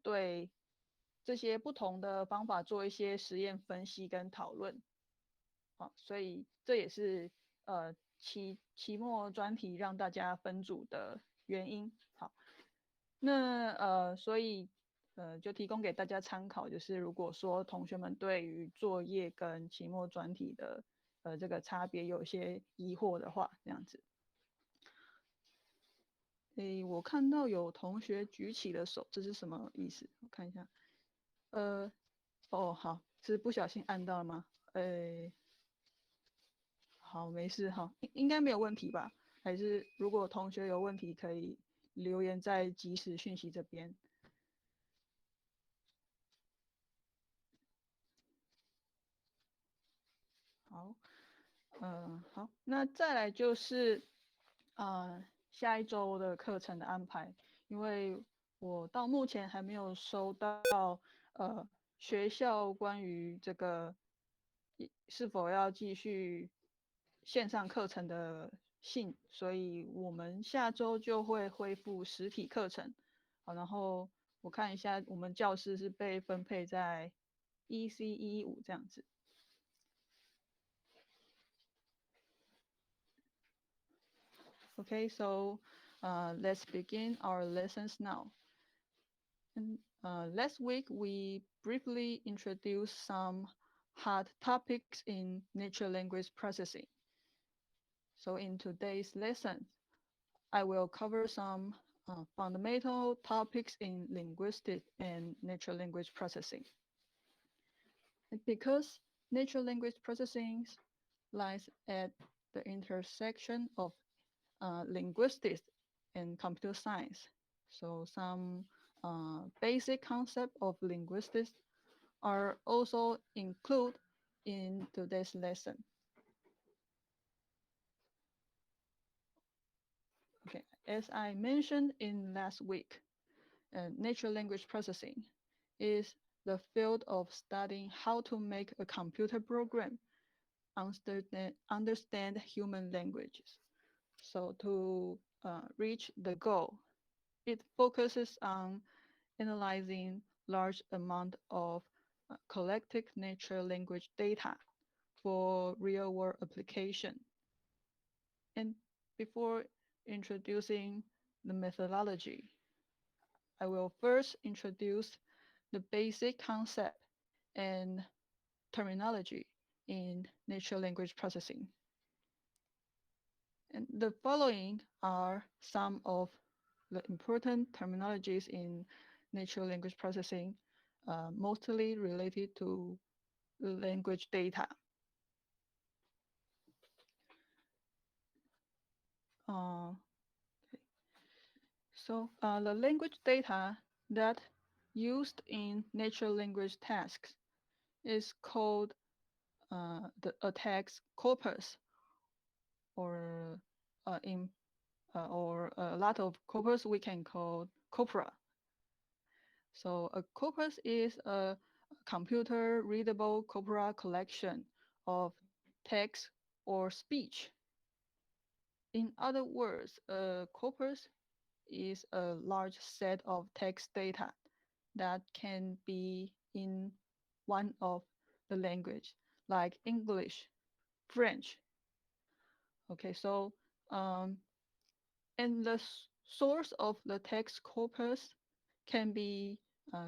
对这些不同的方法做一些实验分析跟讨论。好，所以这也是期末专题让大家分组的原因。好，那所以就提供给大家参考，就是如果说同学们对于作业跟期末专题的这个差别有些疑惑的话，这样子。诶，我看到有同学举起了手，这是什么意思？我看一下。哦，好，是不小心按到了吗？好，没事哈，应该没有问题吧？还是如果同学有问题，可以留言在即时讯息这边。好，好，那再来就是下一周的课程的安排，因为我到目前还没有收到学校关于这个是否要继续线上课程的信，所以我们下周就会恢复实体课程。好，然后我看一下，我们教室是被分配在EC15这样子。Okay, so let's begin our lessons now. And last week we briefly introduced some hard topics in natural language processing. So in today's lesson, I will cover some fundamental topics in linguistics and natural language processing. And because natural language processing lies at the intersection of linguistics and computer science. So some basic concepts of linguistics are also included in today's lesson. Okay, as I mentioned in last week, natural language processing is the field of studying how to make a computer program understand human languages. So to reach the goal, it focuses on analyzing large amount of collected natural language data for real-world application. And before introducing the methodology, I will first introduce the basic concept and terminology in natural language processing. And the following are some of the important terminologies in natural language processing, mostly related to language data. Uh, so the language data that used in natural language tasks is called a text corpus, or or a lot of corpus we can call corpora. So a corpus is a computer readable corpora collection of text or speech. In other words, a corpus is a large set of text data that can be in one of the language, like English, French. Okay, so and the source of the text corpus can be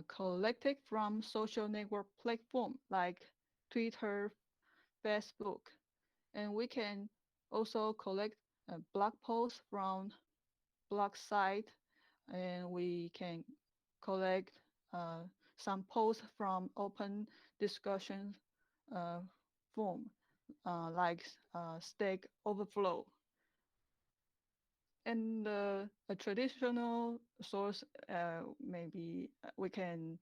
collected from social network platform like Twitter, Facebook, and we can also collect blog posts from blog site, and we can collect some posts from open discussion forum like Stack Overflow. And a traditional source, maybe we can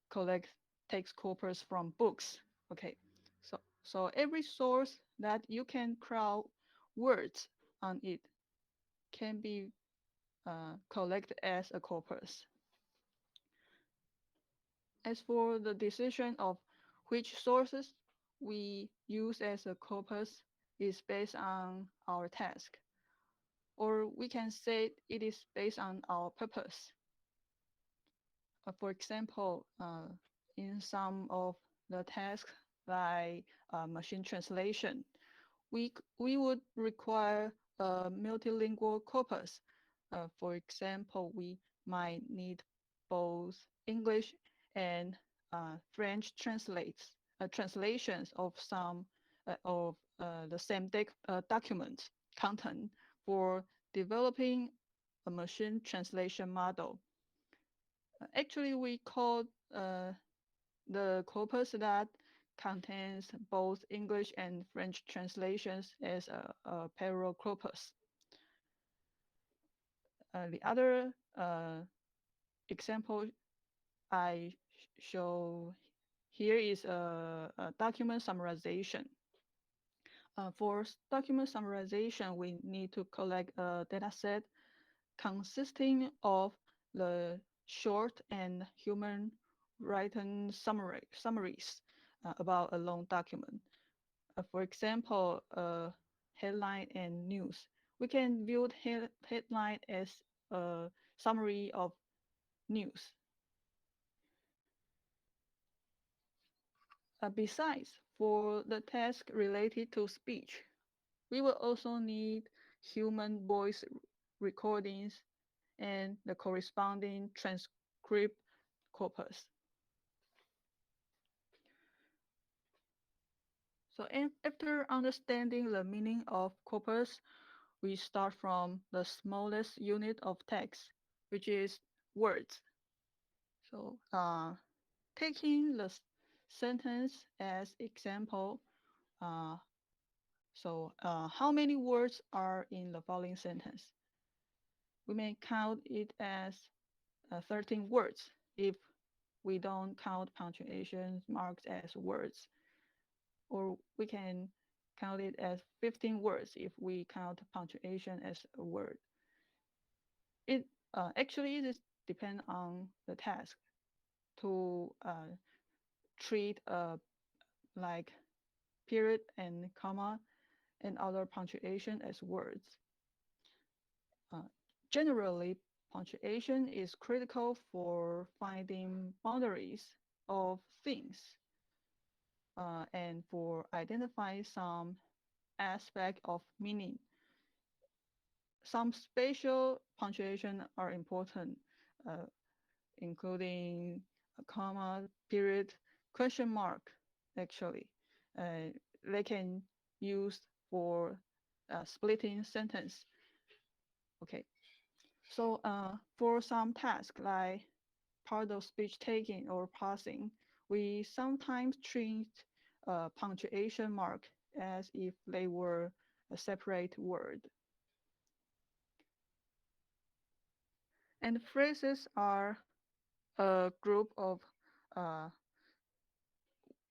collect text corpus from books. Okay, so every source that you can crowd words on it can be collected as a corpus. As for the decision of which sources we use as a corpus is based on our task, or we can say it is based on our purpose. For example, in some of the tasks like machine translation, we would require a multilingual corpus. For example, we might need both English and French translations of some of the same document content for developing a machine translation model. Actually, we call uh, the corpus that contains both English and French translations as a parallel corpus. The other example I show here is a document summarization. For document summarization, we need to collect a dataset consisting of the short and human written summaries about a long document. For example, headline and news. We can view headline as a summary of news. Besides, for the task related to speech, we will also need human voice recordings and the corresponding transcript corpus. So after understanding the meaning of corpus, we start from the smallest unit of text, which is words. So taking the sentence as example, uh, how many words are in the following sentence? We may count it as 13 words if we don't count punctuation marks as words, or we can count it as 15 words if we count punctuation as a word. It actually this depends on the task to treat like period and comma and other punctuation as words. Uh, Generally, punctuation is critical for finding boundaries of things and for identifying some aspect of meaning. Some spatial punctuation are important, uh, including a comma, period, question mark, actually. Uh, they can use for splitting sentence. Okay, so for some tasks like part of speech taking or parsing, we sometimes treat punctuation mark as if they were a separate word. And phrases are a group of uh,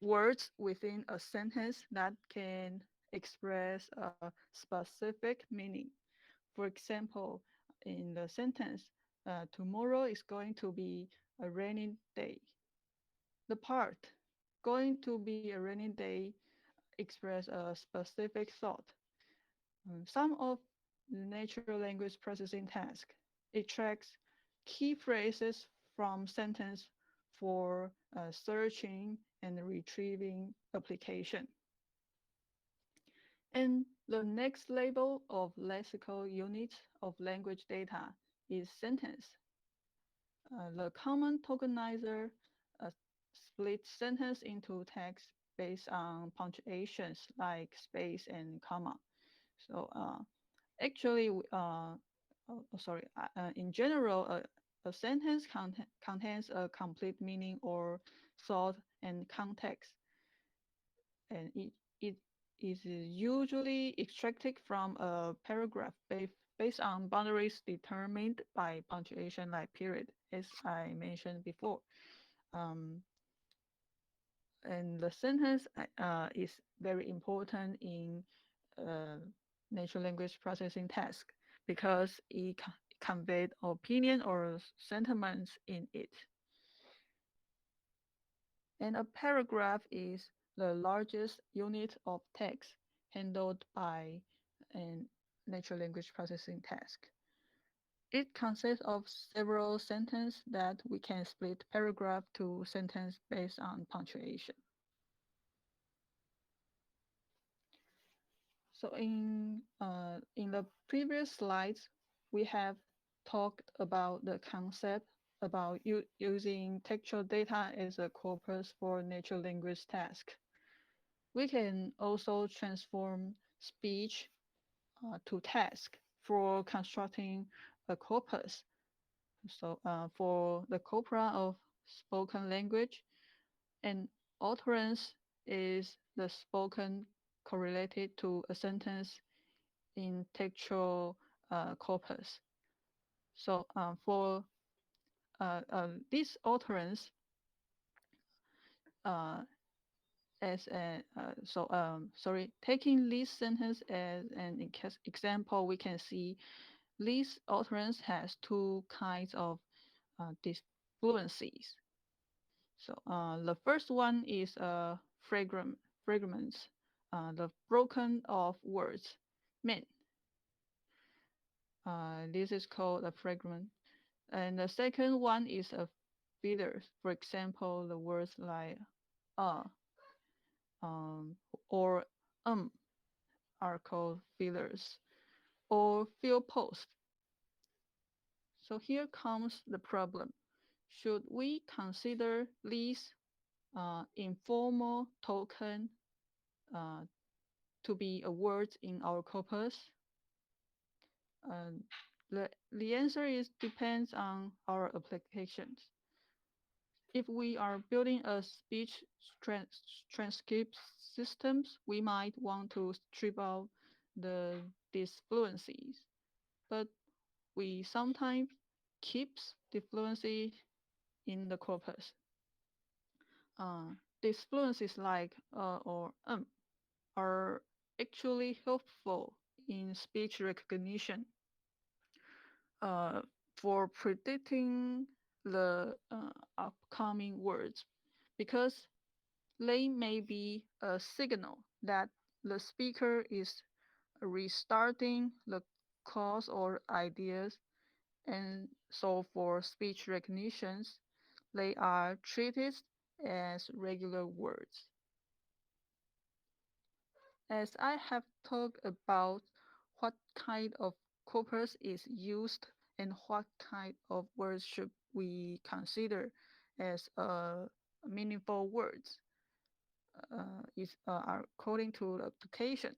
words within a sentence that can express a specific meaning. For example, in the sentence, tomorrow is going to be a rainy day. The part going to be a rainy day express a specific thought. Some of the natural language processing task, it tracks key phrases from sentence for searching and retrieving application. And the next level of lexical unit of language data is sentence. The common tokenizer uh, splits sentence into text based on punctuations like space and comma. So actually, in general, a sentence contains a complete meaning or thought and context, and it is usually extracted from a paragraph based on boundaries determined by punctuation like period, as I mentioned before. Um, and the sentence is very important in uh, natural language processing task because it conveyed opinion or sentiments in it. And a paragraph is the largest unit of text handled by a natural language processing task. It consists of several sentences that we can split paragraph to sentence based on punctuation. So in the previous slides, we have talked about the concept about using textual data as a corpus for natural language task. We can also transform speech to task for constructing a corpus. So for the corpora of spoken language, an utterance is the spoken correlated to a sentence in textual corpus. So for this utterance, uh, as a taking this sentence as an example, we can see this utterance has two kinds of disfluencies. So the first one is fragments, the broken off words meant. This is called a fragment. And the second one is a fillers. For example, the words like uh, um, or are called fillers or fill post. So here comes the problem. Should we consider these informal token uh, to be a word in our corpus? The answer is depends on our applications. If we are building a speech transcript systems, we might want to strip out the disfluencies, but we sometimes keeps disfluency in the corpus. Disfluencies like or are actually helpful in speech recognition uh, for predicting the upcoming words because they may be a signal that the speaker is restarting the cause or ideas, and so for speech recognitions, they are treated as regular words. As I have talked about what kind of corpus is used and what kind of words should we consider as meaningful words is according to the application.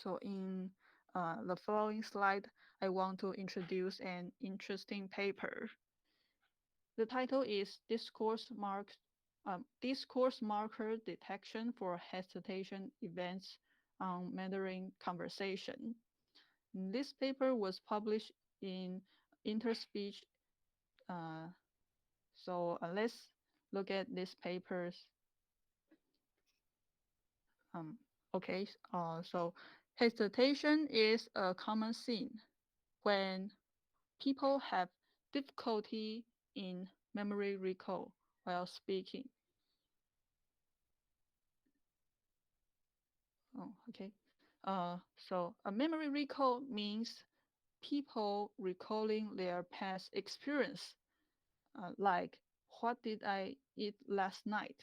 So in the following slide, I want to introduce an interesting paper. The title is Discourse Marker Detection for Hesitation Events on Mandarin Conversation. This paper was published in Interspeech. Let's look at this papers. Okay, so hesitation is a common scene when people have difficulty in memory recall while speaking. Oh, okay. So a memory recall means people recalling their past experience, like what did I eat last night?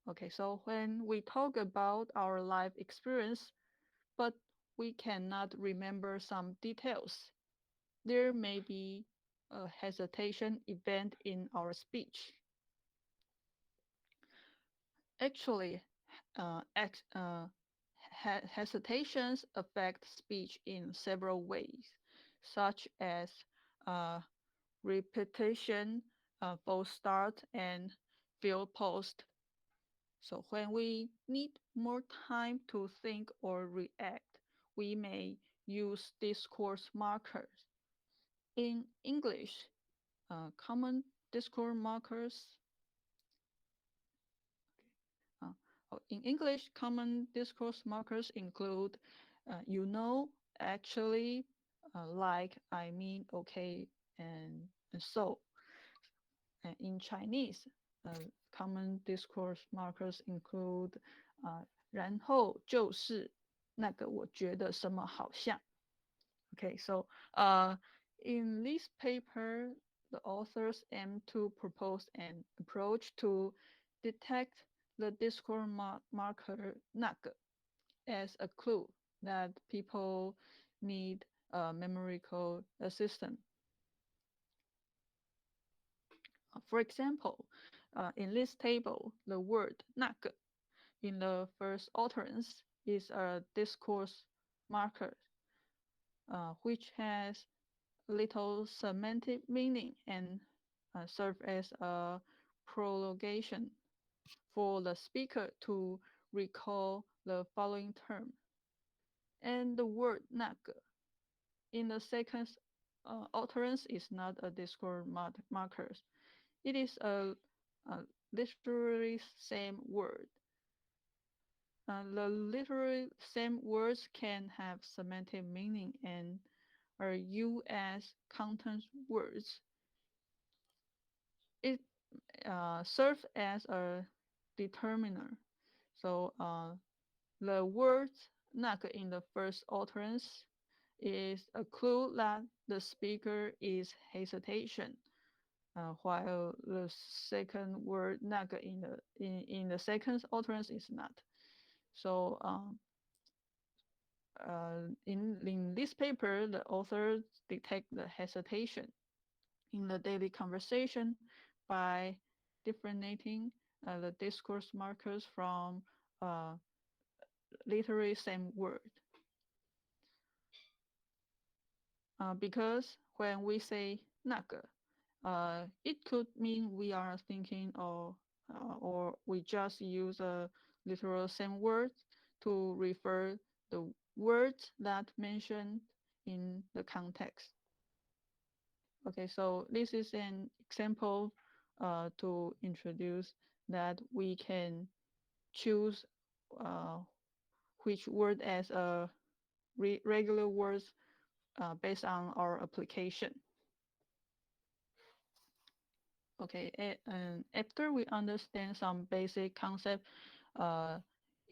Okay, so when we talk about our life experience, but we cannot remember some details, there may be a hesitation event in our speech. Actually, hesitations affect speech in several ways, such as uh, repetition, false start, and fill post. So when we need more time to think or react, we may use discourse markers. In English, common discourse markers Uh, in English, common discourse markers include you know, actually, like, I mean, okay, and so. And in Chinese, common discourse markers include 然后就是那个我觉得什么好像. Okay, so In this paper, the authors aim to propose an approach to detect the discord marker nug as a clue that people need a numerical assistant. For example, in this table, the word nug in the first utterance is a discourse marker, which has little semantic meaning and serve as a prolongation for the speaker to recall the following term. And the word nag in the second utterance is not a discord marker. It is a literally same word. The literally same words can have semantic meaning and are used as content words. It serves as a determiner. So the word nag in the first utterance is a clue that the speaker is hesitation, while the second word nag in the second utterance is not. So in this paper, the authors detect the hesitation in the daily conversation by differentiating the discourse markers from uh, literally same word. Because when we say 那个, it could mean we are thinking or we just use a literal same word to refer the words that mentioned in the context. Okay, so this is an example to introduce that we can choose uh, which word as a regular words based on our application. Okay, and after we understand some basic concept uh,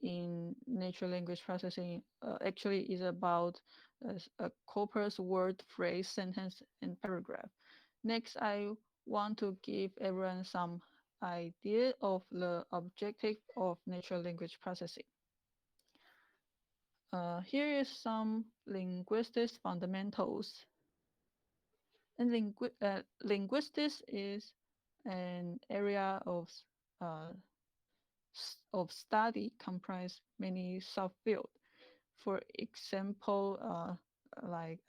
in natural language processing, actually is about a corpus, word, phrase, sentence, and paragraph. Next, I want to give everyone some idea of the objective of natural language processing. Here is some linguistics fundamentals. And linguistics is an area uh, of study comprise many subfields. For example, like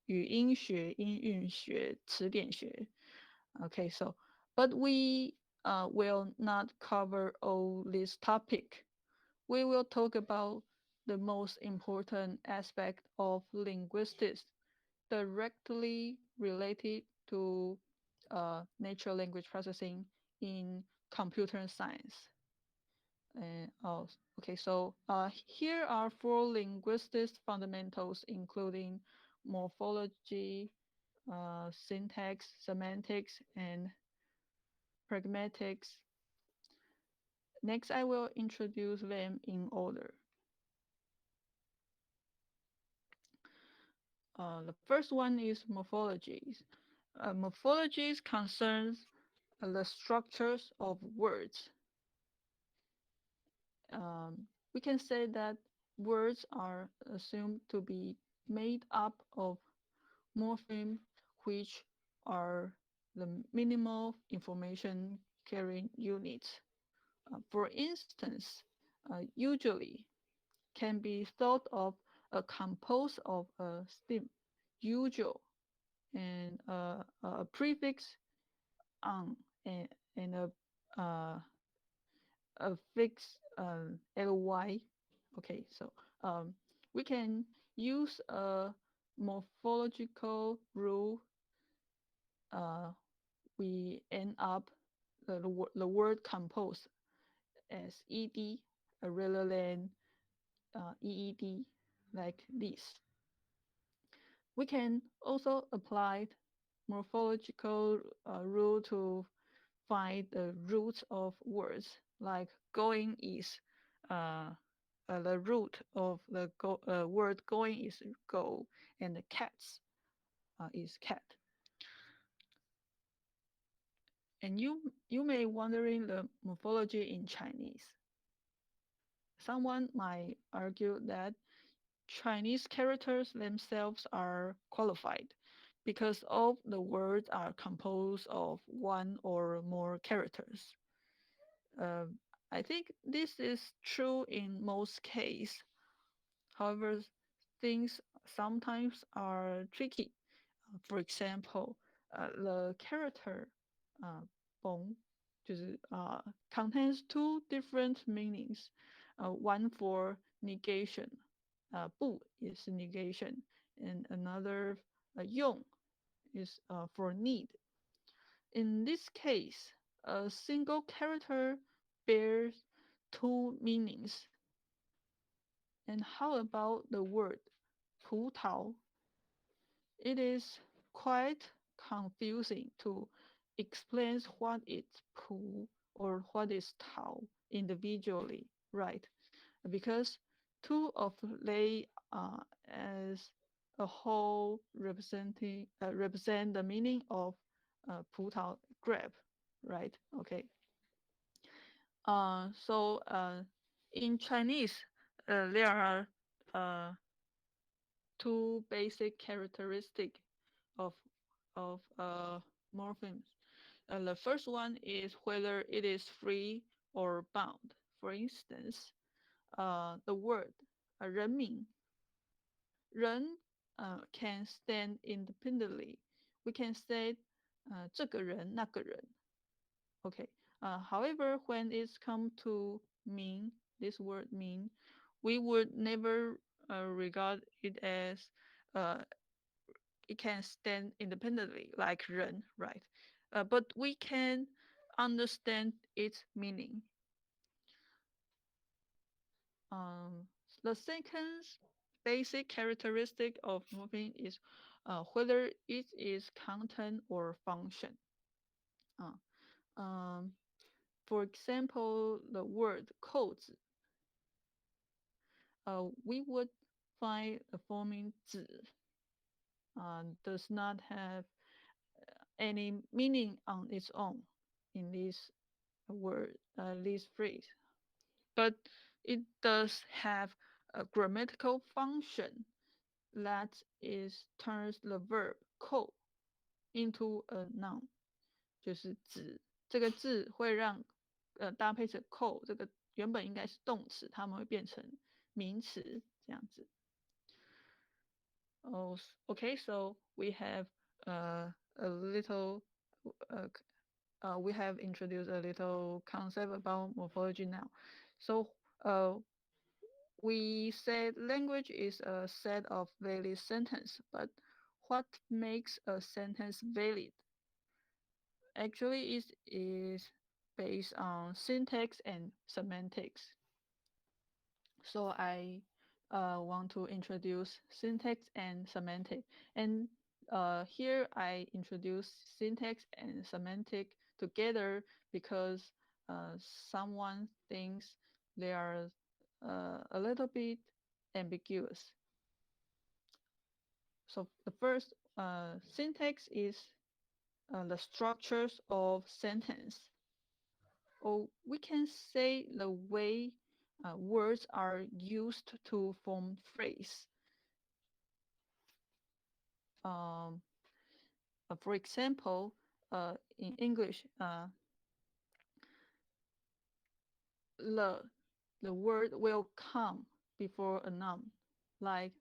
语音学、音韵学、词典学. Okay, so but we will not cover all this topic. We will talk about the most important aspect of linguistics directly related to natural language processing in computer science. Oh, okay, so here are four linguistics fundamentals, including morphology, syntax, semantics, and pragmatics. Next, I will introduce them in order. The first one is morphologies. Morphologies concerns the structures of words. We can say that words are assumed to be made up of morphemes, which are the minimal information carrying units. For instance, usually can be thought of a composed of a stem, usual, and a prefix on and a fix ly. Okay, so we can use a morphological rule. We end up the word composed as ed rather than eed, like this. We can also apply morphological rule to find the roots of words, like going is the root of the word going is go, and the cats is cat. And you may wondering the morphology in Chinese. Someone might argue that Chinese characters themselves are qualified because all the words are composed of one or more characters. Uh, I think this is true in most cases. However, things sometimes are tricky. For example, the character 崩 就是contains two different meanings. One for negation, 不 is negation, and another 用 is for need. In this case, a single character bears two meanings. And how about the word 葡萄? It is quite confusing to explain what is pu or what is tau individually, right? Because two of they as a whole represent the meaning of 葡萄 grape, right? Okay. So in Chinese, there are uh, two basic characteristics of morphemes. The first one is whether it is free or bound. For instance, the word 人名, 人 can stand independently. We can say 这个人,那个人. Okay. However, when it's come to mean, this word mean, we would never regard it as it can stand independently like 人, right? But we can understand its meaning. Um, the second basic characteristic of moving is whether it is content or function. Um, for example, the word 扣子, we would find the forming 子 does not have any meaning on its own in this word, this phrase, but it does have a grammatical function that is turns the verb 扣 into a noun，就是指这个字会让搭配成扣，这个原本应该是动词，它们会变成名词这样子。Oh, okay, so we have a little uh, we have introduced a little concept about morphology now. So we said language is a set of valid sentence, but what makes a sentence valid? Actually, it is based on syntax and semantics. So I want to introduce syntax and semantic. And here I introduce syntax and semantic together because someone thinks they are a little bit ambiguous. So the first syntax is the structures of sentence. Or we can say the way words are used to form phrase. Um, for example, in English, the the word will come before a noun, like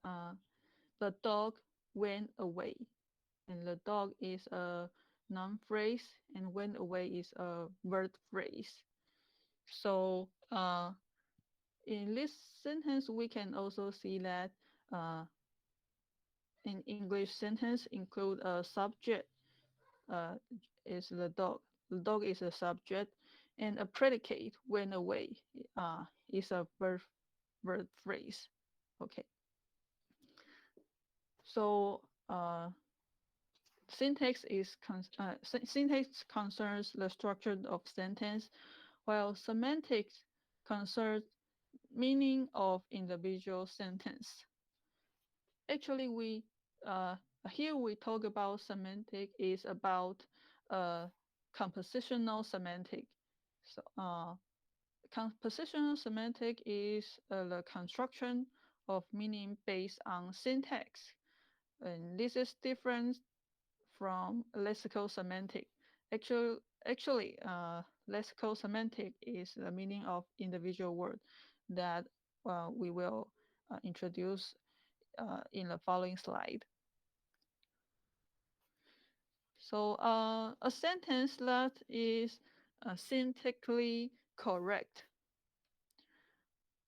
the dog went away, and the dog is a noun phrase, and went away is a verb phrase. So in this sentence, we can also see that in English sentence include a subject is the dog. The dog is a subject, and a predicate went away is a verb phrase. Okay. So syntax concerns the structure of sentence, while semantics concerns meaning of individual sentence. Actually, we Here we talk about semantic is about uh, compositional semantic. So compositional semantic is the construction of meaning based on syntax. And this is different from lexical semantic. Actually, lexical semantic is the meaning of individual word that we will introduce in the following slide. So a sentence that is syntactically correct,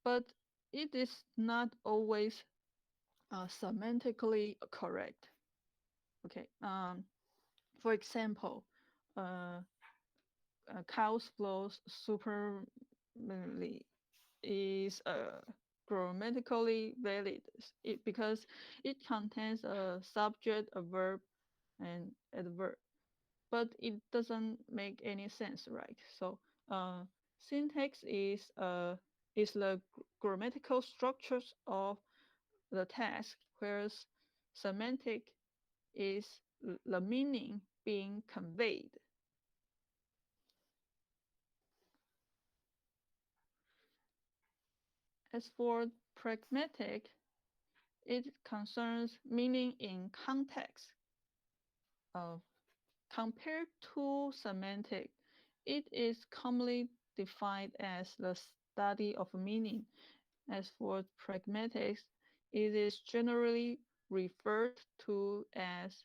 but it is not always semantically correct. Okay. For example, uh, cows flows superly is grammatically valid because it contains a subject, a verb, and adverb, but it doesn't make any sense, right? So syntax is the grammatical structures of the text, whereas semantic is the meaning being conveyed. As for pragmatic, it concerns meaning in context. Uh, Compared to semantic, it is commonly defined as the study of meaning. As for pragmatics, it is generally referred to as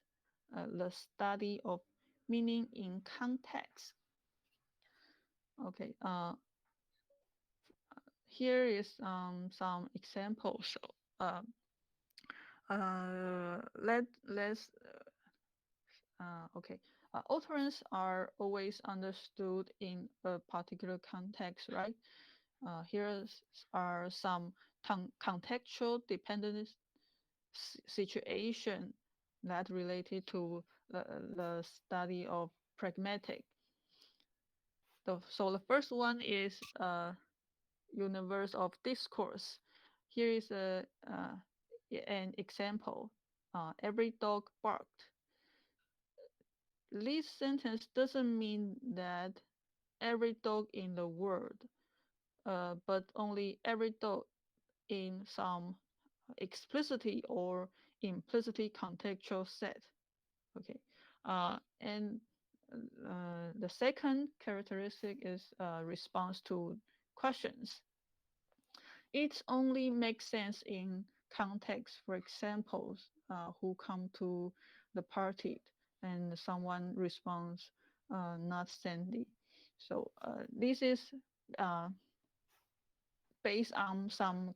the study of meaning in context. Okay, here is some examples. So, let's okay. Utterance are always understood in a particular context, right? Here are some contextual dependent situation that related to the study of pragmatic. So the first one is universe of discourse. Here is an example. Every dog barked. This sentence doesn't mean that every dog in the world, but only every dog in some explicitly or implicitly contextual set. Okay, and the second characteristic is response to questions. It only makes sense in context. For example, who come to the party and someone responds, not Sandy. So this is uh, based on some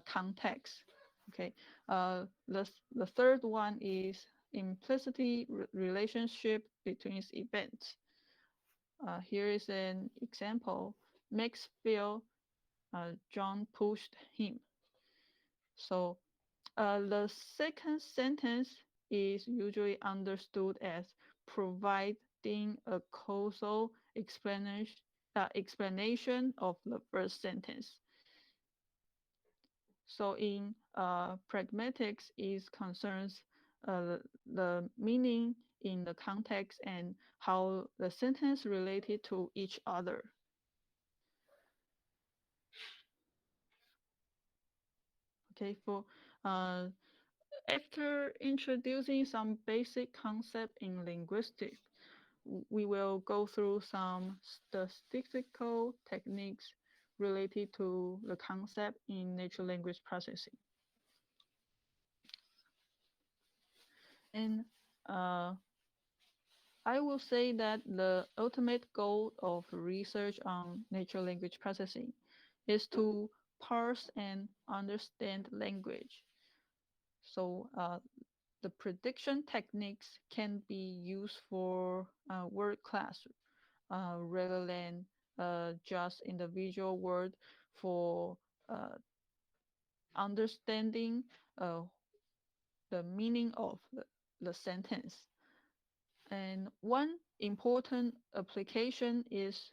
context. Okay. The third one is implicitly relationship between events. Here is an example. Max feel John pushed him. So the second sentence is usually understood as providing a causal explanation of the first sentence. So in pragmatics, it concerns the meaning in the context and how the sentence related to each other. Okay, for after introducing some basic concept in linguistics, we will go through some statistical techniques related to the concept in natural language processing. And I will say that the ultimate goal of research on natural language processing is to parse and understand language. So the prediction techniques can be used for word class rather than just individual word for understanding the meaning of the sentence. And one important application is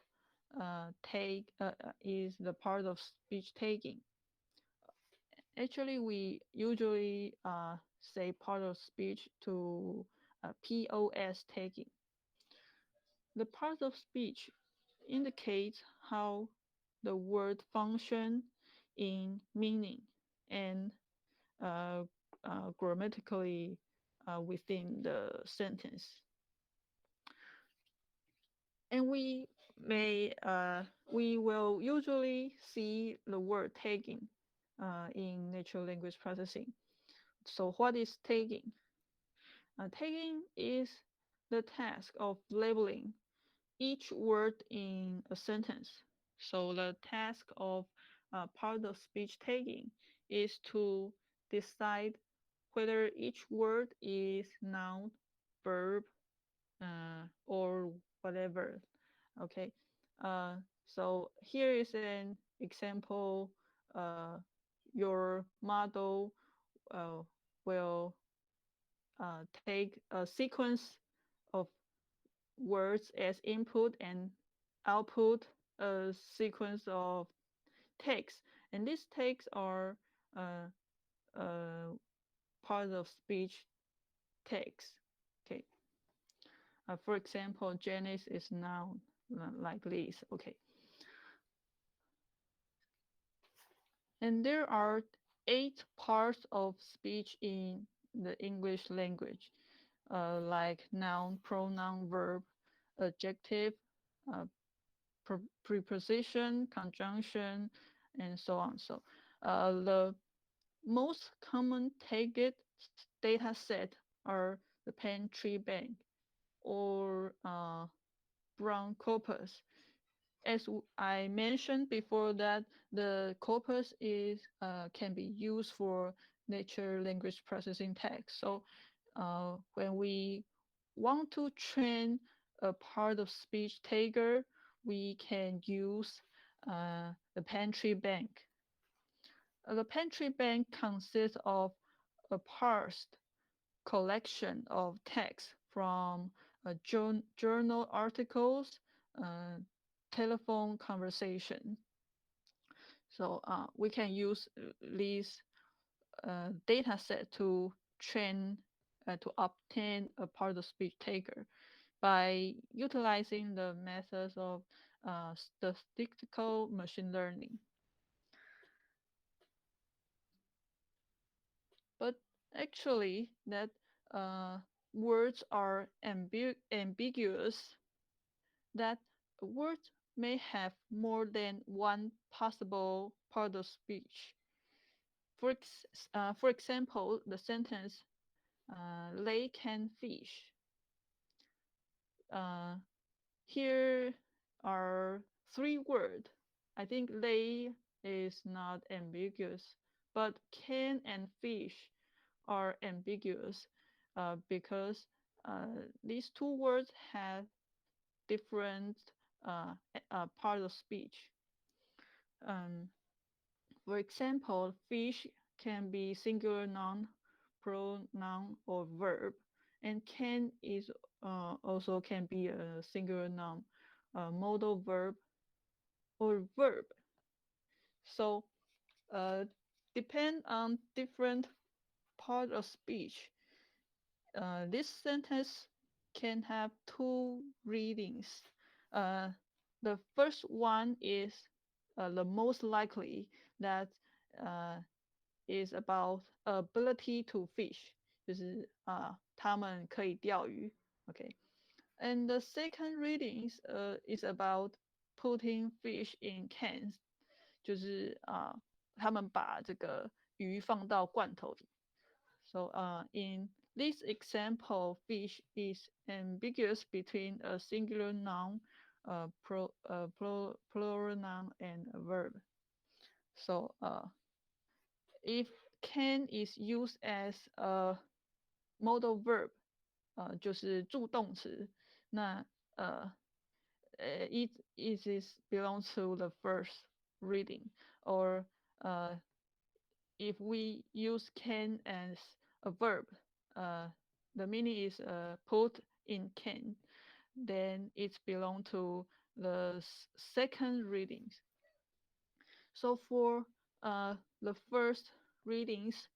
the part of speech tagging. Actually, we usually say part of speech to POS tagging. The part of speech indicates how the word function in meaning and uh, grammatically within the sentence. And we will usually see the word tagging in natural language processing. So what is tagging? Tagging is the task of labeling each word in a sentence. So the task of part of speech tagging is to decide whether each word is noun, verb, or whatever. Okay. Uh, so here is an example. Uh, your model uh, will take a sequence of words as input and output a sequence of text. And these texts are uh, part of speech text. Okay. For example, Janice is noun like this. Okay. And there are 8 parts of speech in the English language, like noun, pronoun, verb, adjective, uh, preposition, conjunction, and so on. So the most common target data set are the pantry bank or brown corpus. As I mentioned before, that the corpus is can be used for natural language processing text. So when we want to train a part of speech tagger, we can use the pantry bank. The pantry bank consists of a parsed collection of text from journal articles, uh, telephone conversation. So we can use these data set to train, to obtain a part of speech taker by utilizing the methods of statistical machine learning. But actually, that uh, words are ambiguous, that words may have more than one possible part of speech. For example, the sentence, "They can fish." Uh, here are 3 words. I think "they" is not ambiguous, but "can" and "fish" are ambiguous because these 2 words have different part of speech. Um, for example, fish can be singular noun, pronoun, or verb, and can is also can be a singular noun, modal verb, or verb. So depend on different part of speech. This sentence can have 2 readings. Uh, the first one is the most likely, that uh, is about ability to fish，就是他们可以钓鱼。Okay. And the second reading is about putting fish in cans，就是他们把这个鱼放到罐头里。So in this example, fish is ambiguous between a singular noun, plural noun, and a verb. So if can is used as a modal verb，就是助动词，那it is belongs to the first reading. Or if we use can as a verb, the meaning is put in can, then it belongs to the second readings. So for the first readings,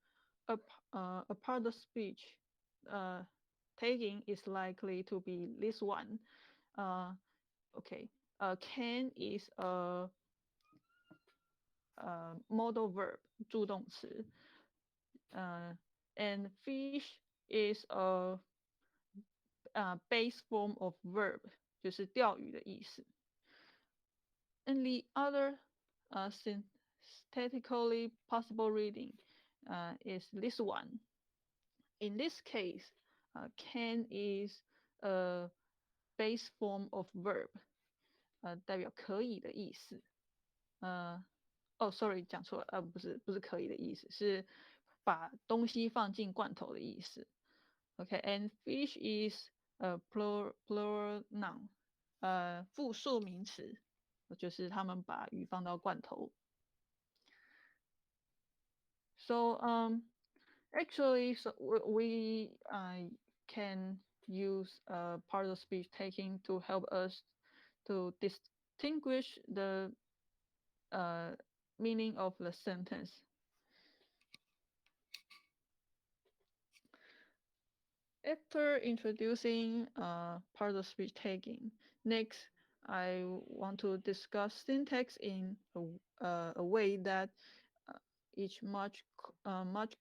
a part of speech uh, taking is likely to be this one. Uh, okay, can is a modal verb 助动词，and fish is a base form of verb 就是钓鱼的意思。And the other synthetically possible reading is this one. In this case, can is a base form of verb，代表可以的意思。sorry，讲错了，不是可以的意思，是把东西放进罐头的意思。Okay，and fish is a plural noun，复数名词，就是他们把鱼放到罐头。So actually, so we can use part of speech taking to help us to distinguish the meaning of the sentence. After introducing part of speech taking, next I want to discuss syntax in a way that is much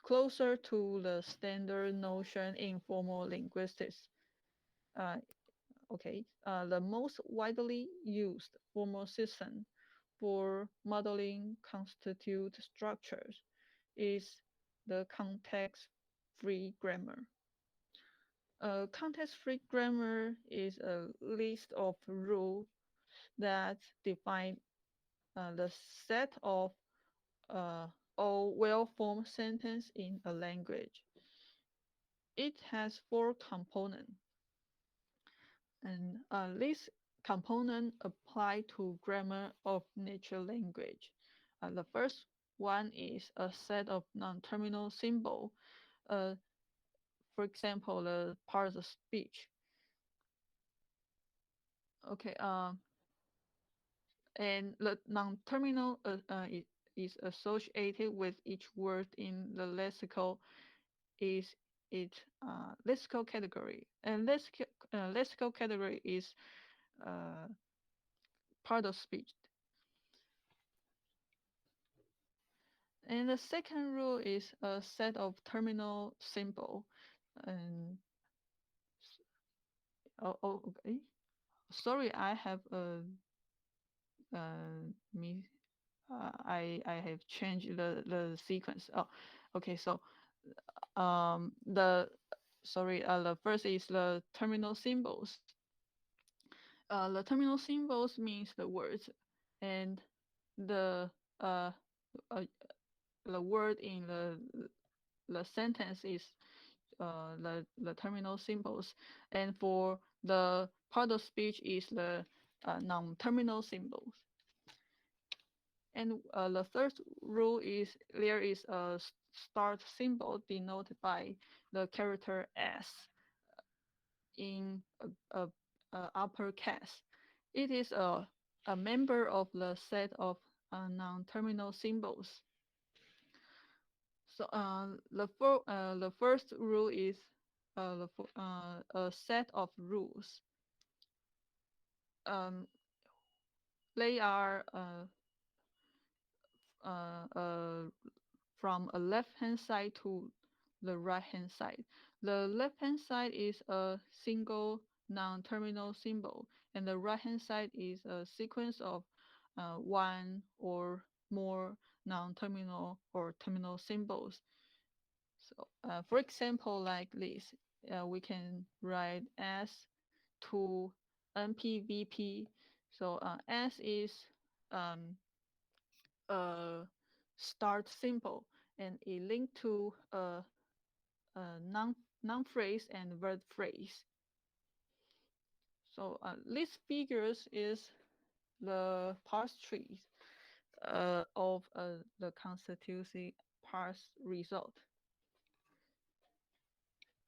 closer to the standard notion in formal linguistics. Uh, the most widely used formal system for modeling constitute structures is the context-free grammar. Context-free grammar is a list of rules that define the set of all well-formed sentences in a language. It has four components, and these components apply to grammar of natural language. The first one is a set of non-terminal symbols. For example, the parts of speech. Okay, and the non-terminal is associated with each word in the lexical is its lexical category, and lexical category is uh, part of speech. And the second rule is a set of terminal symbol. And okay. Sorry, I have me. I have changed the sequence. Oh, okay. So the sorry. The first is the terminal symbols. The terminal symbols means the words, and the uh, uh the word in the sentence is the terminal symbols, and for the part of speech is the non-terminal symbols. And the third rule is there is a start symbol denoted by the character S in upper case. It is a member of the set of non-terminal symbols. So the first rule is a set of rules. They are from a left-hand side to the right-hand side. The left-hand side is a single non-terminal symbol, and the right-hand side is a sequence of one or more non-terminal or terminal symbols. So, for example, like this, we can write S to NPVP. So S is um, a start symbol, and it linked to a noun phrase and verb phrase. So these figures is the parse trees of the constituency parse result.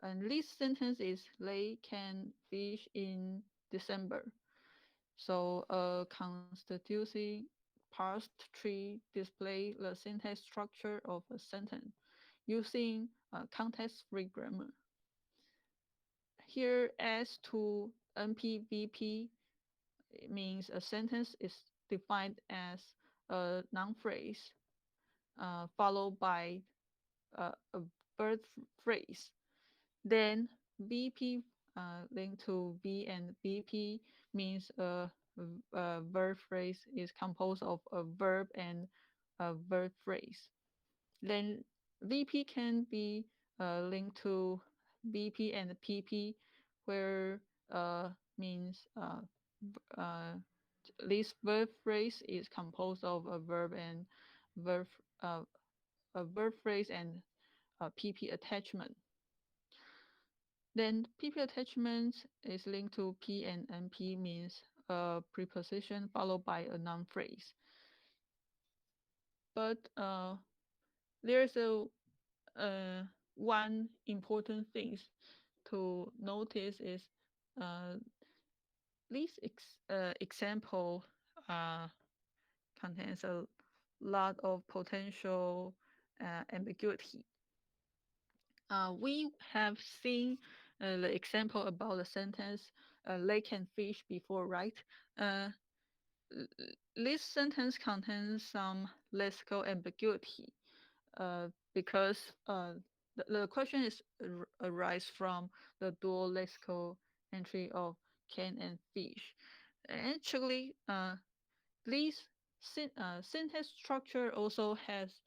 And this sentence is they can fish in December. So a constituency parsed tree display the syntax structure of a sentence using context-free grammar. Here, S to NPVP means a sentence is defined as a noun phrase followed by a verb phrase. Then VP linked to V and VP means a verb phrase is composed of a verb and a verb phrase. Then VP can be linked to VP and PP, where means uh, this verb phrase is composed of a verb and verb uh, a verb phrase and a PP attachment. Then PP attachment is linked to P and NP means a preposition followed by a noun phrase. But there's uh, one important thing to notice is uh, this example uh, contains a lot of potential ambiguity. We have seen the example about the sentence lake and fish before, right? Uh, this sentence contains some lexical ambiguity because the question is arise from the dual lexical entry of can and fish. Actually, this syntax structure also has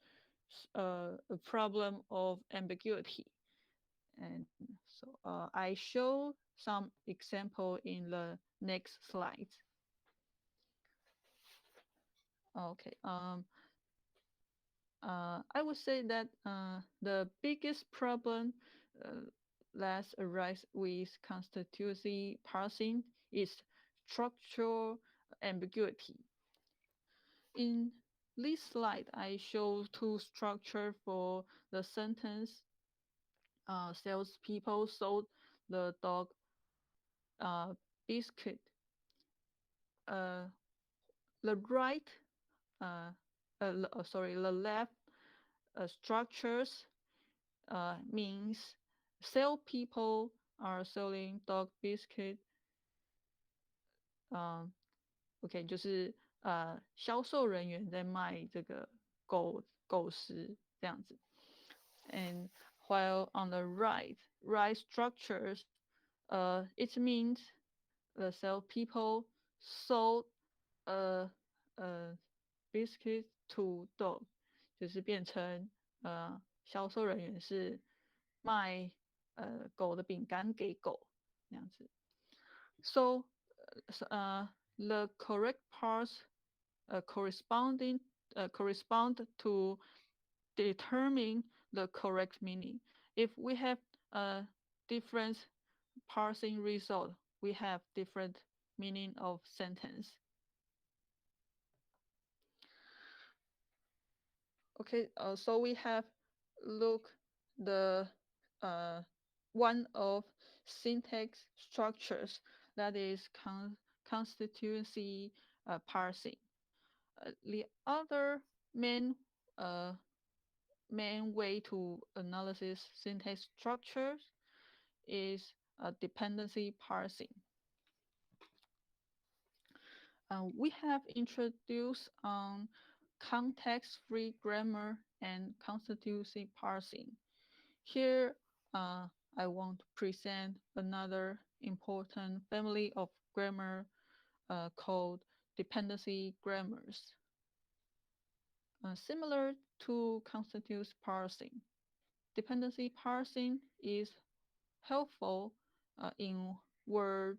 a problem of ambiguity. And so I show some example in the next slide. Okay. I would say that the biggest problem uh, that arises with constituency parsing is structural ambiguity. In this slide, I show two structures for the sentence. Salespeople sold the dog biscuit. Uh, the right, the left structures means sell people are selling dog biscuit，OK，就是销售人员在卖这个狗食这样子。And while on the right structures, it means the sell people sold a biscuit to dog，就是变成销售人员是卖狗的饼干给狗这样子。So the correct parts correspond to determine the correct meaning. If we have a different parsing result, we have different meaning of sentence. Okay, so we have look the one of syntax structures that is constituency parsing. The other main main way to analysis syntax structures is dependency parsing. We have introduced context-free grammar and constituency parsing. Here, I want to present another important family of grammar called dependency grammars. Similar to constituency parsing, dependency parsing is helpful in word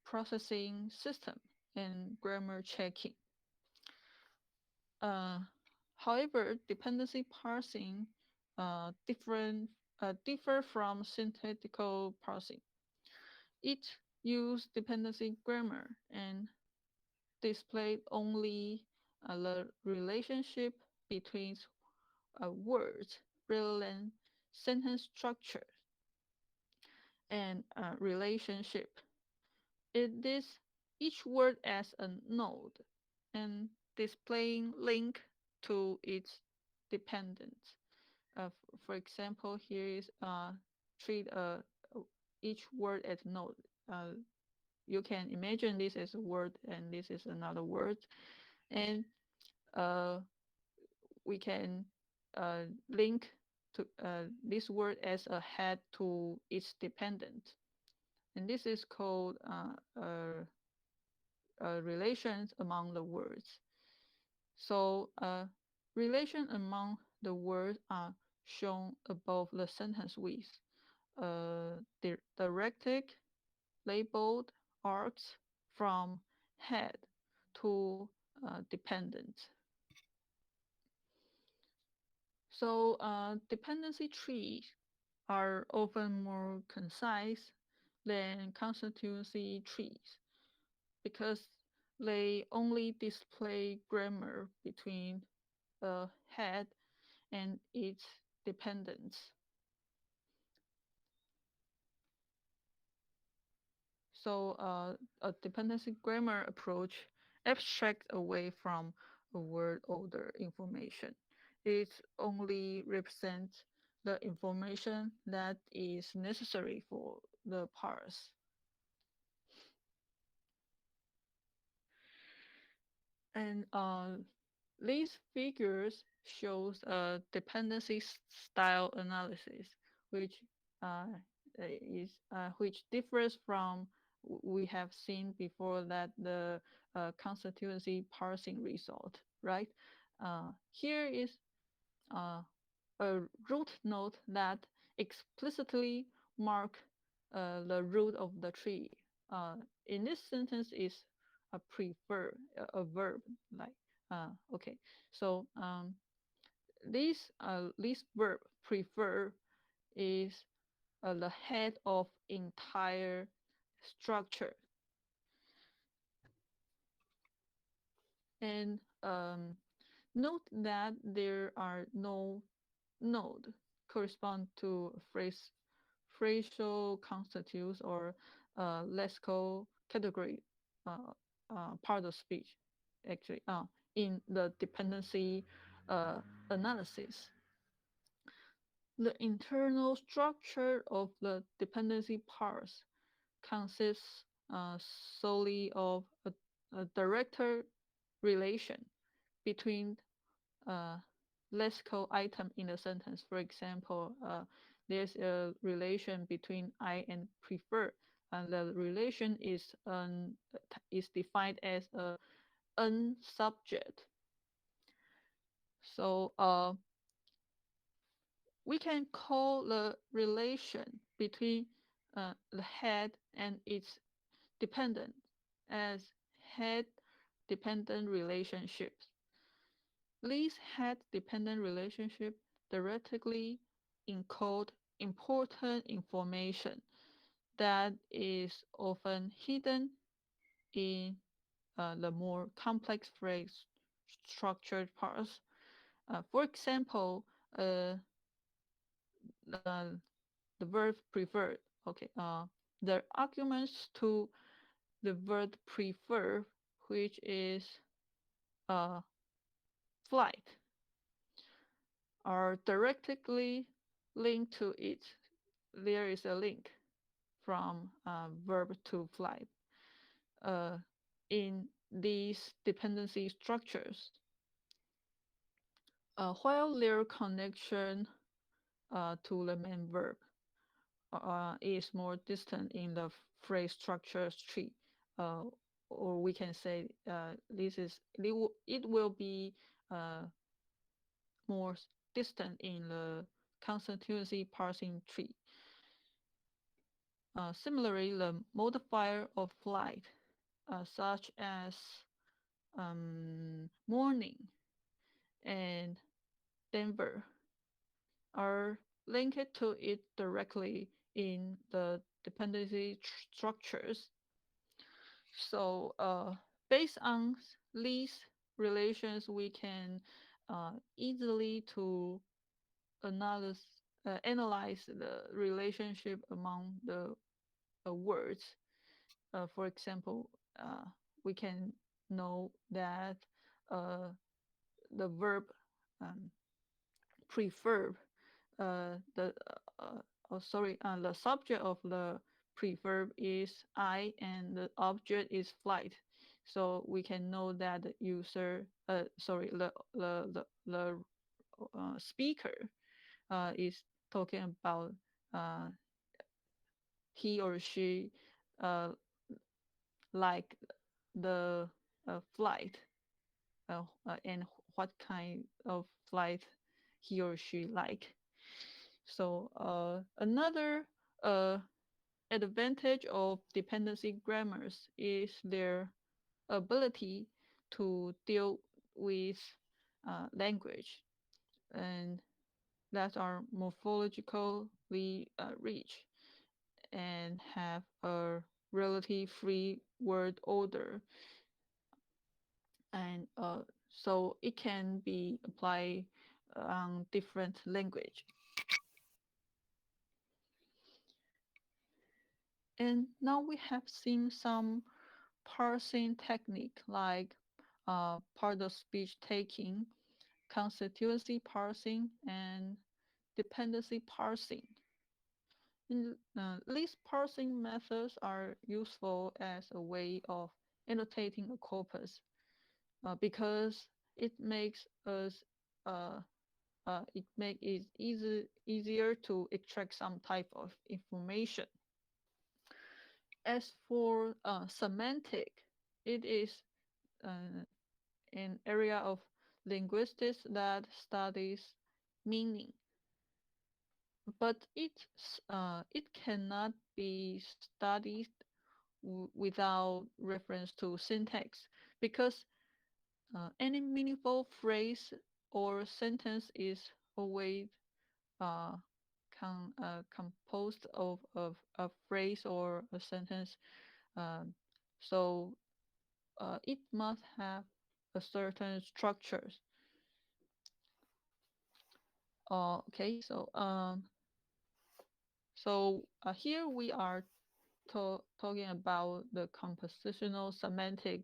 processing system and grammar checking. However, dependency parsing differ from syntactical parsing. It uses dependency grammar and display only the relationship between words rather than sentence structure and relationship. It is each word as a node and displaying link to its dependent. For example, here is treat each word as node. Uh, you can imagine this as a word and this is another word, and uh, we can link to this word as a head to its dependent, and this is called relations among the words. So relation among the words are shown above the sentence with directed labeled arcs from head to dependent. So dependency trees are often more concise than constituency trees because they only display grammar between a head and its dependents. So a dependency grammar approach abstracts away from a word order information. It only represents the information that is necessary for the parse. And these figures shows a dependency style analysis, which uh, which differs from we have seen before that the constituency parsing result, right? Here is uh, a root node that explicitly mark the root of the tree. In this sentence is a prefer, a verb, like okay. So this verb prefer is the head of entire structure, and note that there are no node correspond to phrasal constitutes or lexical category part of speech, actually, in the dependency uh, analysis. The internal structure of the dependency parse consists solely of a director relation between lexical item in a sentence. For example, there's a relation between I and prefer, and the relation is defined as a unsubject. So we can call the relation between the head and its dependent as head dependent relationships. These head-dependent relationships directly encode important information that is often hidden in the more complex phrase structured parts. For example, the, the verb preferred. Okay, the arguments to the verb prefer, which is uh, flight, are directly linked to it. There is a link from verb to fly uh, in these dependency structures. While their connection to the main verb is more distant in the phrase structure tree, uh, or we can say it will be uh, more distant in the constituency parsing tree. Similarly, the modifier of flight, such as morning and Denver, are linked to it directly in the dependency structures. So based on these relations, we can easily to analyze the relationship among the words. For example, we can know that uh, the verb prefer the the subject of the preverb is I and the object is flight. So we can know that the user, the speaker is talking about uh, he or she uh, like the flight and what kind of flight he or she like. So another uh, advantage of dependency grammars is their ability to deal with language and that are morphologically rich and have a relatively free word order. And so it can be applied on different language. And now we have seen some parsing technique like part of speech taking, constituency parsing, and dependency parsing. These parsing methods are useful as a way of annotating a corpus because it makes us uh, it make it easier to extract some type of information. As for semantic, it is uh, an area of linguistics that studies meaning, but it cannot be studied without reference to syntax because any meaningful phrase or sentence is always uh, composed of a phrase or a sentence. Um, so it must have a certain structures. Okay, so here we are talking about the compositional semantic,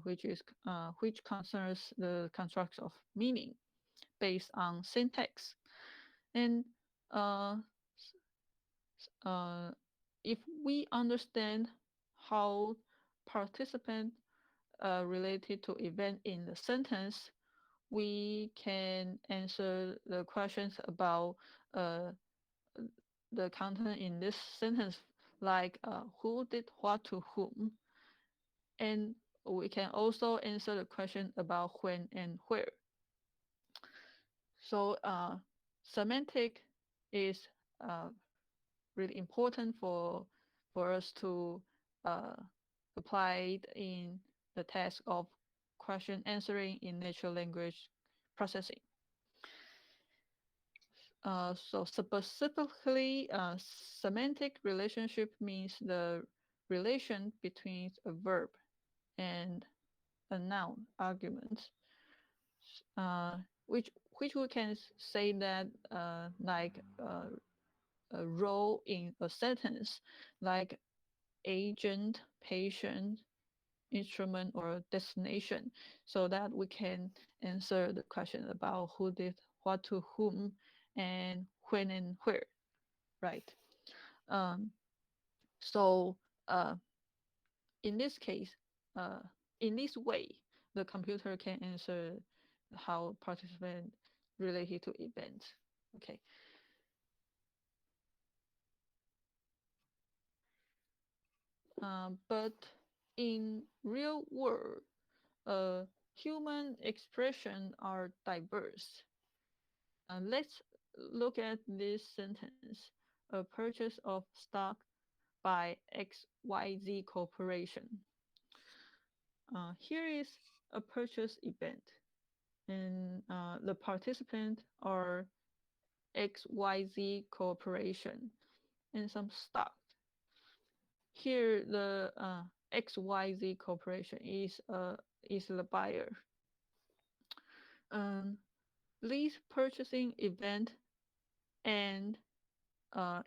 which concerns the construct of meaning based on syntax. And uh, uh, if we understand how participant related to event in the sentence, we can answer the questions about uh, the content in this sentence, like who did what to whom, and we can also answer the question about when and where. So semantic is uh, really important for us to uh, apply it in the task of question answering in natural language processing. So specifically, semantic relationship means the relation between a verb and a noun argument, uh, which which we can say that like a role in a sentence, like agent, patient, instrument, or destination, so that we can answer the question about who did what to whom and when and where, right? Um, so uh, in this case, uh, in this way, the computer can answer how participant related to event. Okay, but in real world, uh, human expression are diverse. Let's look at this sentence: a purchase of stock by XYZ Corporation. Here is a purchase event, and the participant are XYZ Corporation and some stock. Here, the XYZ Corporation is the buyer. Um, this purchasing event and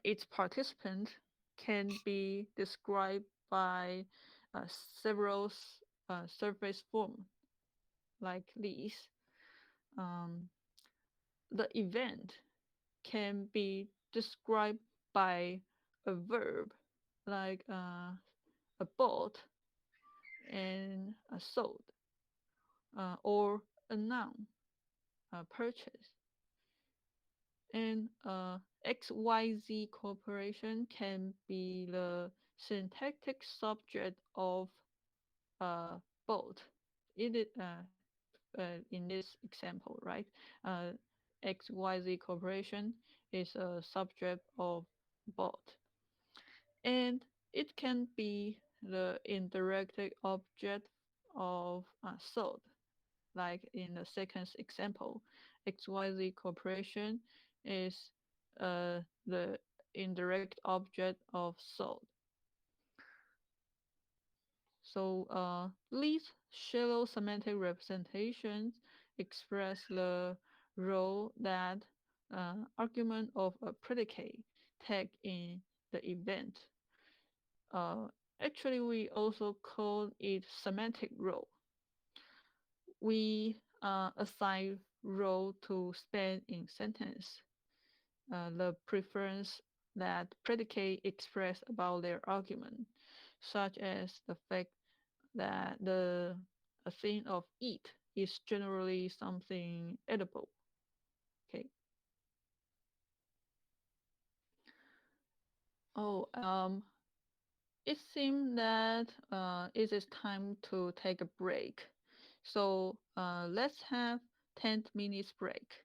its participant can be described by uh, several surface form like these. Um, the event can be described by a verb like a bought and a sold, or a noun, purchase. And XYZ corporation can be the syntactic subject of both. It is, in this example, right? Uh, XYZ corporation is a subject of both. And it can be the indirect object of sold, like in the second example, XYZ Corporation is the indirect object of sold. So these shallow semantic representations express the role that argument of a predicate take in the event. Uh, Actually, we also call it semantic role. We assign role to span in sentence, the preference that predicate express about their argument, such as the fact that the a thing of eat is generally something edible. Okay. Oh, it seems that it is time to take a break. So let's have 10 minutes break.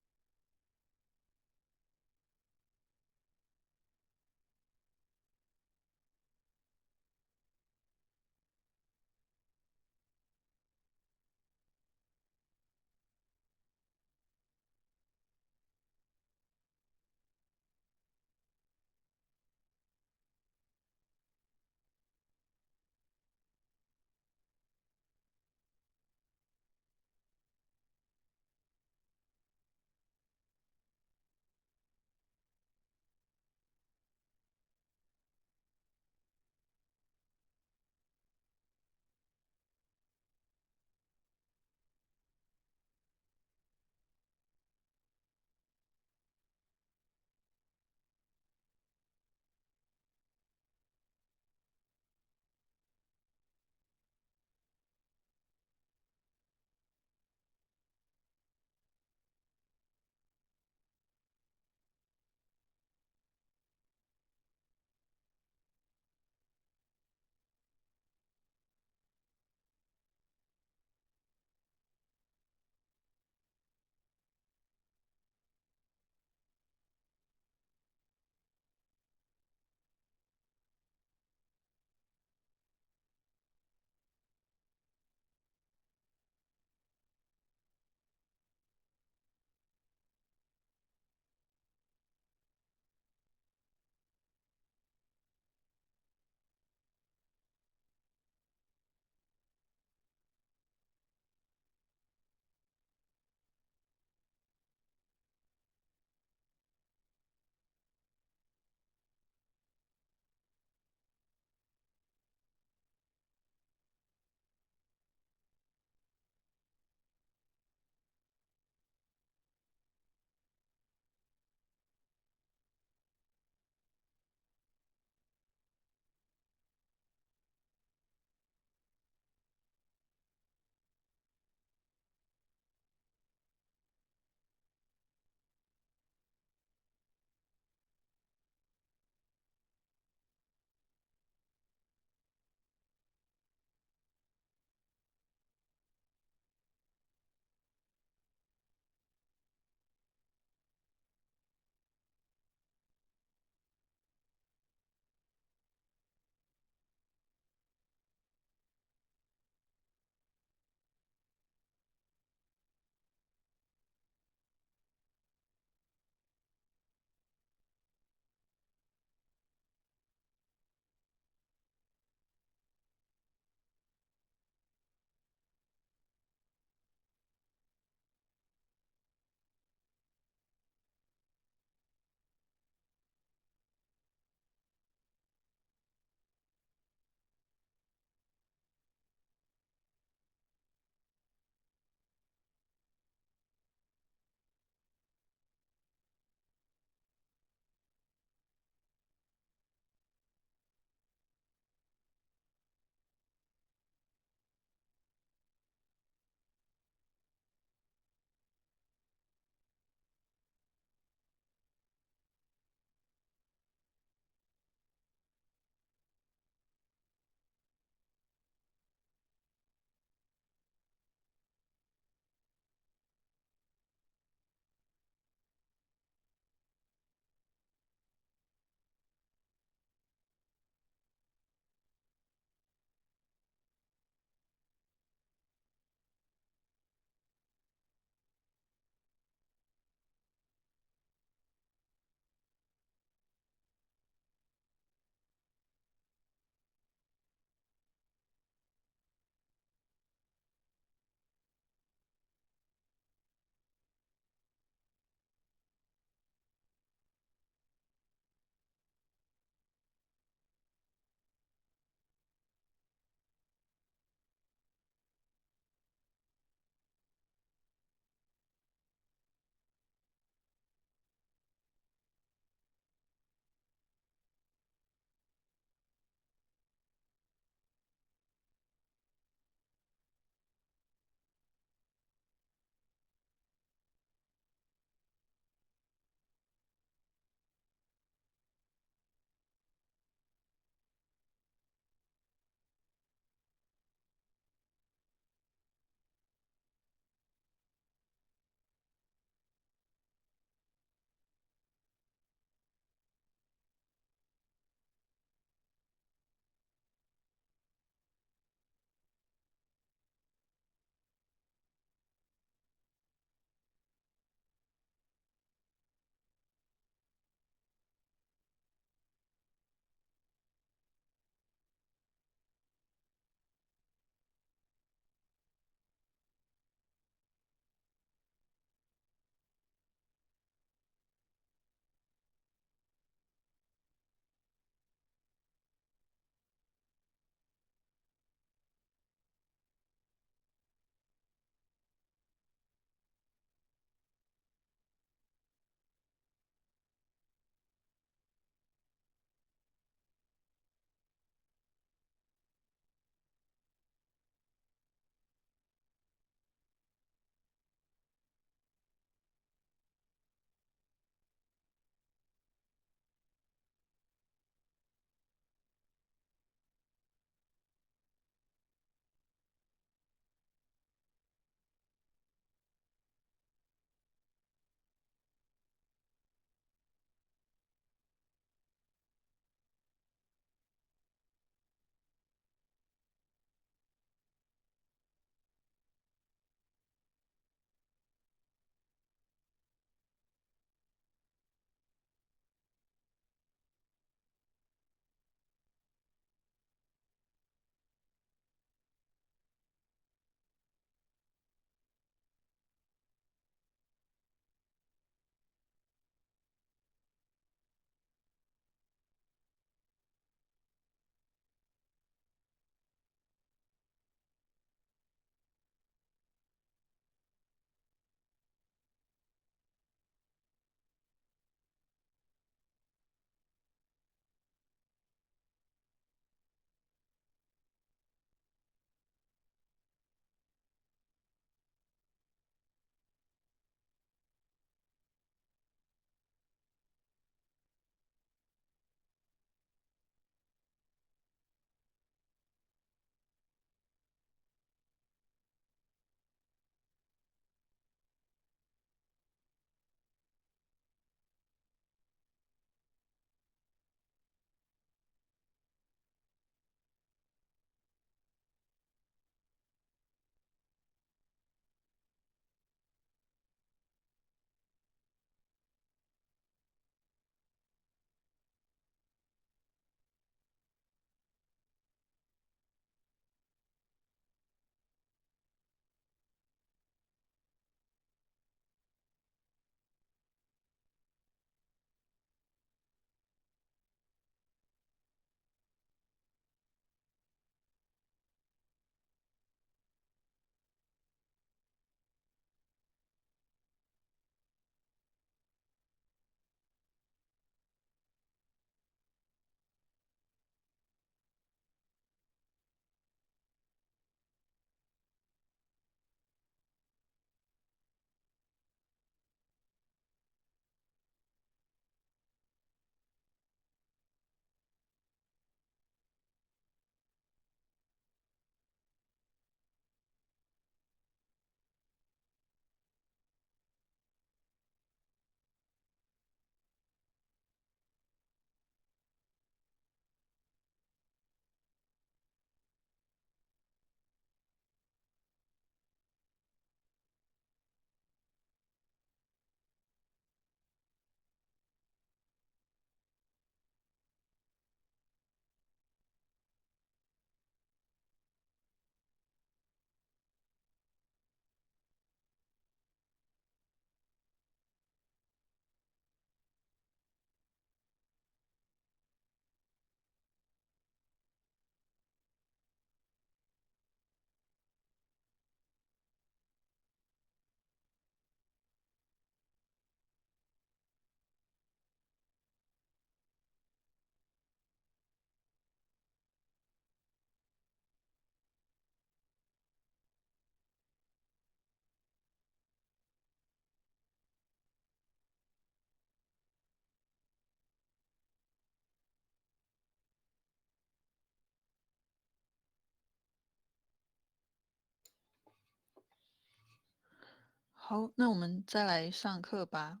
好，那我们再来上课吧。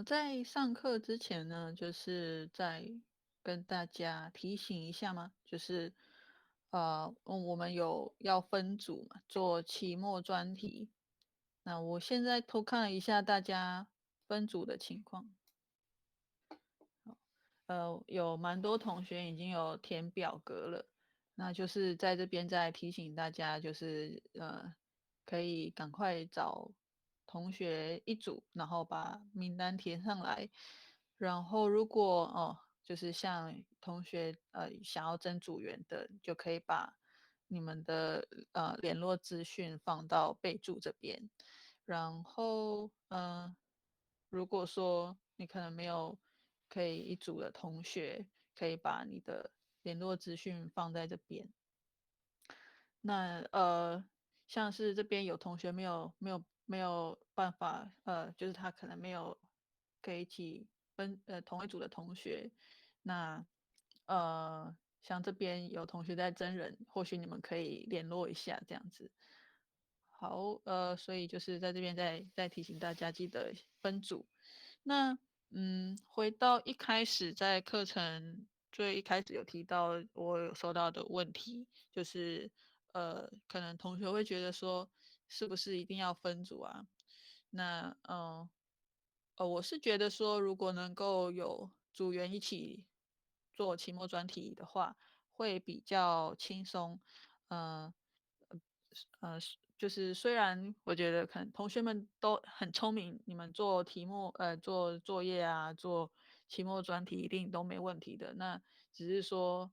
在上课之前呢，就是在跟大家提醒一下嘛，就是我们有要分组嘛，做期末专题。那我现在偷看了一下大家分组的情况，有蛮多同学已经有填表格了，那就是在这边再提醒大家，就是可以赶快找同学一组，然后把名单填上来。然后如果就是像同学想要争组员的，就可以把你们的联络资讯放到备注这边。然后如果说你可能没有可以一组的同学，可以把你的联络资讯放在这边。那像是这边有同学没有办法，就是他可能没有可以一起同一组的同学，那像这边有同学在真人，或许你们可以联络一下这样子。好，所以就是在这边再提醒大家，记得分组。那回到一开始在课程最一开始有提到我有收到的问题，就是可能同学会觉得说，是不是一定要分组啊？那我是觉得说，如果能够有组员一起做期末专题的话，会比较轻松。呃就是虽然我觉得可能同学们都很聪明，你们做题目做作业啊，做期末专题一定都没问题的。那只是说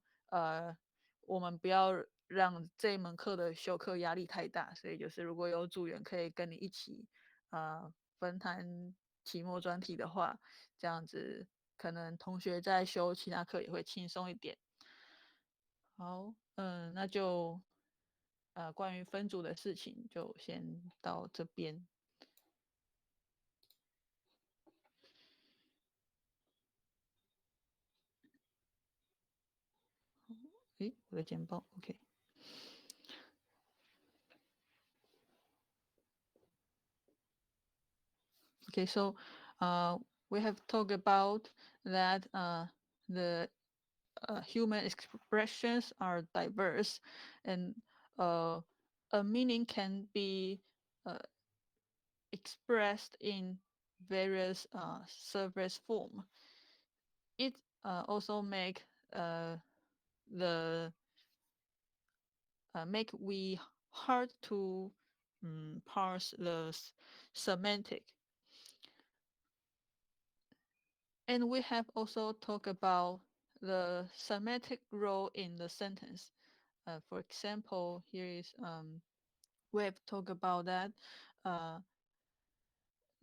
我们不要让这一门课的修课压力太大，所以就是如果有组员可以跟你一起分摊期末专题的话，这样子可能同学在修其他课也会轻松一点。好，那就关于分组的事情就先到这边。诶，我的简报，OK。Okay, so we have talked about that the human expressions are diverse, and uh, a meaning can be uh, expressed in various surface form. It also uh, the make we hard to parse the semantic. And we have also talked about the semantic role in the sentence. For example, here is we have talked about that uh,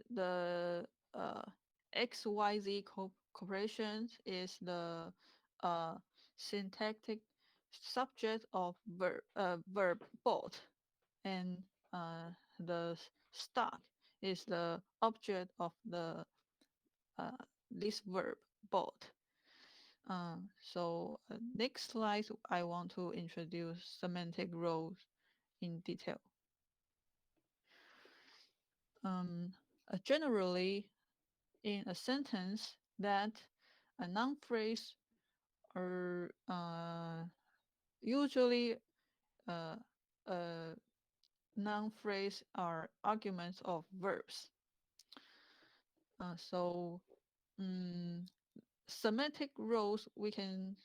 the uh, XYZ corporation is the uh, syntactic subject of verb bought, and the stock is the object of the uh, this verb bought. So next slide, I want to introduce semantic roles in detail. Generally, in a sentence, that a noun phrase or usually uh, a noun phrase are arguments of verbs. So semantic roles, we can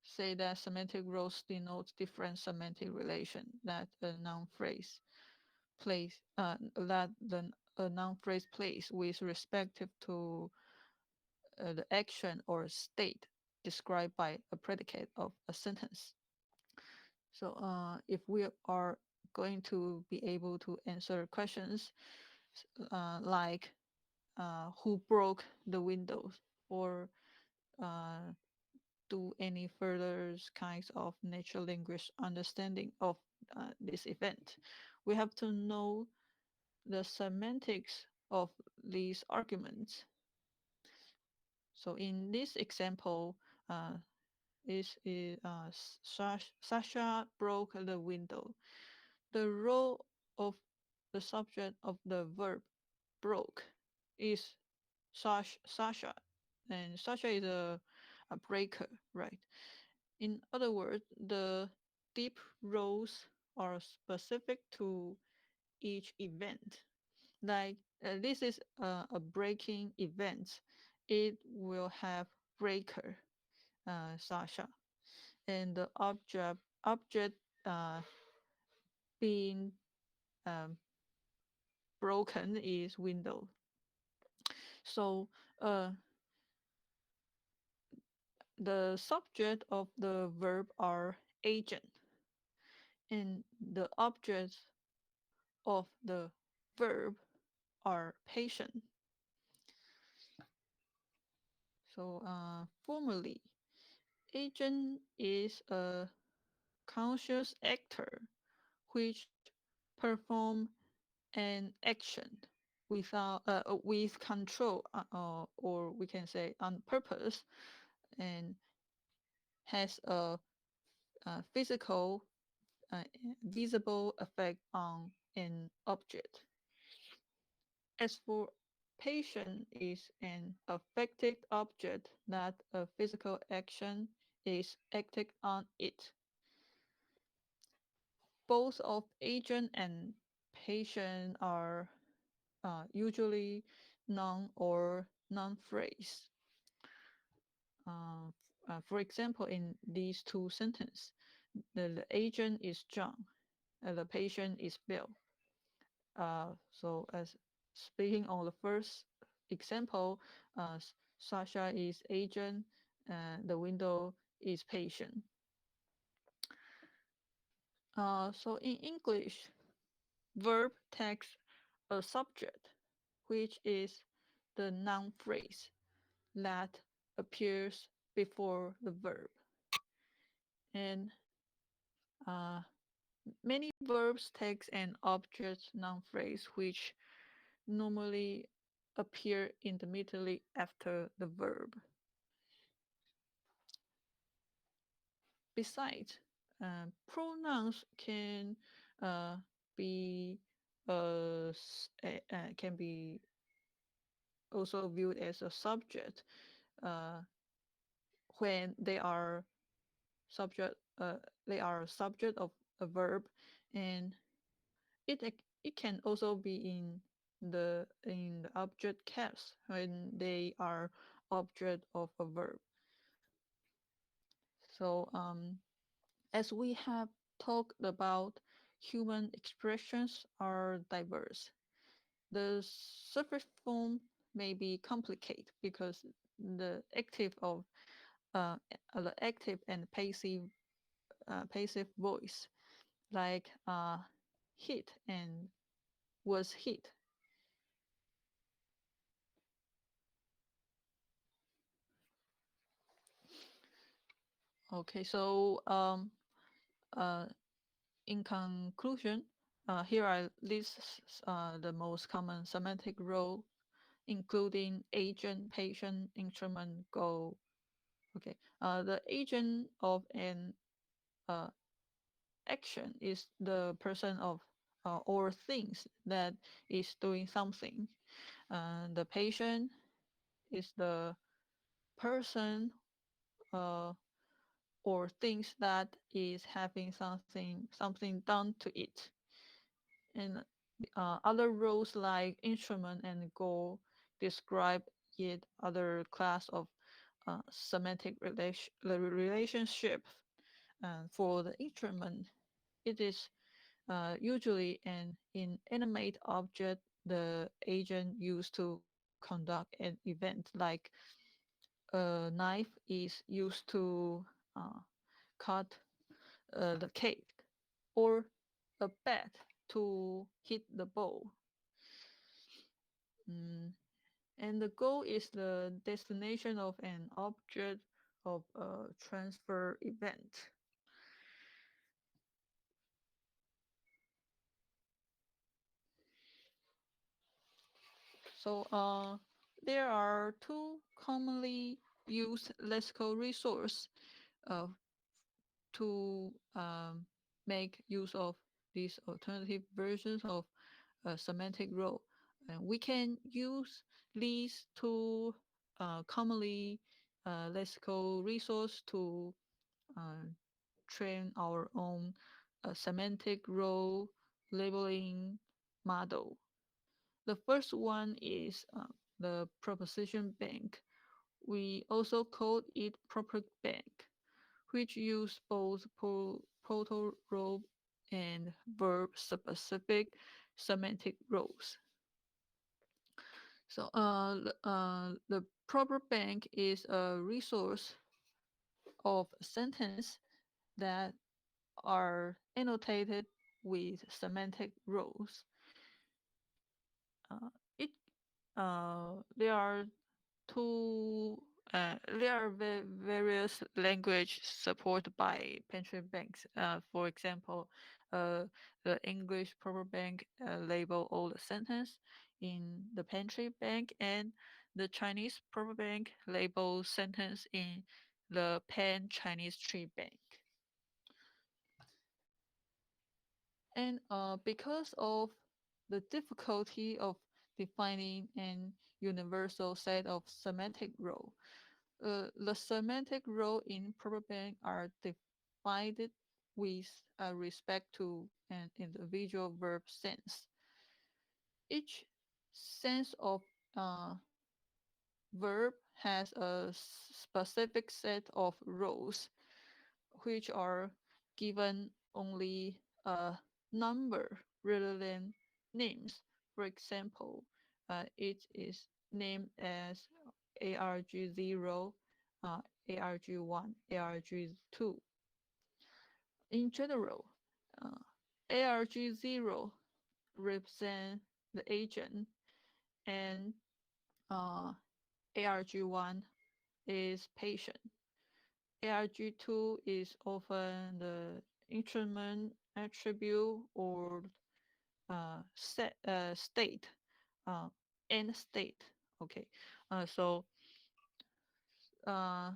say that semantic roles denote different semantic relation that a noun phrase plays, that a noun phrase plays with respect to the action or state described by a predicate of a sentence. So if we are going to be able to answer questions like who broke the windows, or uh, do any further kinds of natural language understanding of this event, we have to know the semantics of these arguments. So in this example, Sasha broke the window. The role of the subject of the verb broke is Sasha, and Sasha is a breaker, right? In other words, the deep roles are specific to each event. Like this is a breaking event, it will have breaker, Sasha, and the object uh, being um, broken is window. So the subject of the verb are agent, and the objects of the verb are patient. So formally, agent is a conscious actor which perform an action with control, or we can say on purpose, and has a physical, uh, visible effect on an object. As for patient is an affected object that a physical action is acted on it. Both of agent and patient are usually noun or noun phrase. Uh, for example, in these two sentences, the agent is John, and the patient is Bill. So as speaking on the first example, Sasha is agent, and the window is patient. So in English, verb takes a subject, which is the noun phrase that appears before the verb. And uh, many verbs take an object noun phrase, which normally appear intermittently after the verb. Besides, pronouns uh, be can be also viewed as a subject uh, when subject they are subject of a verb, and it it can also be in the object case when they are object of a verb. So as we have talked about, human expressions are diverse. The surface form may be complicated because the active of the active and passive voice, like hit and was hit. Okay, so uh, in conclusion, here I list the most common semantic role, including agent, patient, instrument, goal. Okay, the agent of an uh, action is the person of or things that is doing something. The patient is the person uh, or things that is having something done to it. And other roles like instrument and goal describe yet other class of semantic relationship. And for the instrument, it is usually an inanimate object the agent used to conduct an event, like a knife is used to uh, cut the cake, or a bat to hit the ball. Mm, and the goal is the destination of an object of a transfer event. So there are two commonly used lexical resources uh, to make use of these alternative versions of a semantic role. And we can use these two commonly lexical resource to uh, train our own semantic role labeling model. The first one is the proposition bank. We also call it proper bank, which use both proto-role and verb-specific semantic roles. So the proper bank is a resource of sentence that are annotated with semantic roles. Uh, it there are two there are various language supported by pension banks. For example, uh, the English proper bank label all the sentence in the pantry bank, and the Chinese proper bank label sentence in the pan Chinese tree bank. And because of the difficulty of defining an universal set of semantic role, the semantic role in proper bank are divided with respect to an individual verb sense. Each sense of uh, verb has a specific set of roles, which are given only a number rather than names. For example, it is named as ARG0, ARG1, ARG2. In general, uh, ARG0 represents the agent, and uh, ARG1 is patient. ARG2 is often the instrument attribute or state, uh, end state. Okay, so uh,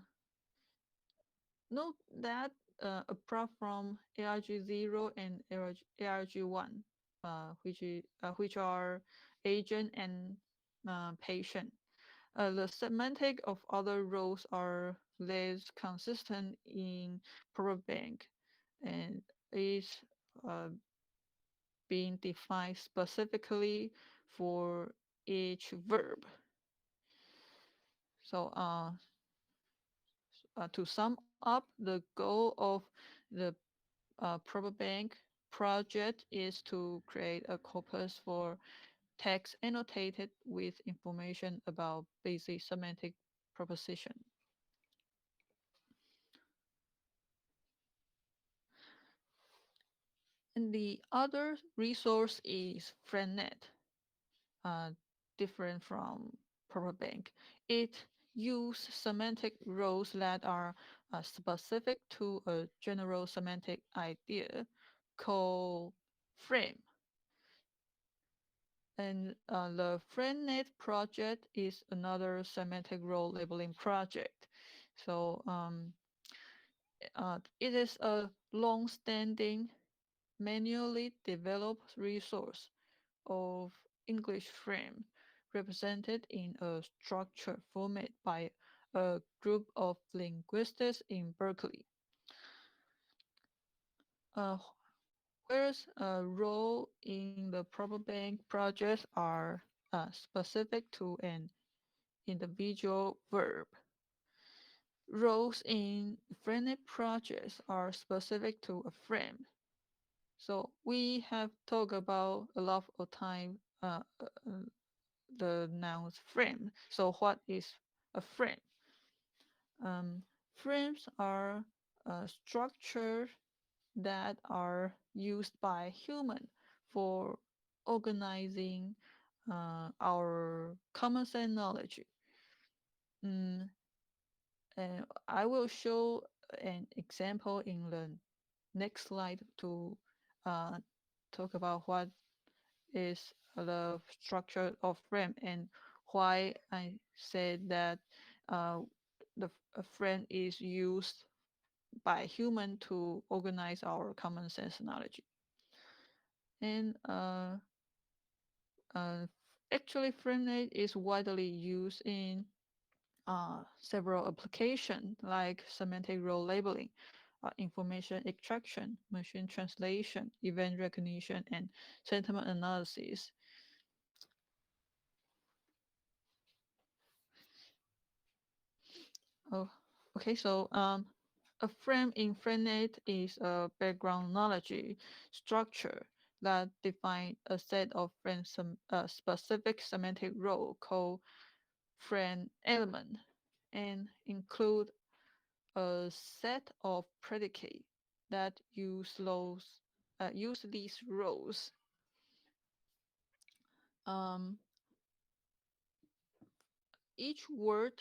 note that apart from ARG0 and ARG1, which are agent and patient, the semantic of other roles are less consistent in proper bank and is uh, being defined specifically for each verb. So to sum up, the goal of the proper bank project is to create a corpus for text annotated with information about basic semantic proposition. And the other resource is FriendNet, uh, different from ProperBank. It uses semantic roles that are specific to a general semantic idea called frame. And the FriendNet project is another semantic role labeling project. So it is a long-standing manually developed resource of English frame represented in a structured format by a group of linguists in Berkeley. Uh, whereas a role in the proper bank projects are specific to an individual verb. Roles in frame projects are specific to a frame. So we have talked about a lot of time the noun's frame. So what is a frame? Frames are structures that are used by human for organizing our common sense knowledge. Mm, and I will show an example in the next slide to uh, talk about what is the structure of frame and why I said that uh, the frame is used by human to organize our common sense knowledge. And uh, actually, FrameNet is widely used in several applications like semantic role labeling, information extraction, machine translation, event recognition, and sentiment analysis. Oh, okay. So a frame in FrameNet is a background knowledge structure that defines a set of frame specific semantic role called frame element and include a set of predicate that use these roles. Um, each word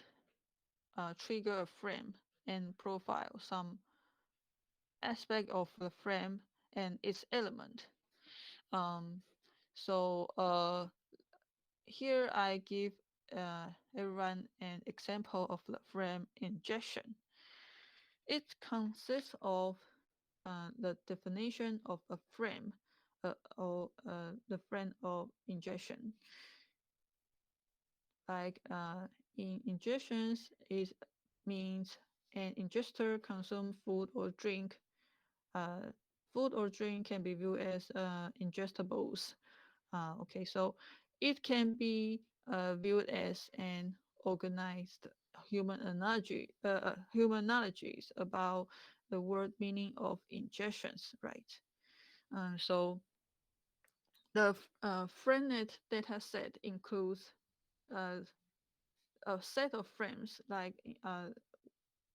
trigger a frame and profile some aspect of the frame and its element. Um, so here I give everyone an example of the frame injection. It consists of the definition of a frame or the frame of ingestion. Like in ingestions, it means an ingester consume food or drink. Uh, Food or drink can be viewed as ingestibles. Okay, so it can be viewed as an organized human analogies about the word meaning of ingestions, right? So the FrameNet dataset includes uh, a set of frames like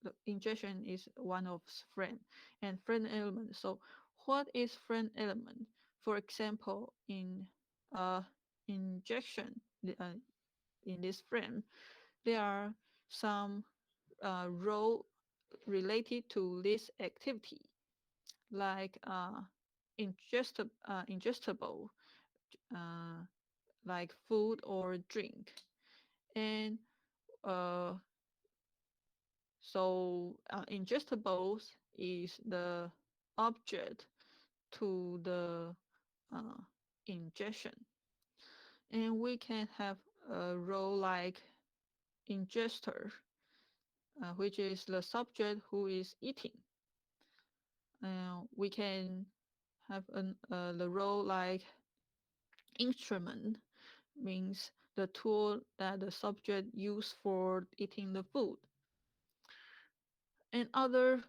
the ingestion is one of frame and frame element. So what is frame element? For example, in uh, injection in this frame, there are some role related to this activity, like ingestible, uh, like food or drink. And uh, ingestibles is the object to the uh, ingestion. And we can have a role like ingester, which is the subject who is eating. We can have the role like instrument, means the tool that the subject use for eating the food. And other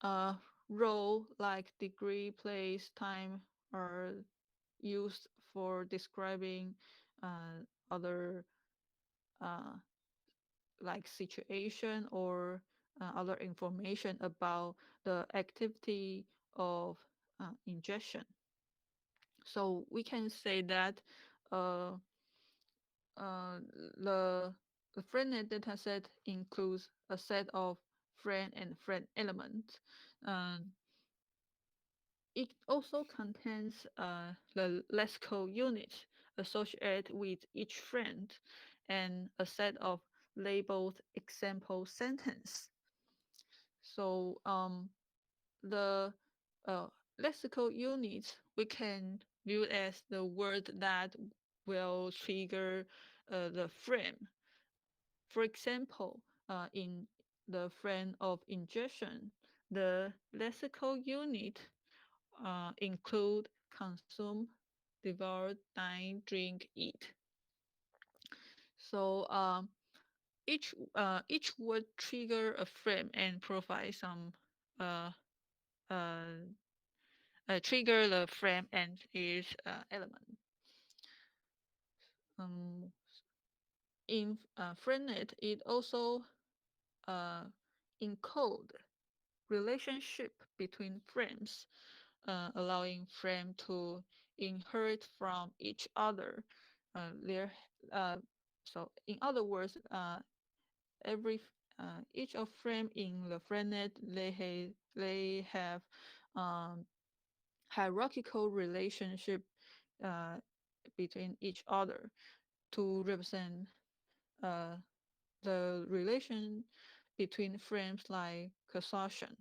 uh, role like degree, place, time are used for describing other uh, like situation or other information about the activity of ingestion. So we can say that uh, uh, the the FrameNet dataset includes a set of friend and friend elements. Um, it also contains the lexical unit associated with each friend and a set of labeled example sentence. So the uh, lexical units we can view as the word that will trigger the frame. For example, in the frame of ingestion, the lexical unit include consume, devour, dine, drink, eat. So each would trigger a frame and provide some uh, uh, trigger the frame and its element. Um, in FrameNet, it also uh, encode relationship between frames, allowing frame to inherit from each other. There, uh, so in other words, every each of frame in the FrameNet they have um, hierarchical relationship uh, between each other to represent uh, the relation between frames like causation.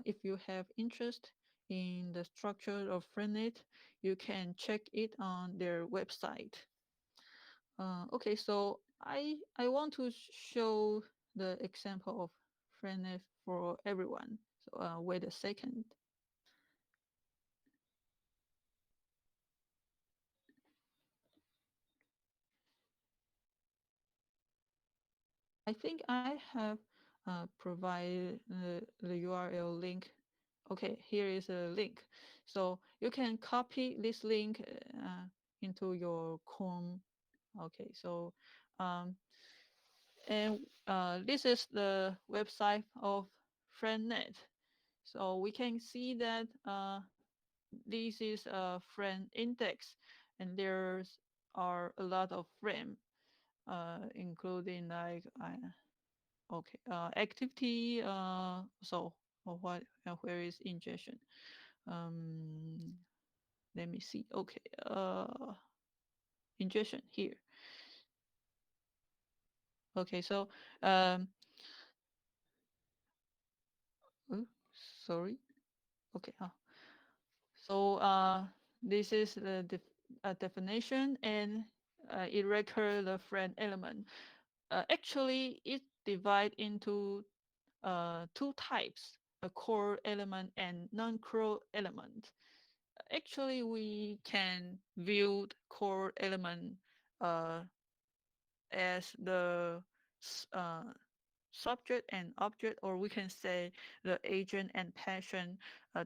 If you have interest in the structure of FriendNet, you can check it on their website. Okay, so I want to show the example of FriendNet for everyone. So wait a second. I think I have provided the URL link. Okay, here is a link. So you can copy this link into your Chrome. Okay, so um, and this is the website of FriendNet. So we can see that this is a friend index, and there's are a lot of friends, including like okay, activity. So what? Where is ingestion? Um, Let me see. Okay, ingestion here. Okay, so um, oh, sorry. Okay, so this is the definition, and it records the friend element. Actually, it divide into two types: a core element and non-core element. Actually, we can view the core element uh, as the uh, subject and object, or we can say the agent and passion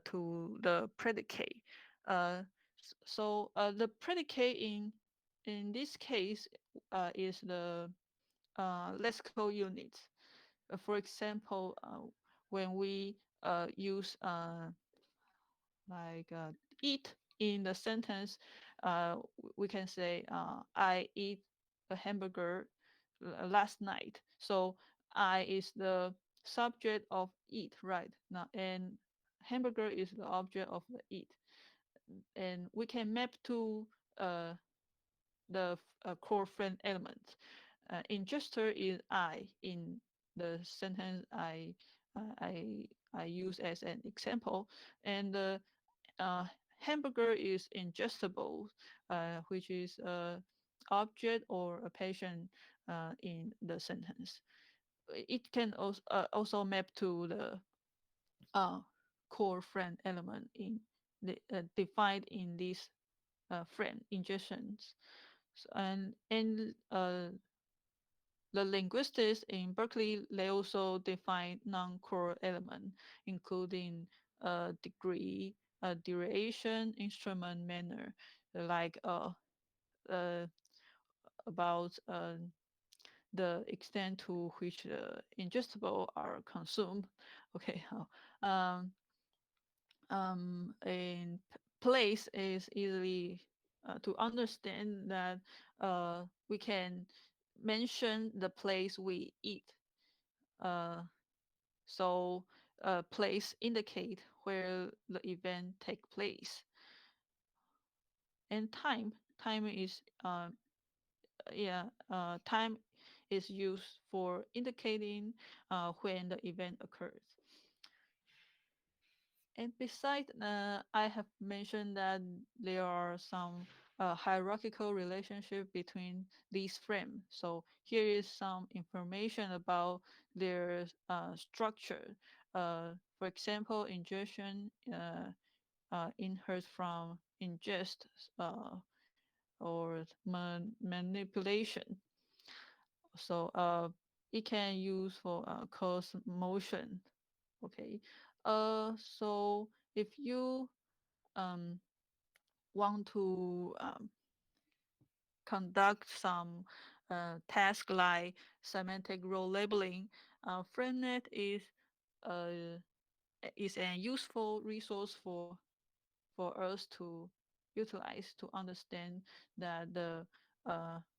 to the predicate. Uh, so the predicate in this case is the lexical unit. For example, when we use like eat in the sentence, we can say I eat a hamburger last night. So I is the subject of eat, right? Now, and hamburger is the object of the eat. And we can map to uh, the core friend element. Ingester is I in the sentence I use as an example, and the hamburger is ingestible, which is a object or a patient in the sentence. It can also map to the uh, core friend element in defined in this friend ingestions. And the linguistics in Berkeley, they also define non-core element, including degree, duration, instrument, manner, like uh, about the extent to which the ingestible are consumed. Okay, um, and place is easily to understand that we can mention the place we eat. Uh, so place indicate where the event take place. And time is yeah time is used for indicating when the event occurs. And besides, I have mentioned that there are some hierarchical relationship between these frames. So here is some information about their structure. For example, ingestion inherits from ingest or manipulation. So it can use for cause motion. Okay. So if you um, want to conduct some task like semantic role labeling, FrameNet uh, is a useful resource for us to utilize to understand that the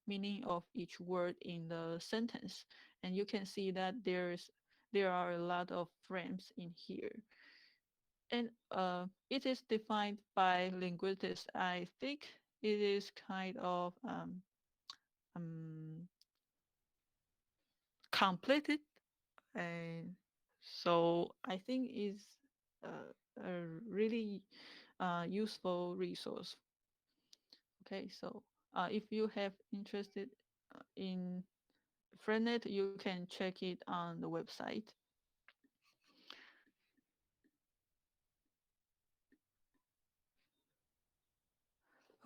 meaning of each word in the sentence. And you can see that there are a lot of frames in here. And it is defined by linguists. I think it is kind of um, completed, and so I think is a really useful resource. Okay, so if you have interested in FriendNet, you can check it on the website.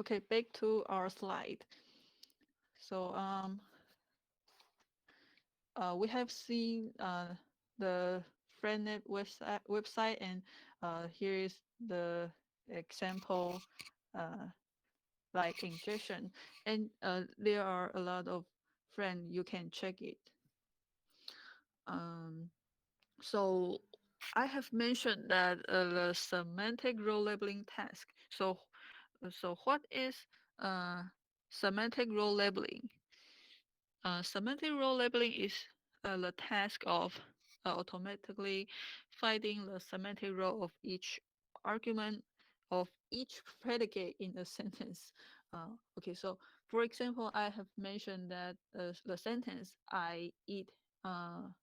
Okay, back to our slide. So we have seen the FriendNet website, and here is the example like ingestion, and there are a lot of friend you can check it. Um, so I have mentioned that the semantic role labeling task. So what is uh, semantic role labeling? Semantic role labeling is the task of automatically finding the semantic role of each argument of each predicate in a sentence. Okay, so for example, I have mentioned that the sentence "I eat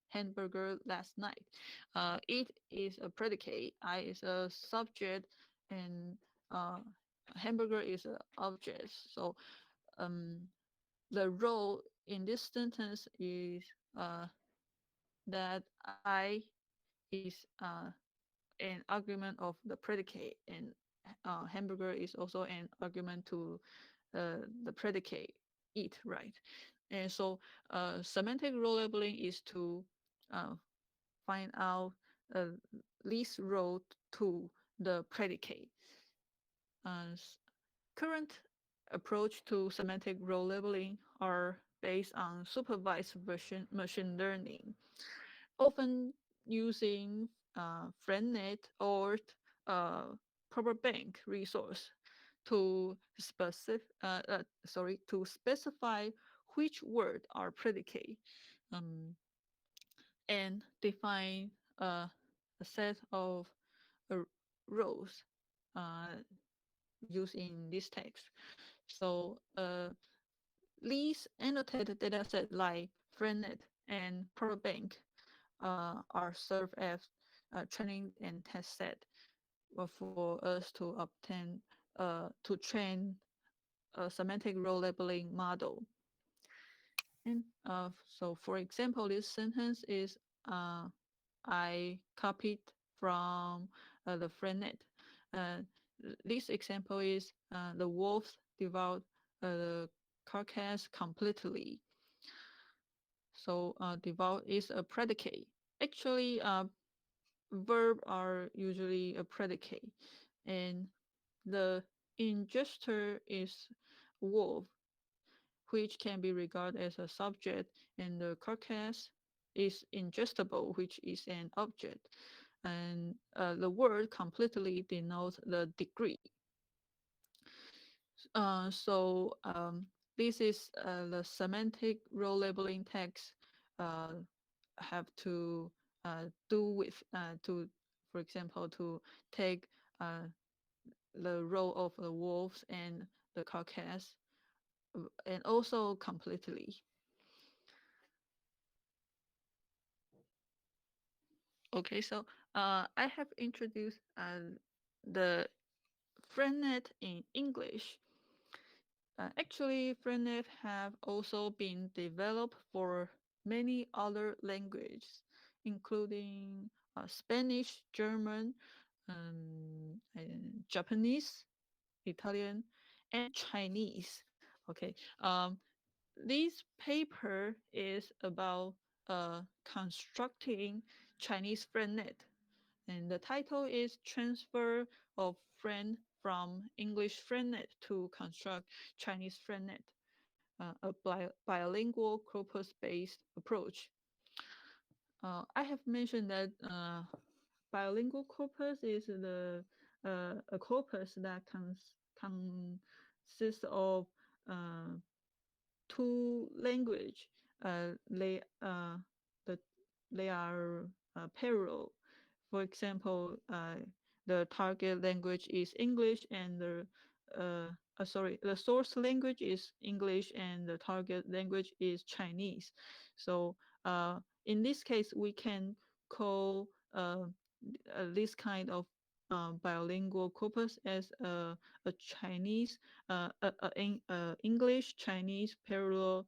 hamburger last night." It is a predicate, I is a subject, and uh, hamburger is an object. So um, the role in this sentence is uh, that I is an argument of the predicate, and hamburger is also an argument to the predicate eat, right? And so semantic role labeling is to uh, find out uh, least role to the predicate. Current approach to semantic role labeling are based on supervised machine learning, often using FriendNet or proper bank resource to to specify which word are predicate, um, and define a set of uh, rows uh, used in this text. So these annotated dataset like FriendNet and ProBank are served as training and test set for us to obtain to train a semantic role labeling model. And so, for example, this sentence is I copied from the FriendNet. Uh, this example is the wolves devoured the carcass completely. So devour is a predicate. Actually, verb are usually a predicate, and the ingester is wolf, which can be regarded as a subject, and the carcass is ingestible, which is an object. And the word completely denotes the degree. So this is the semantic role labeling text uh, have to do with for example, to take uh, the role of the wolves and the carcass, and also completely. Okay, so I have introduced the FriendNet in English. Actually, FriendNet have also been developed for many other languages, including Spanish, German, and Japanese, Italian, and Chinese. Okay, this paper is about constructing Chinese FriendNet, and the title is Transfer of Friend from English FriendNet to Construct Chinese FriendNet, a bilingual corpus-based approach. I have mentioned that bilingual corpus is a corpus that consists of uh, two language. They the they are parallel. For example, the target language is English, and the source language is English, and the target language is Chinese. So in this case, we can call this kind of bilingual corpus as a Chinese, English Chinese parallel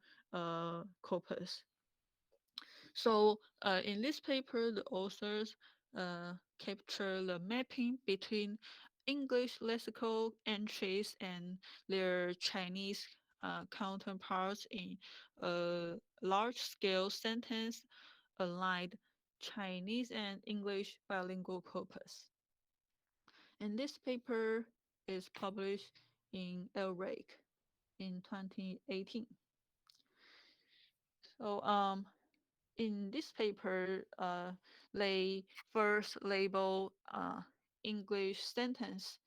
corpus. So in this paper, the authors capture the mapping between English lexical entries and their Chinese counterparts in a large-scale sentence aligned Chinese and English bilingual corpus. And this paper is published in LRAC in 2018. So in this paper, they first label English sentence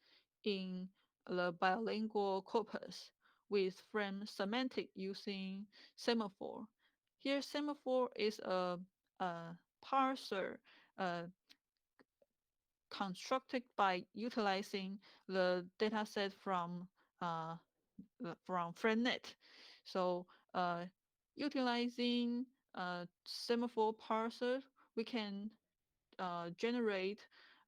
in the bilingual corpus with frame semantic using semaphore. Here, semaphore is a parser uh, constructed by utilizing the dataset uh, from FrameNet. So utilizing semaphore parser, we can generate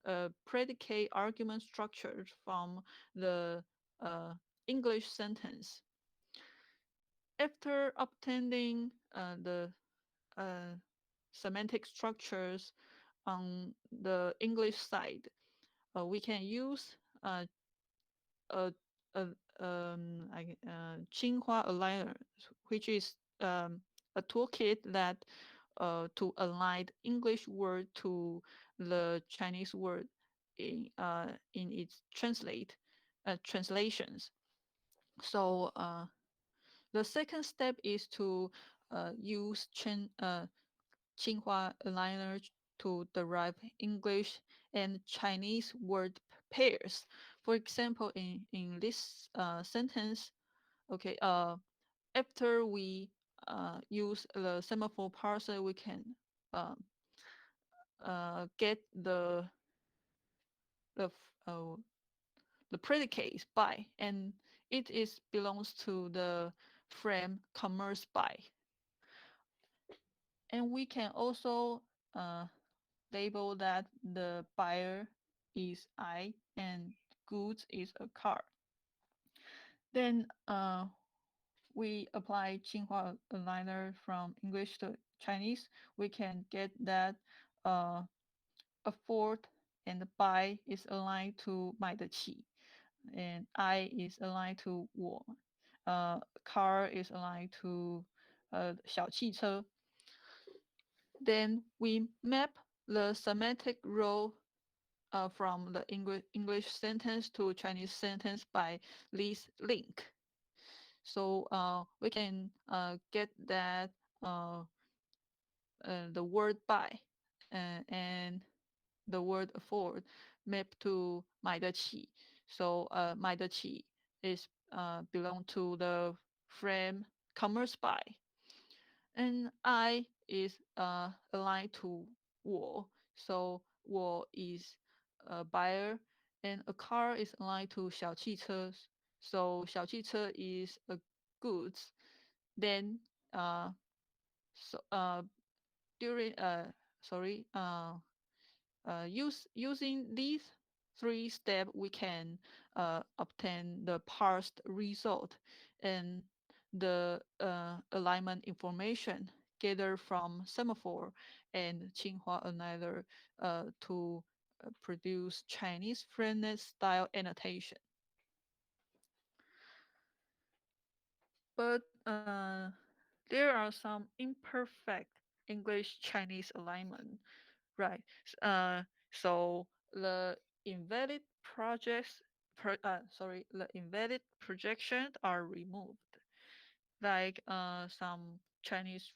a predicate argument structure from the uh, English sentence. After obtaining the uh, semantic structures on the English side, we can use a, a Tsinghua aligner, which is a toolkit that to align English word to the Chinese word in its translations. So the second step is to use Tsinghua aligner to derive English and Chinese word pairs. For example, in this sentence, okay, after we use the semaphore parser, we can uh, get the uh, the predicate by, and it is belongs to the frame commerce by, and we can also uh, label that the buyer is I and goods is a car. Then we apply Tsinghua aligner from English to Chinese. We can get that uh, afford and buy is aligned to 买得起, and I is aligned to 我, car is aligned to 小汽车. Then we map the semantic role from the English sentence to Chinese sentence by this link. So we can get that the word buy and the word afford mapped to 买得起. So 买得起 is belong to the frame commerce by, and I is aligned to 我, so 我 is a buyer, and a car is aligned to 小汽车, so 小汽车 is a goods. Then so during sorry using these three steps, we can obtain the parsed result and the alignment information gathered from semaphore and Tsinghua another to produce Chinese FrameNet style annotation. But there are some imperfect English Chinese alignment, right? So the invalid projects, the invalid projections are removed, like some Chinese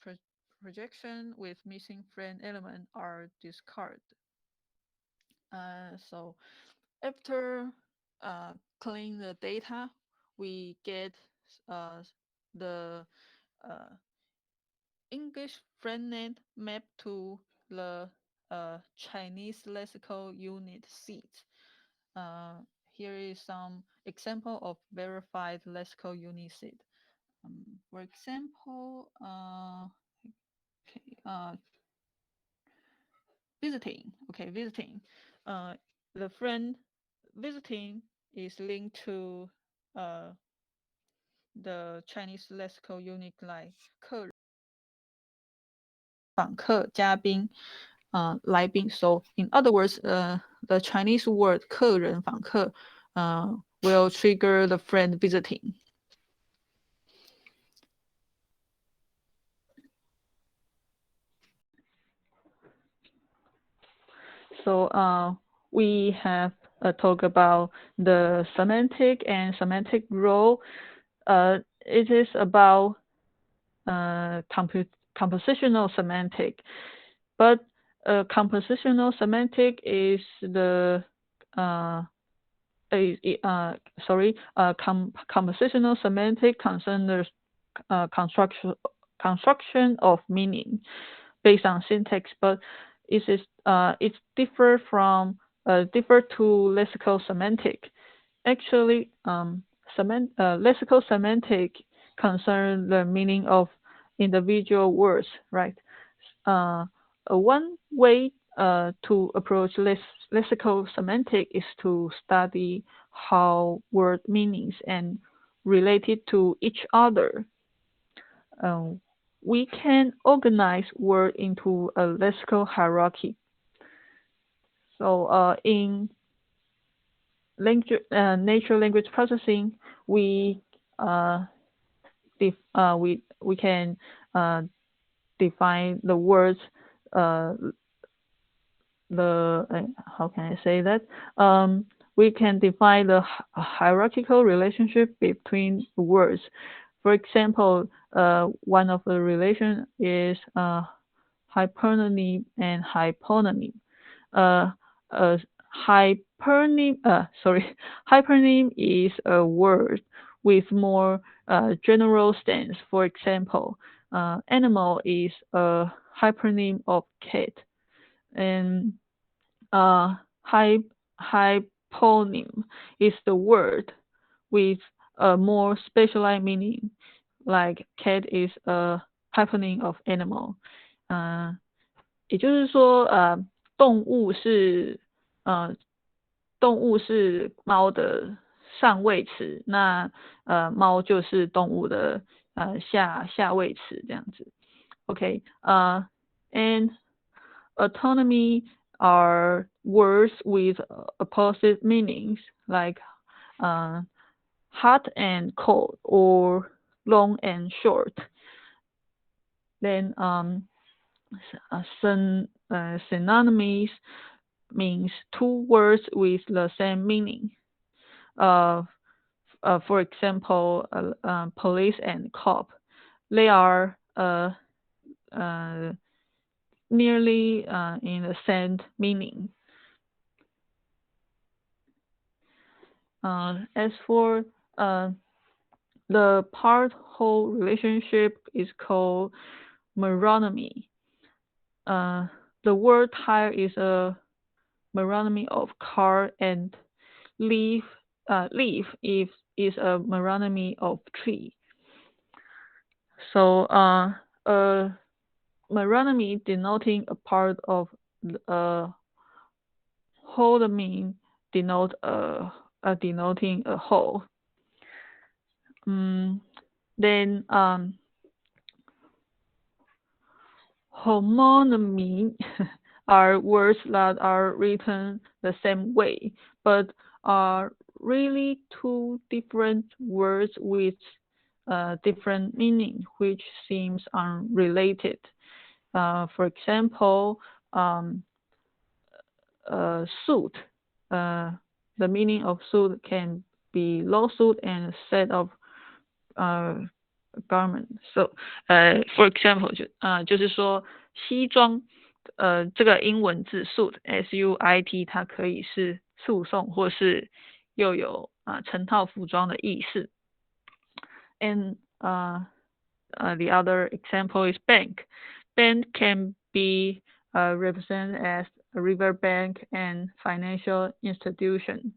projection with missing frame element are discarded. So after clean the data, we get uh, the uh, English FrameNet map to the Chinese lexical unit seat. Here is some example of verified lexical unit seat. For example, okay, visiting. Okay, visiting. The friend visiting is linked to the Chinese lexical unit like 客人、访客、嘉宾、来宾. So in other words, the Chinese word 客人、访客 will trigger the friend visiting. So we have talked about the semantic and semantic role. It is about compositional semantic, but compositional semantic is the compositional semantic concerns the construction of meaning based on syntax, but it's differ to lexical semantic. Actually, lexical semantic concern the meaning of individual words, right? One way to approach lexical semantic is to study how word meanings and related to each other. We can organize word into a lexical hierarchy. So in natural language processing, we can define the words how can I say that? We can define the hierarchical relationship between words. For example, one of the relation is hypernym and hyponym. Hypernym is a word with more general sense. For example, animal is a hypernym of cat, and hyponym is the word with a more specialized meaning, like cat is a hyponym of animal. 也就是说，动物是猫的上位词，那猫就是动物的下位词这样子。Okay, and autonomy are words with opposite meanings like hot and cold or long and short. Then synonyms means two words with the same meaning. For example, police and cop. They are nearly in the same meaning. As for the part-whole relationship is called meronymy. The word tire is a meronymy of car, and leaf is a meronymy of tree. So a meronymy denoting a part of a whole mean denoting a whole. Then homonymy are words that are written the same way, but are really two different words with different meaning, which seems unrelated. For example, suit. The meaning of suit can be lawsuit and set of garment. So, for example, 就是说西装，这个英文字 suit 它可以是诉讼，或是又有成套服装的意思。And the other example is bank. Bank can be represented as a river bank and financial institution.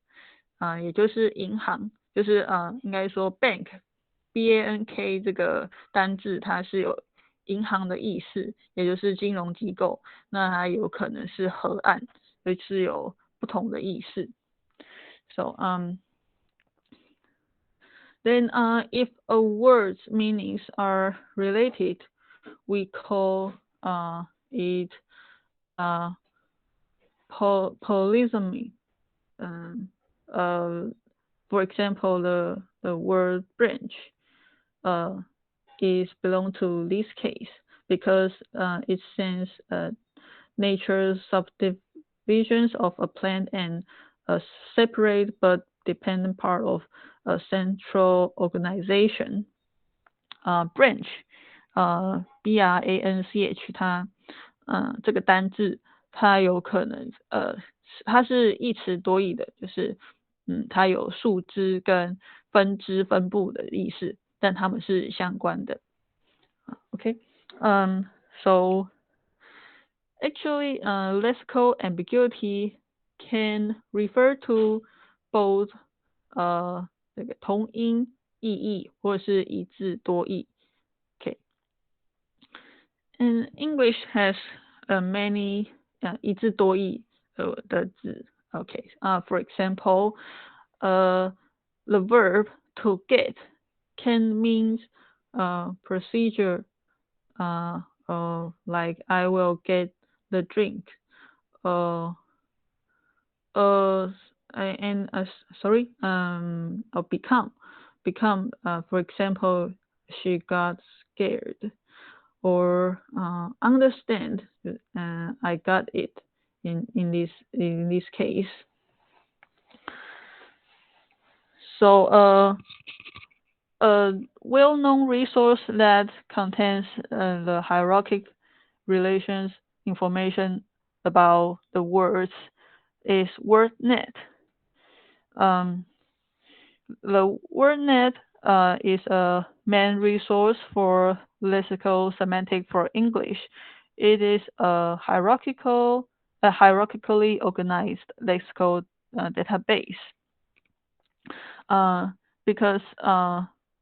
也就是银行，就是应该说 bank。BANK 这个单字它是有银行的意思，也就是金融机构。那它有可能是河岸，就是有不同的意思。So then if a word's meanings are related, we call it uh, polysemy. Um, uh, for example, the word branch uh, is belong to this case because it sends nature's subdivisions of a plant and a separate but dependent part of a central organization. Branch, branch，它这个单字它有可能它是一词多义的，就是它有树枝跟分支分布的意思，但它们是相关的。Okay, so actually, lexical ambiguity can refer to both 这个同音异义或是一字多义。Okay, and English has many 一字多义的字。Okay, for example, the verb to get can mean procedure, like I will get the drink, uh, uh, and sorry, become, for example, she got scared, or understand, I got it in this case. So a well-known resource that contains the hierarchic relations information about the words is WordNet. The WordNet is a main resource for lexical semantic for English. It is a hierarchically organized lexical database. Because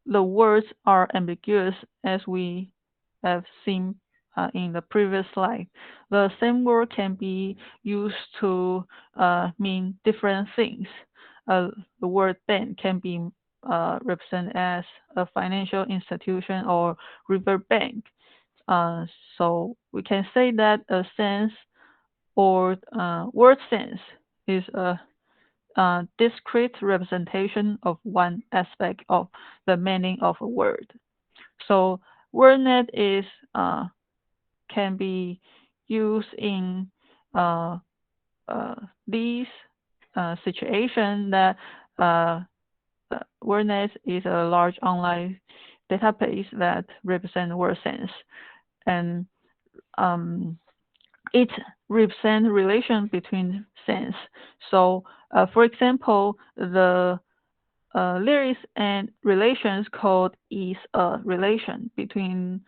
the words are ambiguous, as we have seen in the previous slide. The same word can be used to mean different things. The word bank can be represented as a financial institution or river bank. So we can say that a sense or word sense is a discrete representation of one aspect of the meaning of a word. So WordNet is can be used in uh, these situations that WordNet is a large online database that represents word sense, and it represents relation between sense. So, for example, there is an relations called is a relation between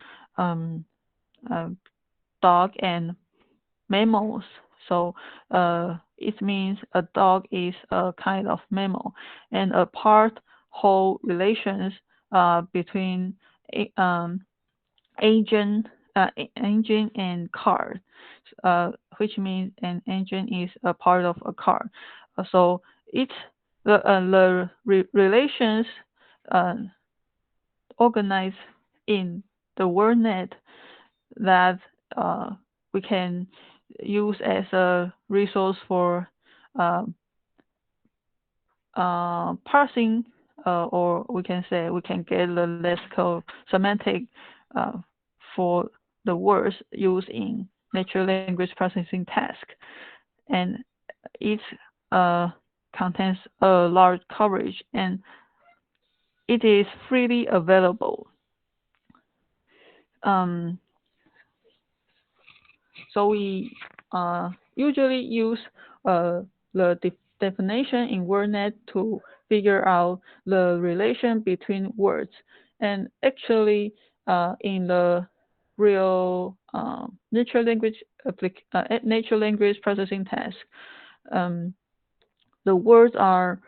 dog and mammals. So it means a dog is a kind of mammal, and a part whole relations between engine engine and car, which means an engine is a part of a car. So it's the relations uh, organized in the WordNet that we can use as a resource for uh, parsing, or we can say we can get the lexical semantic uh, for the words used in natural language processing task, and it uh, contains a large coverage and it is freely available. Um, So we usually use the definition in WordNet to figure out the relation between words. And actually, in the real natural language processing task, um, the words are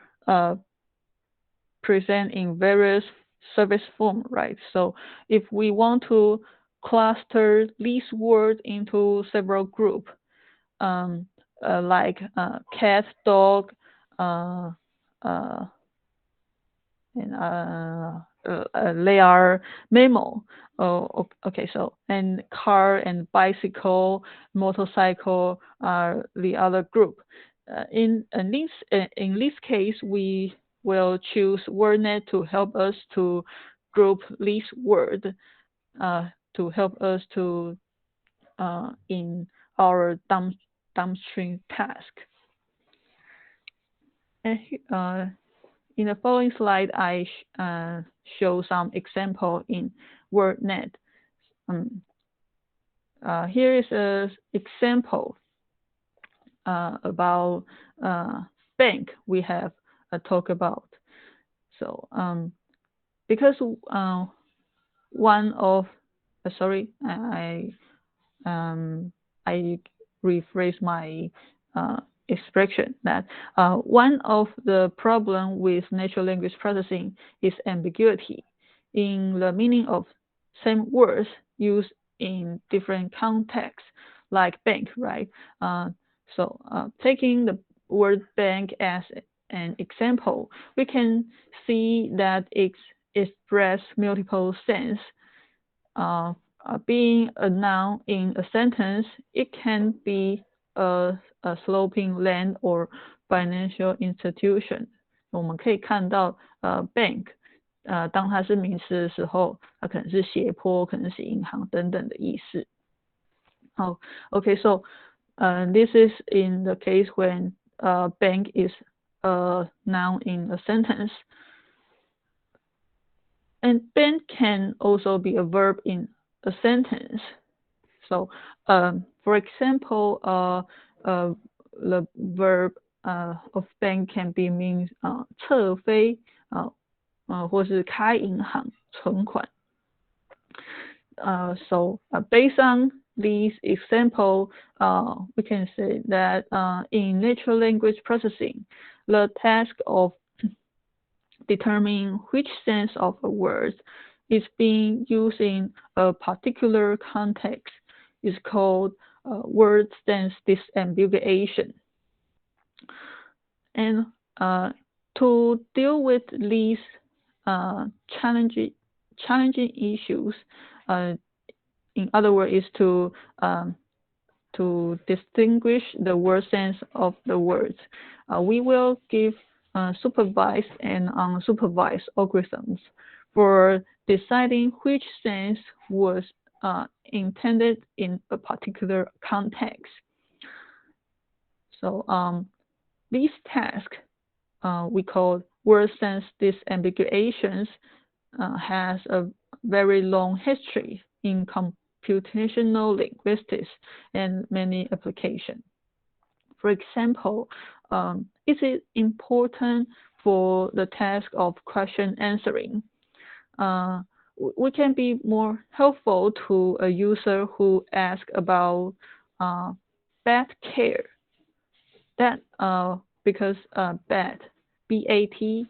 present in various service form, right? So if we want to cluster these words into several groups, like cat, dog, uh, uh, and they are mammal. Oh, okay. So and car and bicycle, motorcycle are the other group. In this case, we will choose WordNet to help us to group this word to help us to in our downstream task. And in the following slide, I show some example in WordNet. Here is an example about bank we have talked about. So because one of sorry, I rephrase my expression that one of the problem with natural language processing is ambiguity in the meaning of same words used in different contexts, like bank, right? So taking the word bank as an example, we can see that it expresses multiple sense. Being a noun in a sentence, it can be a sloping land or financial institution. 我们可以看到bank，当它是名词的时候，它可能是斜坡，可能是银行等等的意思。好，okay, so this is in the case when bank is a noun in a sentence. And bank can also be a verb in a sentence. So, for example, the verb of bank can be means 撤飞或是开银行存款。So based on these example, we can say that in natural language processing, the task of determining which sense of a word is being used in a particular context is called word sense disambiguation. And to deal with these challenging issues, in other words, is to distinguish the word sense of the words. We will give supervised and unsupervised algorithms for deciding which sense was intended in a particular context. So these tasks we call word sense disambiguations has a very long history in computational linguistics and many applications. For example, is it important for the task of question answering? We can be more helpful to a user who asks about bat care. That because bat, B-A-T,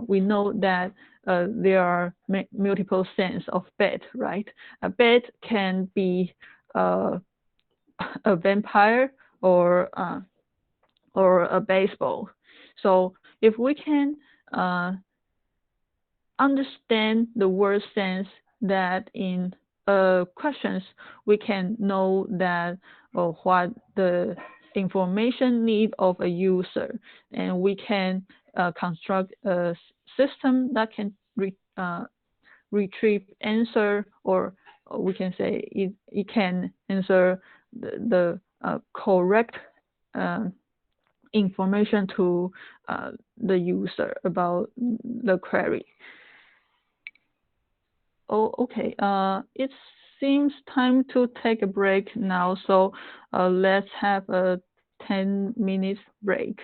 we know that there are multiple sense of bat, right? A bat can be a vampire or a baseball. So if we can understand the word sense that in questions, we can know that what the information need of a user, and we can construct a system that can retrieve answer, or we can say it can answer the correct information to the user about the query. Oh, okay. It seems time to take a break now, so let's have a 10 minutes break.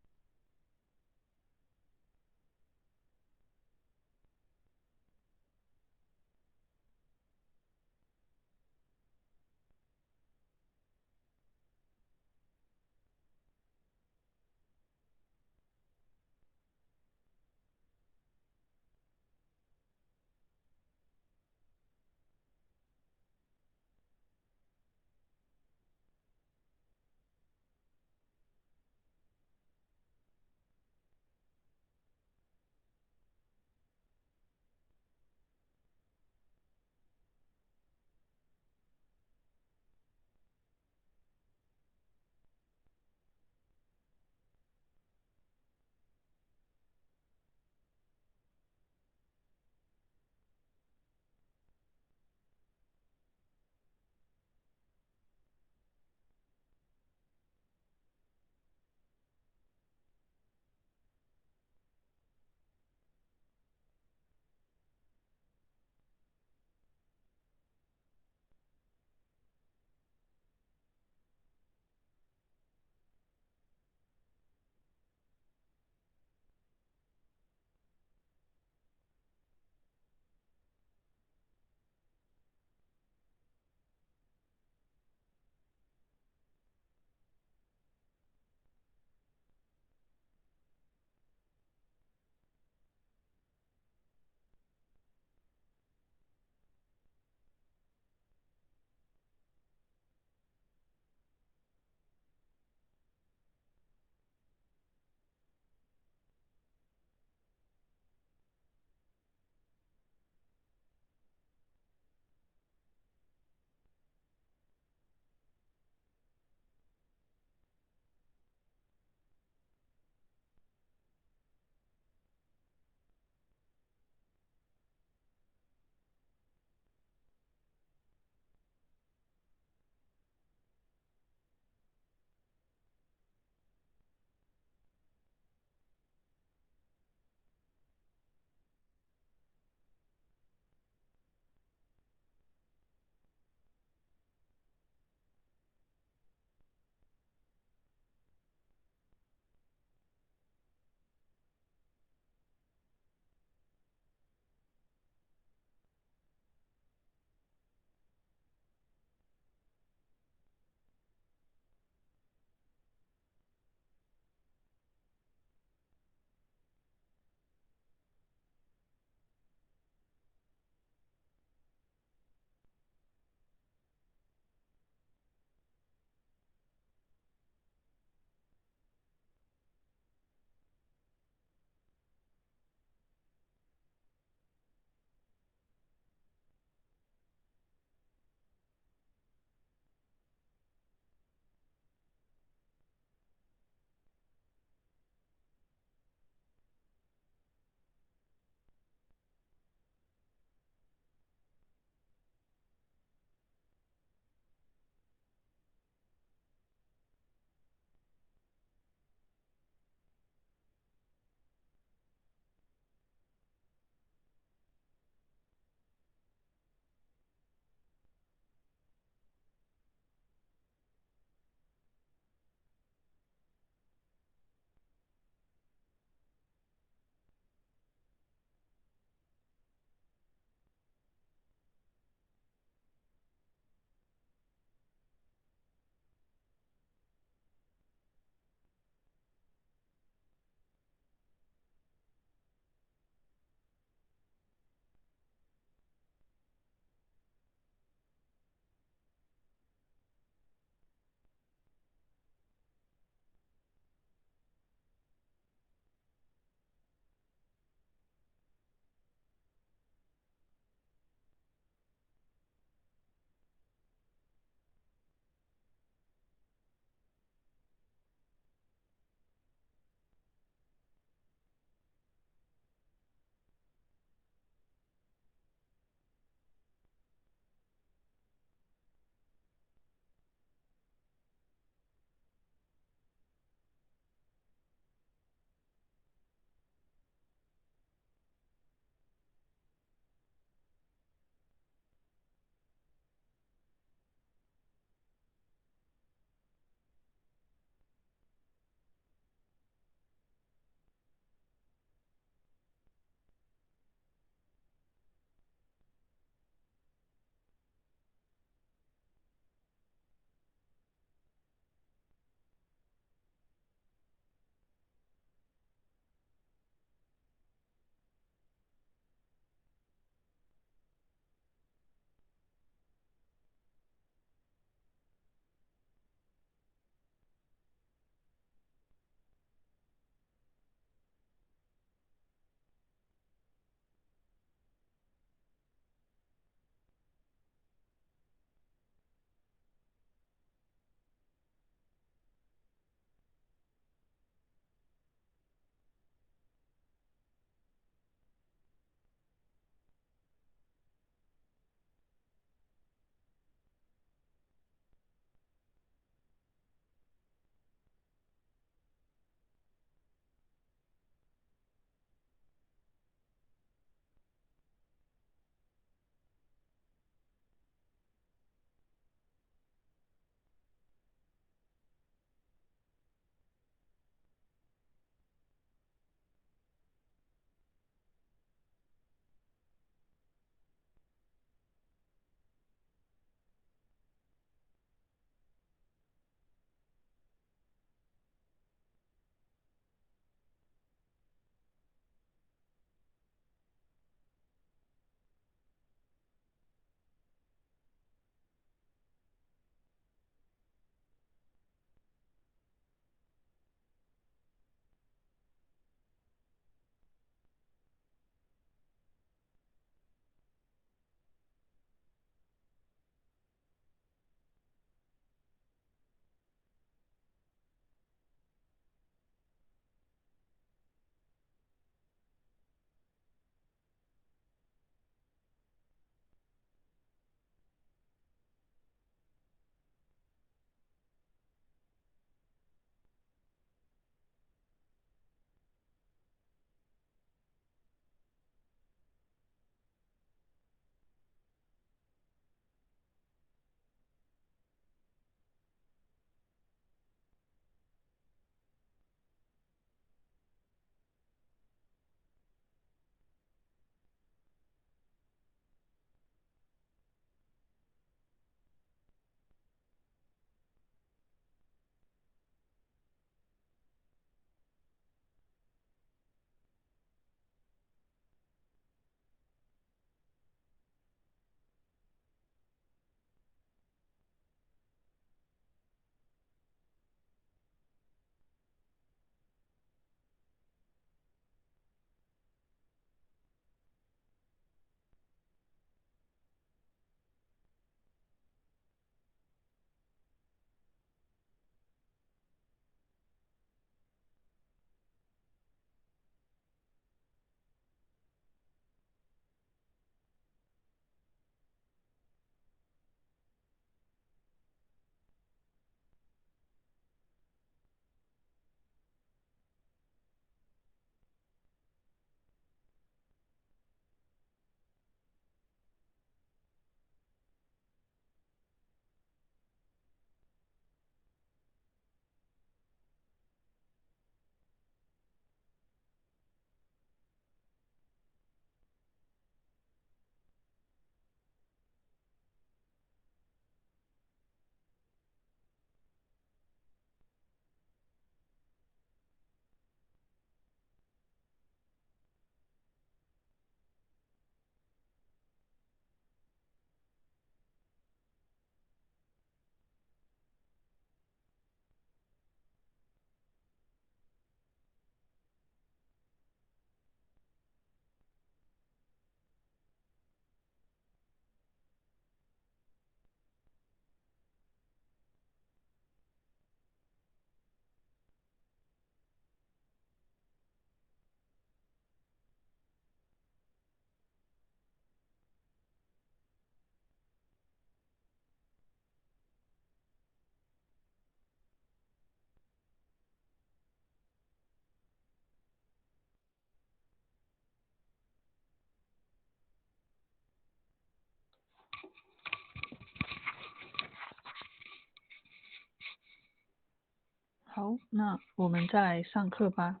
好，那我们再来上课吧。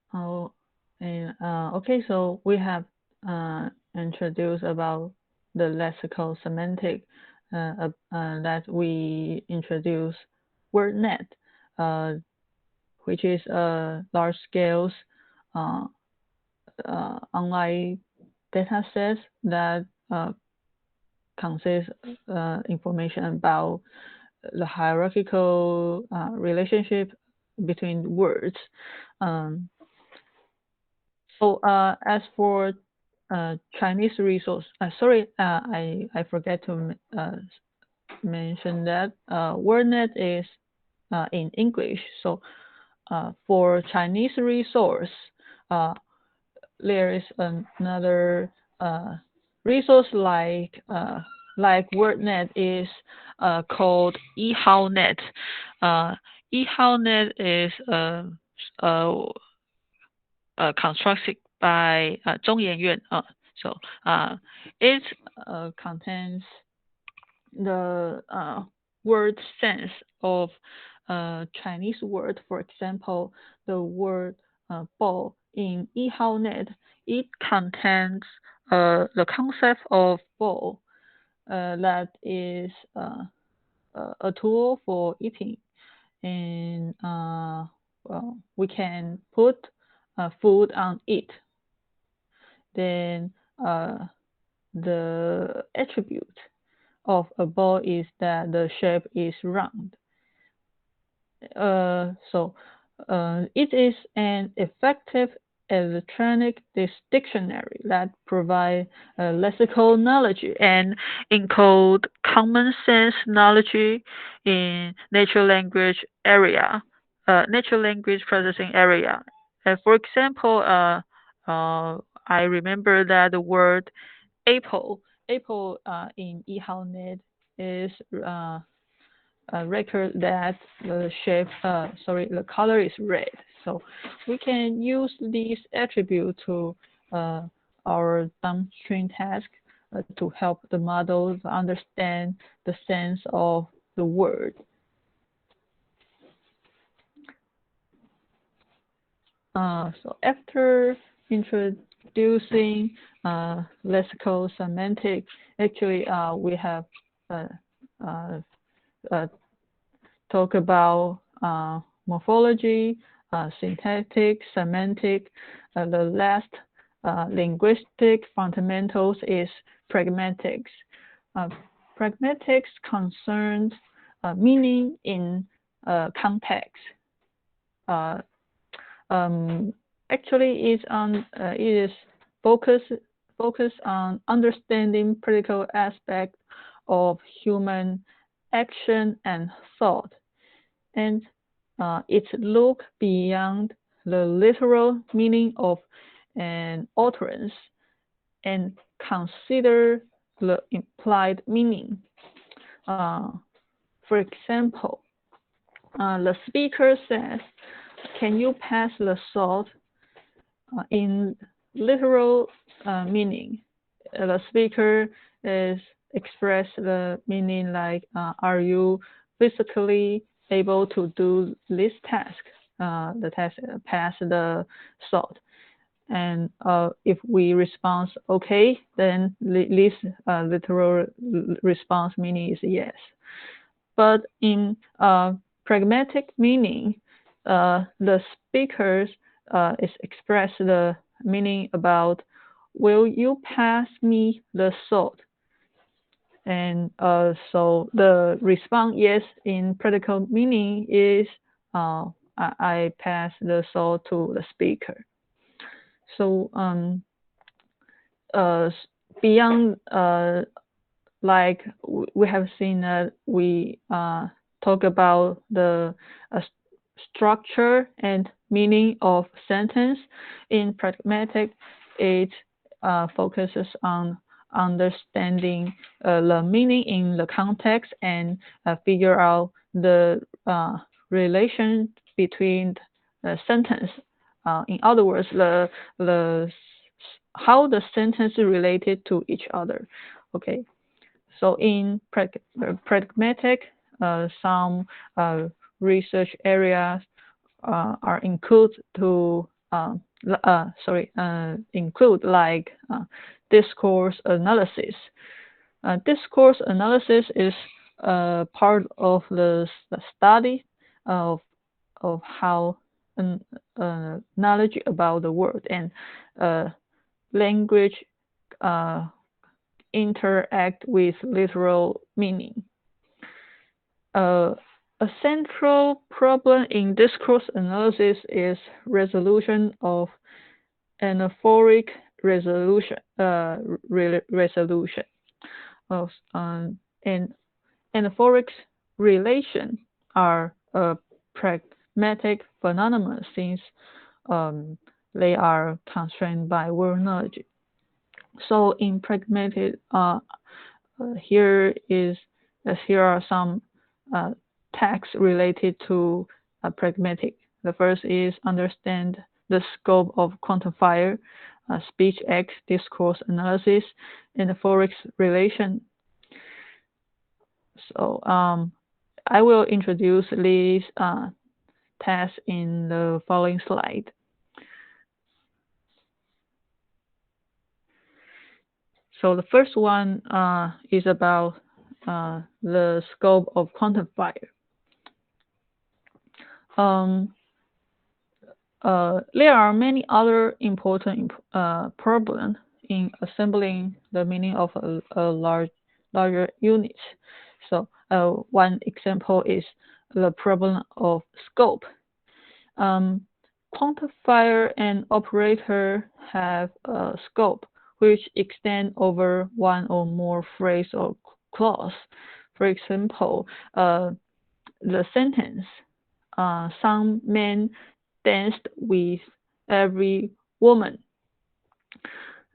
好，and okay, so we have introduced about the lexical semantic that we introduce WordNet, which is a large scale online data sets that consists information about the hierarchical relationship between words. So as for Chinese resource, sorry, I forget to mention that WordNet is in English. So for Chinese resource, there is another resource like WordNet is called eHowNet. eHowNet is constructed by 中研院. So it contains the word sense of Chinese word. For example, the word ball in eHowNet, it contains the concept of ball that is a tool for eating, and well, we can put food on it. Then the attribute of a ball is that the shape is round. So it is an effective electronic dictionary that provides lexical knowledge and encode common sense knowledge in natural language area, natural language processing area. For example, I remember that the word apple in eHowNet is a record that the shape, the color is red. So we can use these attributes to our downstream task to help the model understand the sense of the word. So after introducing lexical semantic, actually we have talk about morphology, syntactic, semantic. The last linguistic fundamentals is pragmatics. Pragmatics concerns meaning in context. Actually, it is focused on understanding practical aspects of human action and thought, and it look beyond the literal meaning of an utterance and consider the implied meaning. For example, the speaker says, "Can you pass the salt?" In literal meaning, the speaker is express the meaning like, "Are you physically able to do this task?" The task pass the salt. And if we respond okay, then this literal response meaning is yes. But in pragmatic meaning, the speakers is express the meaning about, "Will you pass me the salt?" And so the response yes in practical meaning is I pass the salt to the speaker. So beyond like we have seen that we talk about the structure and meaning of sentence. In pragmatic, it focuses on understanding the meaning in the context and figure out the relation between the sentence. In other words, how the sentence is related to each other. Okay, So in pragmatic, some research areas are include like discourse analysis. Discourse analysis is part of the study of how knowledge about the world and uh, language uh, interact with literal meaning. Uh, a central problem in discourse analysis is resolution of anaphoric resolution resolution of and anaphoric relation are a pragmatic phenomenon since um, they are constrained by word knowledge. So in pragmatic, here is here are some uh, texts related to pragmatic. The first is understand the scope of quantifier, speech act, discourse analysis, and the forex relation. So I will introduce these tests in the following slide. So the first one is about the scope of quantifier. Um, there are many other important problems in assembling the meaning of a larger unit. So one example is the problem of scope. Quantifier and operator have a scope which extend over one or more phrase or clause. For example, the sentence, some men danced with every woman.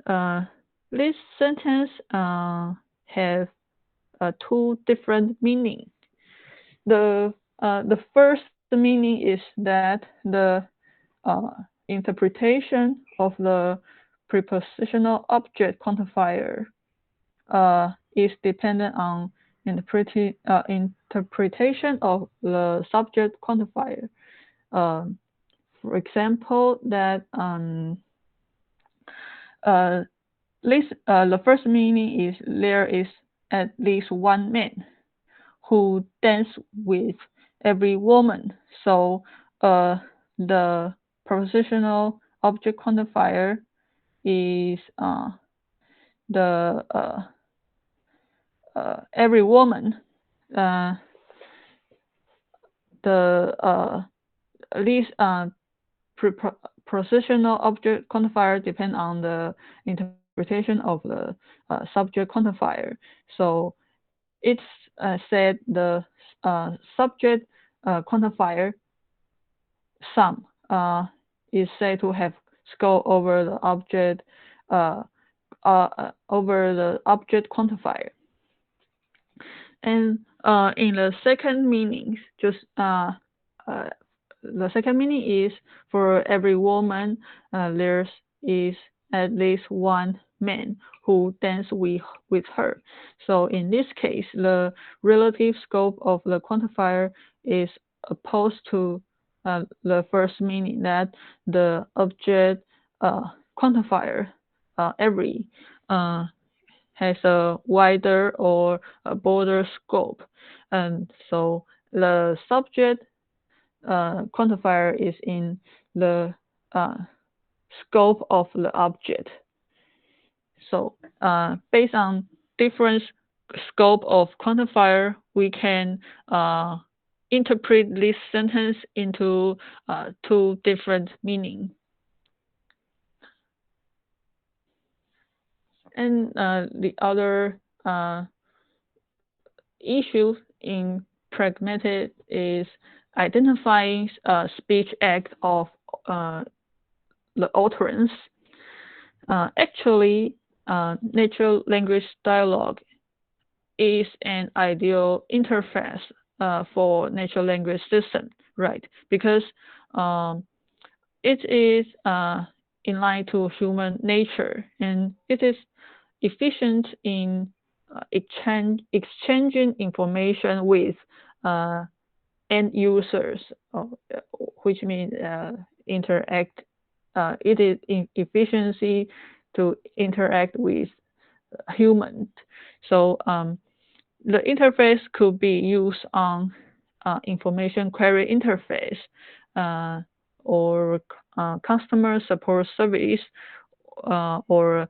Uh, this sentence have two different meanings. The first meaning is that the interpretation of the prepositional object quantifier is dependent on interpretation of the subject quantifier. For example, that the first meaning is there is at least one man who dance with every woman. So the prepositional object quantifier is the every woman. The these prepositional object quantifier depend on the interpretation of the subject quantifier. So it's said the subject quantifier some is said to have scope over the object quantifier. And in the second meaning, just the second meaning is for every woman there is at least one man who dance with her. So in this case, the relative scope of the quantifier is opposed to the first meaning that the object quantifier every has a wider or a broader scope, and so the subject quantifier is in the scope of the object. So based on different scope of quantifier, we can interpret this sentence into two different meanings. And the other issue in pragmatic is identifying speech act of the utterance. Actually, natural language dialogue is an ideal interface for natural language system, right? Because it is in line to human nature, and it is efficient in exchanging information with end users, which means interact. It is efficiency to interact with humans. So the interface could be used on information query interface or customer support service or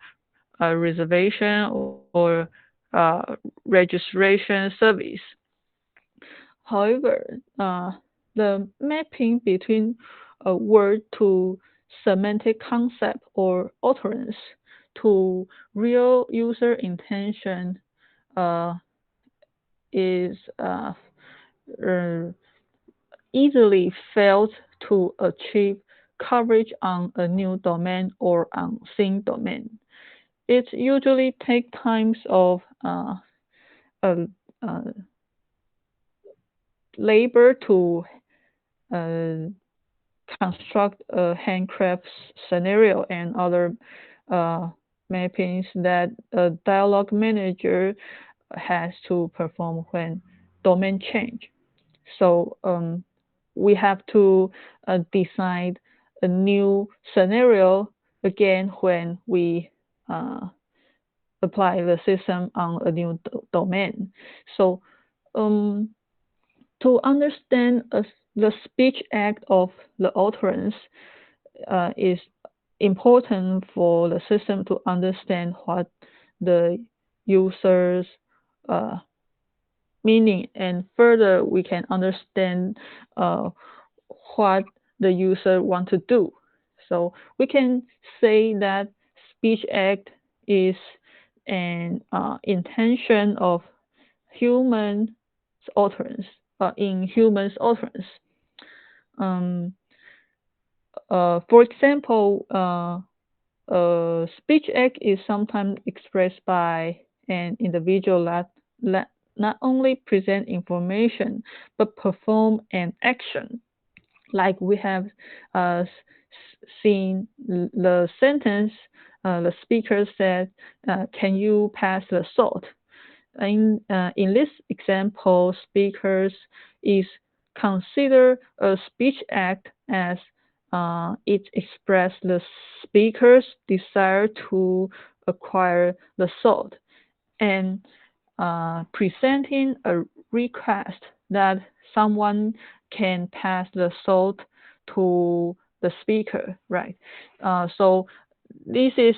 a reservation or registration service. However, the mapping between a word to semantic concept or utterance to real user intention uh, is easily failed to achieve coverage on a new domain or on same domain. It usually takes times of uh, uh, labor to uh, construct a handcraft scenario and other uh, mappings that a dialog manager has to perform when domain change. So we have to design a new scenario again when we apply the system on a new domain. So um, to understand the speech act of the utterance is important for the system to understand what the user's uh, meaning, and further we can understand what the user want to do. So we can say that speech act is an intention of human utterance in humans utterance. Um, for example, speech act is sometimes expressed by an individual that not only present information but perform an action. Like we have uh, seen the sentence, the speaker said, "Can you pass the salt?" In this example, speakers is considered a speech act as it expresses the speaker's desire to acquire the salt and presenting a request that someone can pass the salt to the speaker, right? So this is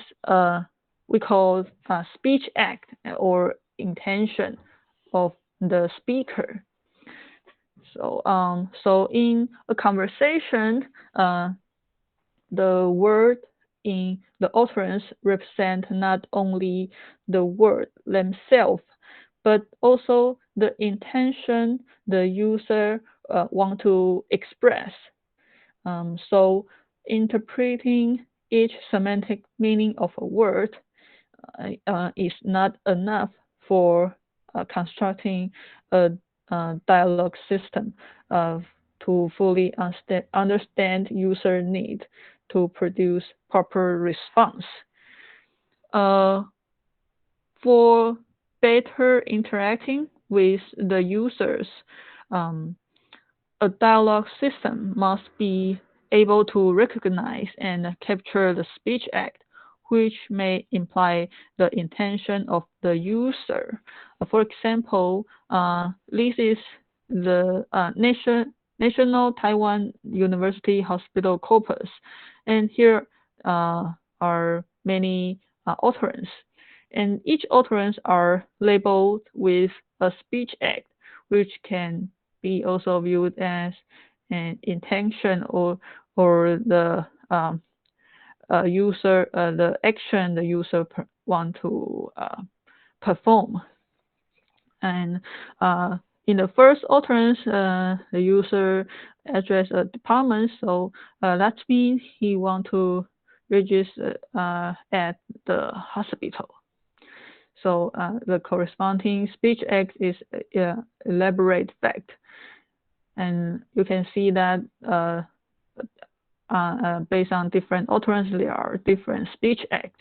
we call speech act or intention of the speaker. So in a conversation, the word in the utterance represent not only the word themselves, but also the intention the user want to express. So interpreting each semantic meaning of a word is not enough for constructing a dialogue system to fully understand user need to produce proper response. For better interacting with the users, um, a dialogue system must be able to recognize and capture the speech act, which may imply the intention of the user. For example, this is the National Taiwan University Hospital corpus, and here are many utterances, and each utterance are labeled with a speech act, which can be also viewed as an intention or the user the action the user want to perform. And in the first utterance, the user address a department, so that means he want to register at the hospital. So the corresponding speech act is elaborate fact, and you can see that based on different utterance, there are different speech acts.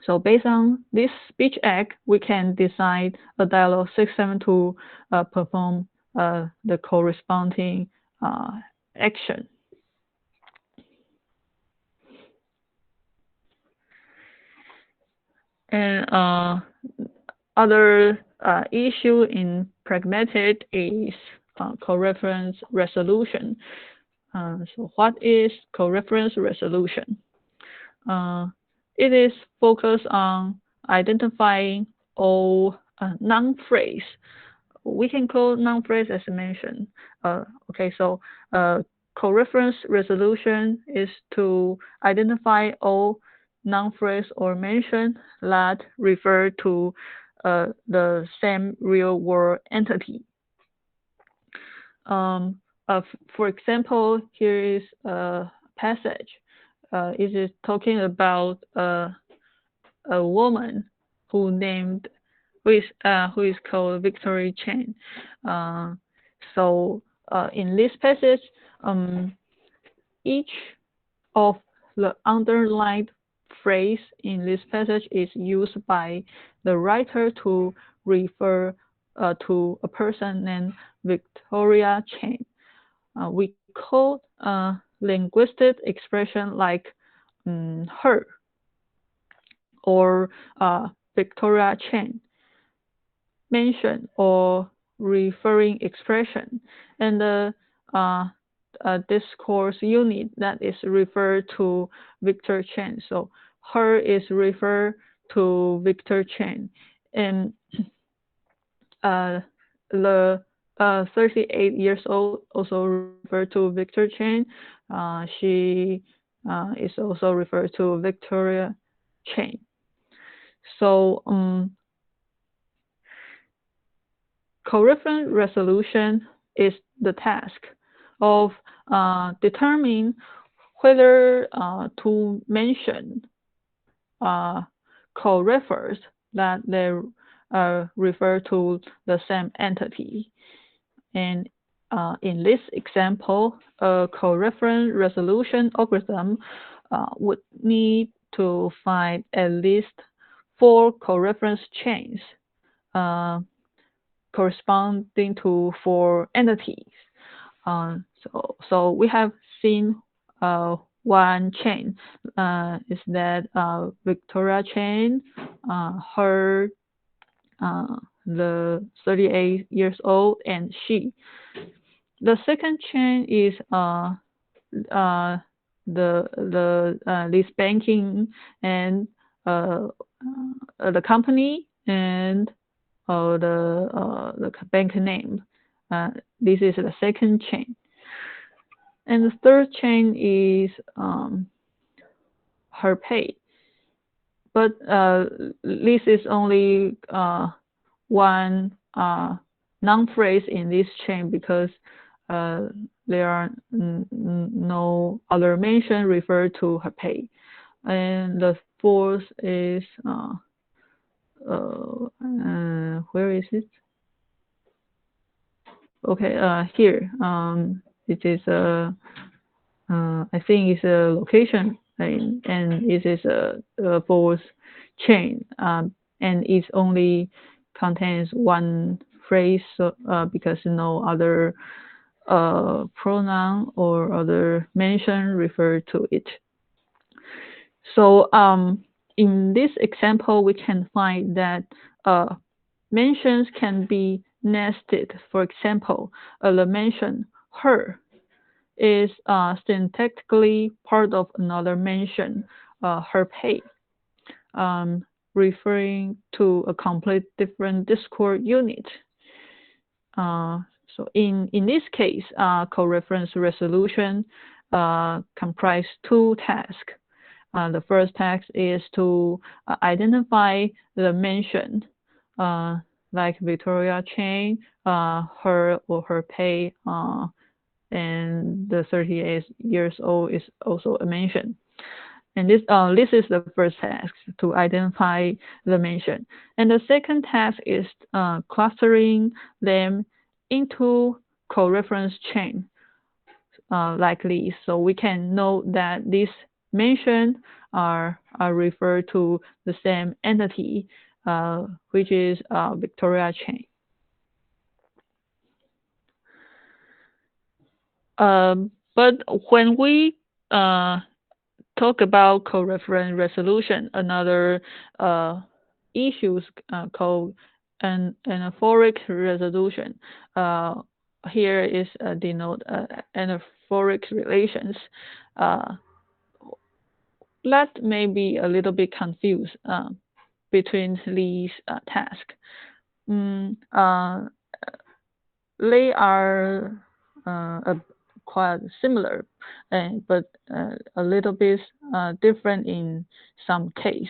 So based on this speech act, we can decide a dialogue system to perform the corresponding action. And other issue in pragmatic is co-reference resolution. So what is co-reference resolution? It is focused on identifying all noun-phrase. We can call noun-phrase as mentioned. Okay, so co-reference resolution is to identify all noun-phrase or mention that refer to the same real-world entity. For example, here is a passage. It is talking about a woman who is called Victoria Chen. So in this passage, each of the underlined phrase in this passage is used by the writer to refer to a person named Victoria Chen. We call linguistic expression like her or Victoria Chen mention or referring expression, and the discourse unit that is referred to Victor Chen. So her is referred to Victor Chen, and the 38 years old also referred to Victor Chen. She is also referred to Victoria Chen. So co-reference resolution is the task of determining whether to mention co-refers that they refer to the same entity. And in this example, a co-reference resolution algorithm would need to find at least 4 co-reference chains corresponding to 4 entities. So we have seen one chain is that Victoria Chen, her, the 38 years old, and she. The second chain is this banking and the company and the bank name. This is the second chain. And the third chain is her pay. But this is only one noun-phrase in this chain because there are no other mention referred to her pay. And the fourth is where is it? Okay, here. It is I think it's a location, and it is a fourth chain, and it only contains one phrase, so, because no other pronoun or other mention refer to it. So in this example, we can find that mentions can be nested. For example, the mention her is syntactically part of another mention, her pay, referring to a complete different discourse unit. So in this case, co-reference resolution comprise 2 tasks. The first task is to identify the mention, like Victoria Chen, her or her pay, and the 38 years old is also a mention. And this is the first task, to identify the mention. And the second task is clustering them into co-reference chain like this. So we can know that this mention are referred to the same entity, which is Victoria chain. But when we talk about coreference resolution, another issues called anaphoric resolution. Uh, Here is denote anaphoric relations. Uh, that may be a little bit confused between these tasks. They are quite similar, but a little bit different in some case.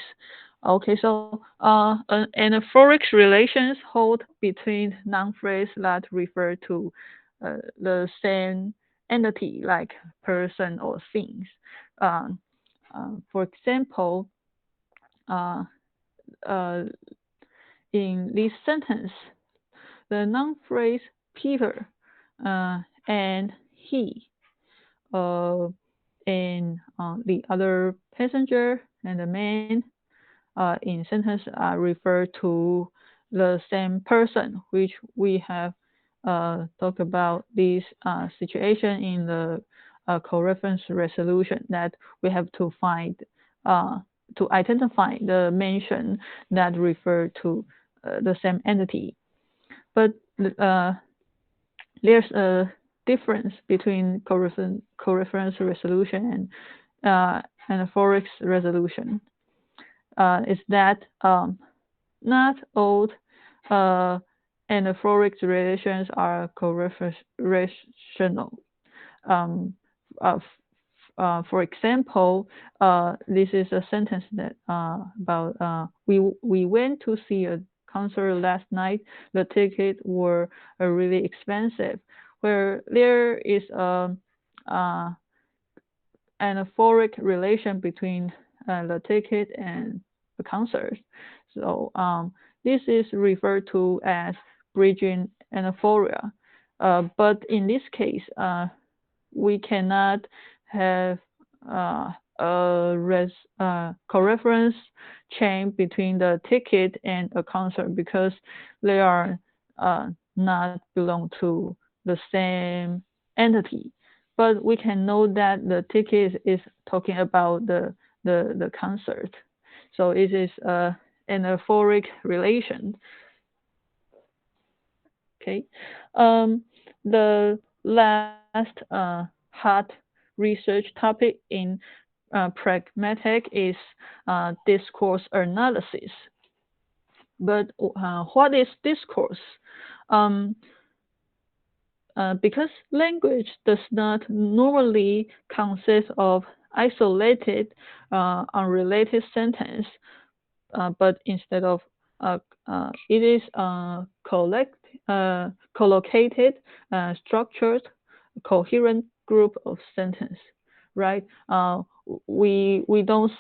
Okay, so anaphoric relations hold between noun phrase that refer to the same entity, like person or things. Um, for example, uh, uh, in this sentence, the noun phrase Peter and he uh, and the other passenger and the man in sentence refer to the same person, which we have talked about this situation in the coreference resolution, that we have to find to identify the mention that refer to the same entity. But uh, there's a difference between coreference resolution and anaphoric resolution. Is that not all anaphoric relations are coreferential. Um, for example, this is a sentence that about we went to see a concert last night. The tickets were really expensive. Where there is uh, anaphoric relation between the ticket and the concert. So this is referred to as bridging anaphoria. But in this case, we cannot have coreference chain between the ticket and a concert because they are not belong to the same entity. But we can know that the ticket is talking about the concert. So it is an anaphoric relation. Okay. The last hot research topic in pragmatic is discourse analysis. But what is discourse? Um, because language does not normally consist of isolated, unrelated sentence, but instead of it is collocated, structured, coherent group of sentence, right? We don't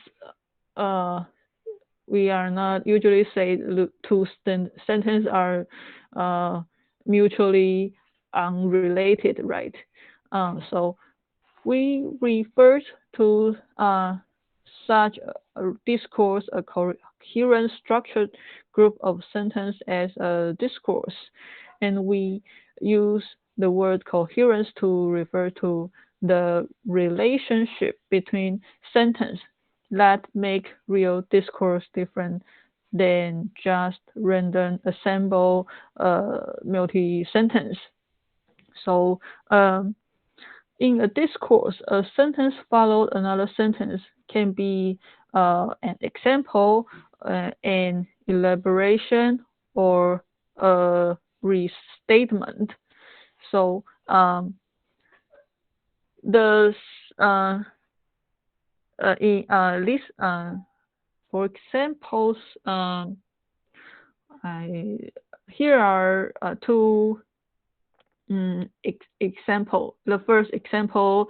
uh, we are not usually say two sentences are uh, mutually unrelated, right? So we refer to such a discourse, a coherent structured group of sentence as a discourse, and we use the word coherence to refer to the relationship between sentence that make real discourse different than just random assemble multi-sentence. So in a discourse, a sentence followed another sentence can be an example, an elaboration, or a restatement. So the in this for examples, I here are two example. The first example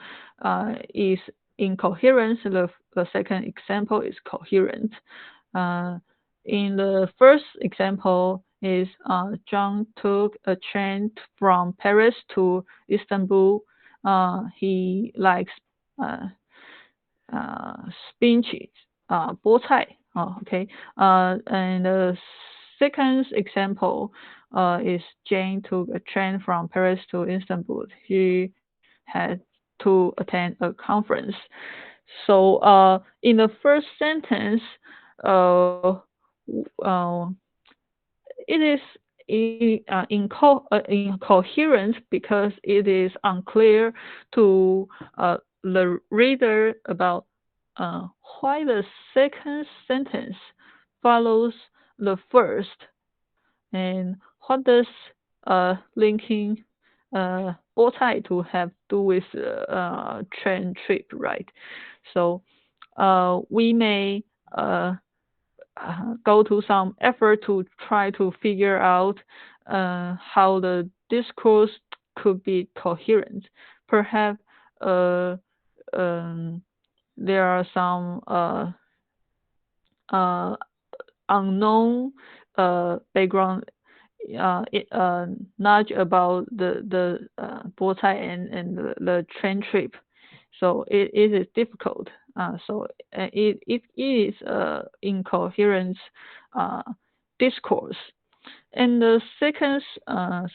is incoherence. The second example is coherent. In the first example is John took a train from Paris to Istanbul. He likes spinach, 菠菜. Okay. And the second example is Jane took a train from Paris to Istanbul. She had to attend a conference. So in the first sentence, uh, uh, it is incoherent because it is unclear to the reader about uh, why the second sentence follows the first, and what does linking bowtie to have do with train trip, right? So we may go to some effort to try to figure out how the discourse could be coherent. Perhaps uh, um, there are some uh, unknown background knowledge about the bowtie and the train trip, so it is difficult. So it is incoherent uh, discourse. And the second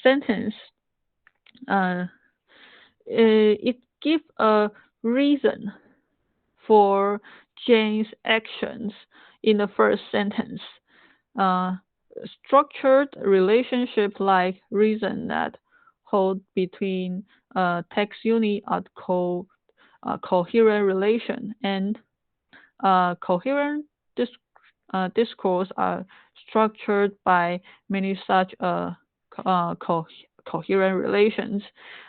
sentence, uh, it gives a reason for Jane's actions in the first sentence. Uh, Structured relationship like reason that hold between text unit are called coherent relation, and coherent dis discourse are structured by many such coherent relations.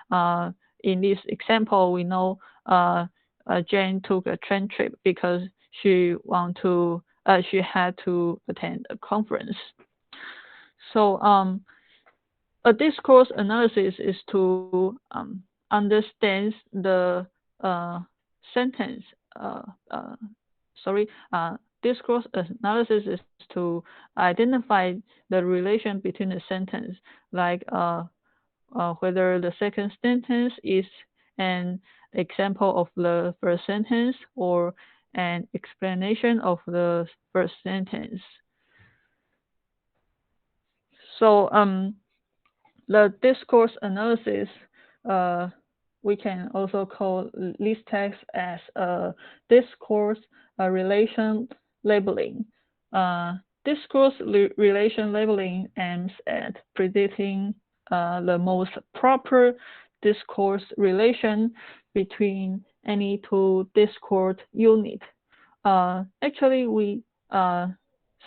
Uh, in this example, we know Jane took a train trip because she had to attend a conference. So a discourse analysis is to understand the uh, sentence. Uh, uh, sorry, discourse analysis is to identify the relation between the sentence, like whether the second sentence is an example of the first sentence or an explanation of the first sentence. So the discourse analysis, uh, we can also call this text as a discourse relation labeling. Discourse relation labeling aims at predicting the most proper discourse relation between any two discourse units. Actually, we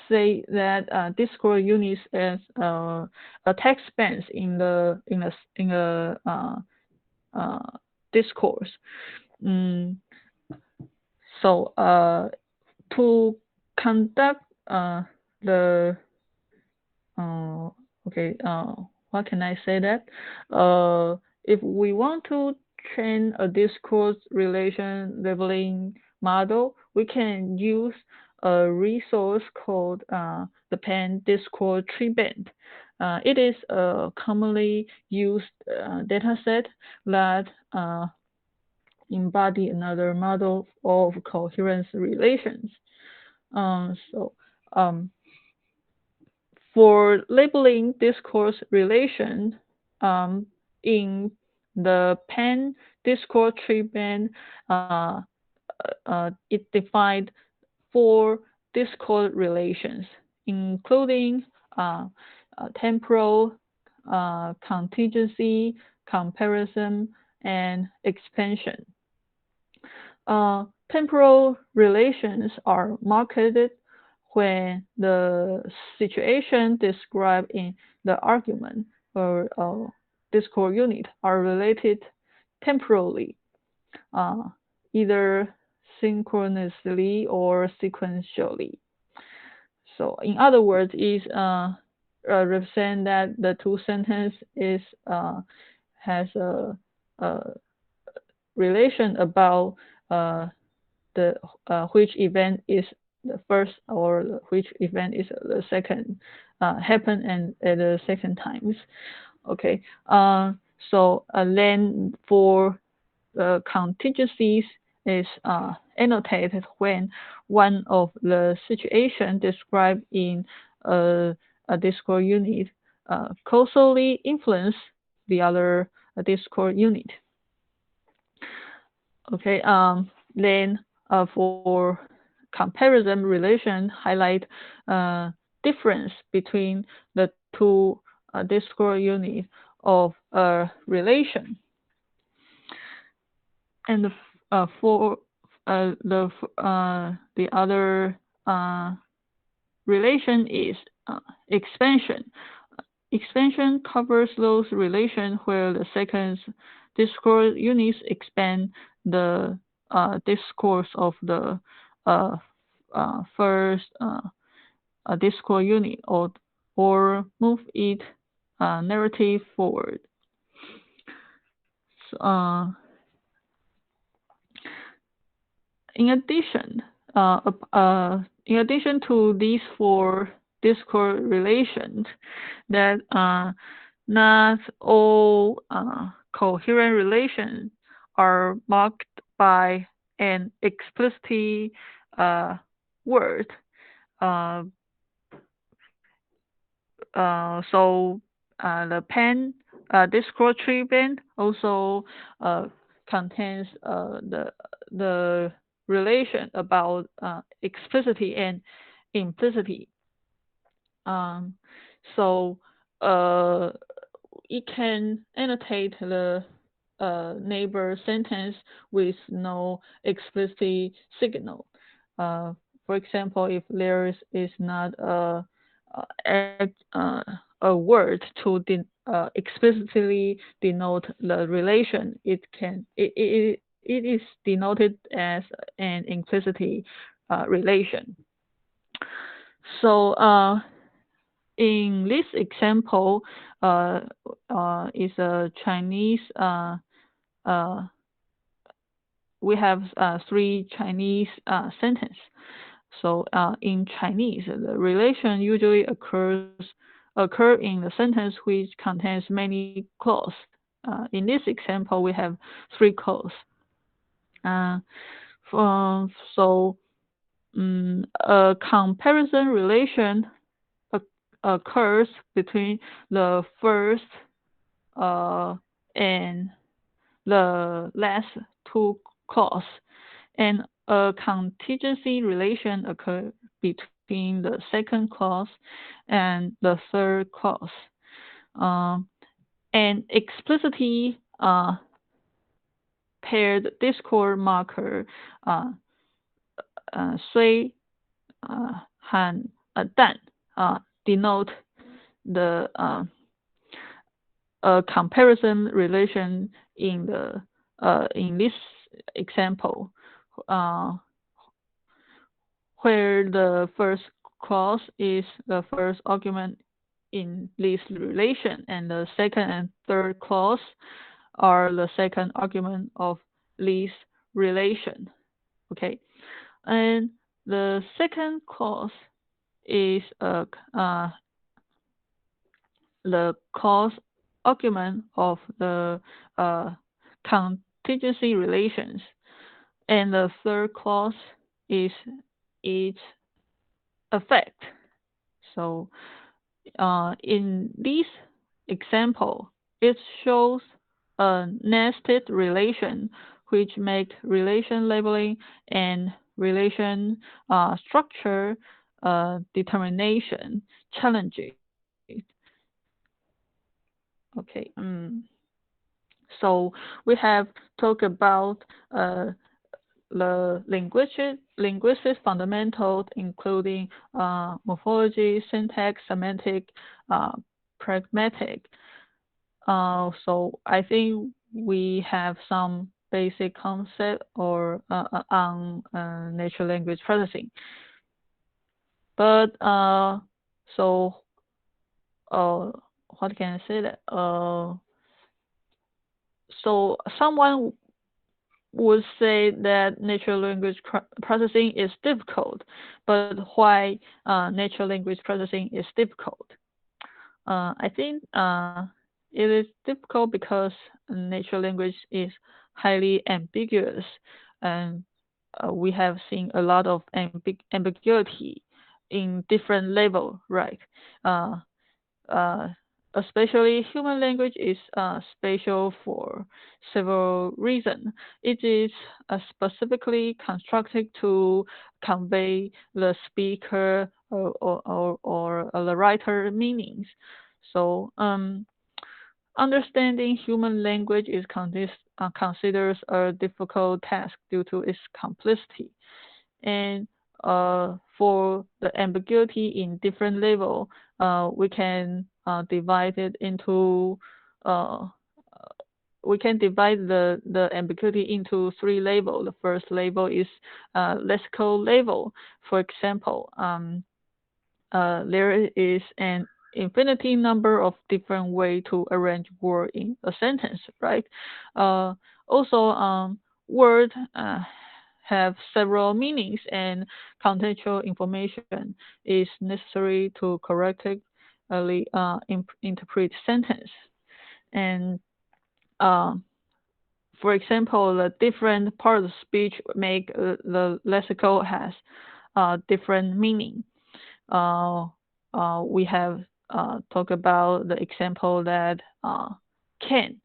say that discourse units as a text bands in the uh, discourse. Mm, so to conduct the uh, okay, what can I say that? If we want to train a discourse relation labeling model, we can use a resource called the Penn Discourse Tree Band. It is a commonly used dataset that embody another model of coherence relations. So for labeling discourse relation, in the Penn discourse tree band, it defined four discourse relations, including temporal, contingency, comparison, and expansion. Temporal relations are marketed when the situation described in the argument or discourse unit are related temporally, uh, either synchronously or sequentially. So, in other words, is represent that the two sentence is has a relation about the which event is the first or which event is the second happen and at the second times. Okay. So then for the contingencies is annotated when one of the situations described in a, a discourse unit causally influence the other discourse unit. Okay, then for comparison relation highlight difference between the two discourse units of a relation. And for the other relation is expansion. Expansion covers those relations where the second discourse units expand the discourse of the uh, first discourse unit or move it narrative forward. So, in addition, in addition to these four discourse relations, that not all coherent relations are marked by an explicit word. Uh, so the pen discourse treatment also contains the relation about explicitity and implicitity. Um, so uh, it can annotate the neighbor sentence with no explicit signal. Uh, for example, if there is not a word to explicitly denote the relation, it is denoted as an implicit relation. So in this example, is a Chinese. Uh, we have three Chinese sentences. So in Chinese, the relation usually occur in the sentence which contains many clauses. In this example, we have three clauses. So a comparison relation occurs between the first and the last two clauses, and a contingency relation occurs between the second clause and the third clause. An explicitly paired discourse marker 虽和但 denote the a comparison relation in the in this example, where the first clause is the first argument in this relation, and the second and third clause are the second argument of this relation. Okay, and the second clause is the clause argument of the contingency relations, and the third clause is its effect. So in this example, it shows a nested relation which make relation labeling and relation structure determination challenging. Okay. So we have talked about the linguistic fundamentals, including morphology, syntax, semantic, pragmatic. So I think we have some basic concept or on natural language processing. But so what can I say that so someone would say that natural language processing is difficult, but why natural language processing is difficult? I think it is difficult because natural language is highly ambiguous, and we have seen a lot of ambiguity in different level, right? Uh, uh, Especially human language is special for several reasons. It is specifically constructed to convey the speaker or the writer meanings. So understanding human language is considered a difficult task due to its complexity. And for the ambiguity in different level, we can divide it into uh, we can divide the ambiguity into three levels. The first level is lexical level. For example, there is an infinity number of different ways to arrange word in a sentence, right? Uh, Also, words have several meanings, and contextual information is necessary to correctly interpret sentence. And uh, for example, the different parts of speech make the lexical has different meaning. uh, we have talked about the example that can,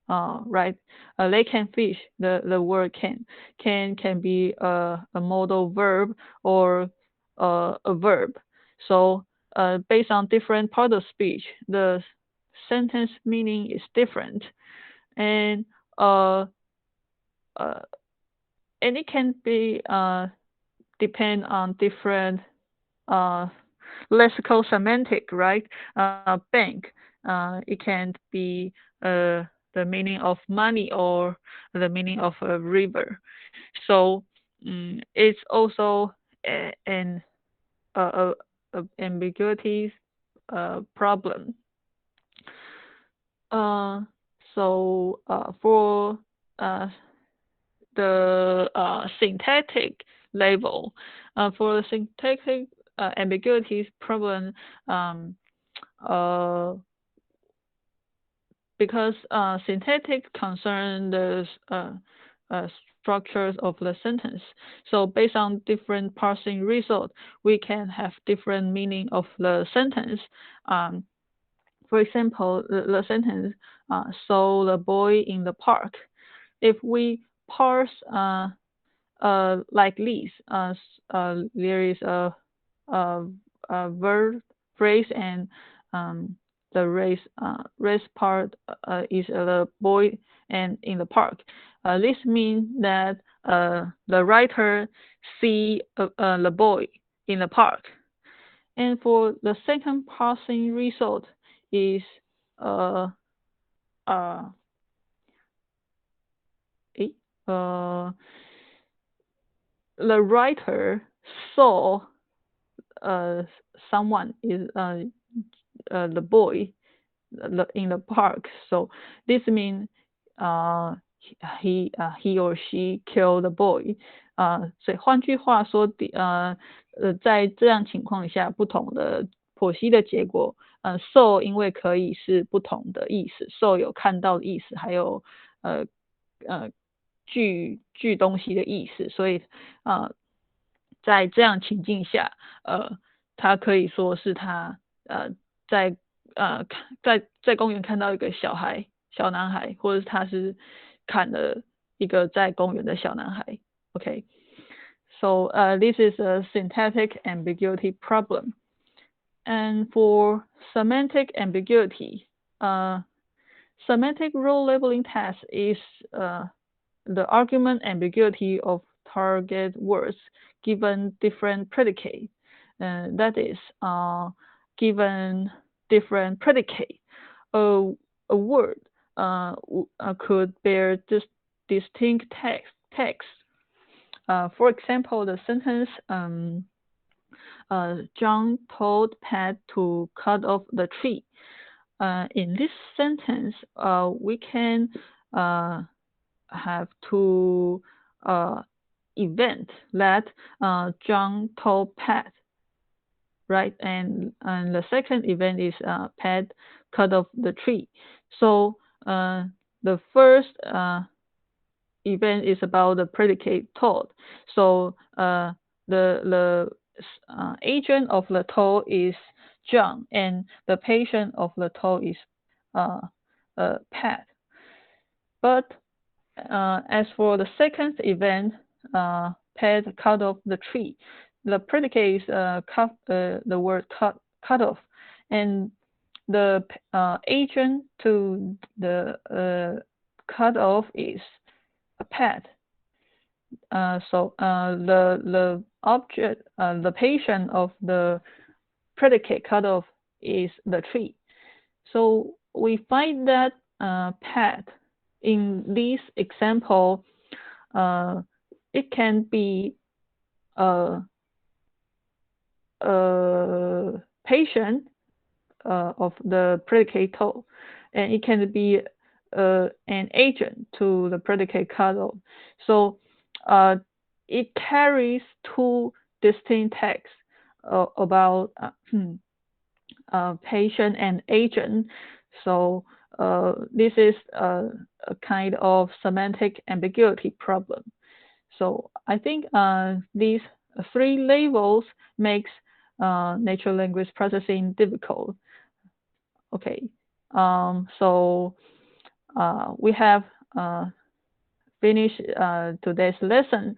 right? They can fish. The word can be a modal verb or a verb. So based on different part of speech, the sentence meaning is different, and uh, uh, and it can be depend on different uh, lexical semantic, right? Bank. It can be the meaning of money or the meaning of a river. So it's also an ambiguity problem. Uh, for uh, the syntactic level, for the syntactic ambiguities problem, um, uh, because syntactic concern the structures of the sentence. So based on different parsing result, we can have different meaning of the sentence. Um, for example, the sentence saw the boy in the park. If we parse like this, there is a, a verb phrase, and um, the race part is the boy and in the park. This means that the writer see the boy in the park. And for the second parsing result is uh, uh, uh, the writer saw uh, someone is the boy in the park. So this means he or she killed the boy. 所以换句话说，在这样情况下，不同的剖析的结果，受因为可以是不同的意思，受有看到的意思，还有呃呃锯东西的意思，所以在这样情境下，他可以说是他在在公园看到一个小男孩，或者他是砍了一个在公园的小男孩。Okay, so this is a syntactic ambiguity problem. And for semantic ambiguity, semantic role labeling test is the argument ambiguity of target words given different predicate. That is, given different predicate, a word could bear distinct text. For example, the sentence John told Pat to cut off the tree. In this sentence, we can have two events that John told Pat, right? And the second event is Pat cut off the tree. So the first event is about the predicate told. So the agent of the toll is John, and the patient of the toll is Pat. But as for the second event, Pat cut off the tree. The predicate is the word cut off, and the agent to the cut off is a Pat. So the object, the patient of the predicate cutoff is the tree. So we find that Pat in this example, it can be a patient of the predicate toll, and it can be an agent to the predicate cutoff. So it carries two distinct texts about patient and agent. So this is a kind of semantic ambiguity problem. So I think these three labels makes natural language processing difficult. Okay, so we have finished today's lesson.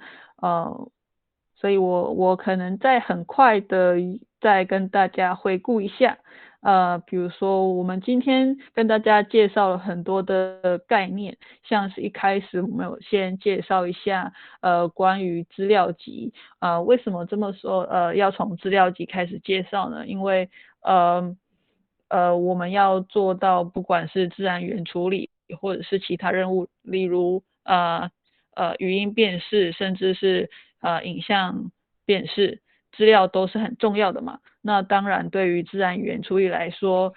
所以我可能再很快的再跟大家回顾一下，比如说我们今天跟大家介绍了很多的概念，像是一开始我们有先介绍一下关于资料集，为什么这么说？要从资料集开始介绍呢？因为我们要做到不管是自然语言处理或者是其他任务，例如语音辨识，甚至是影像辨识，资料都是很重要的嘛。那当然，对于自然语言处理来说，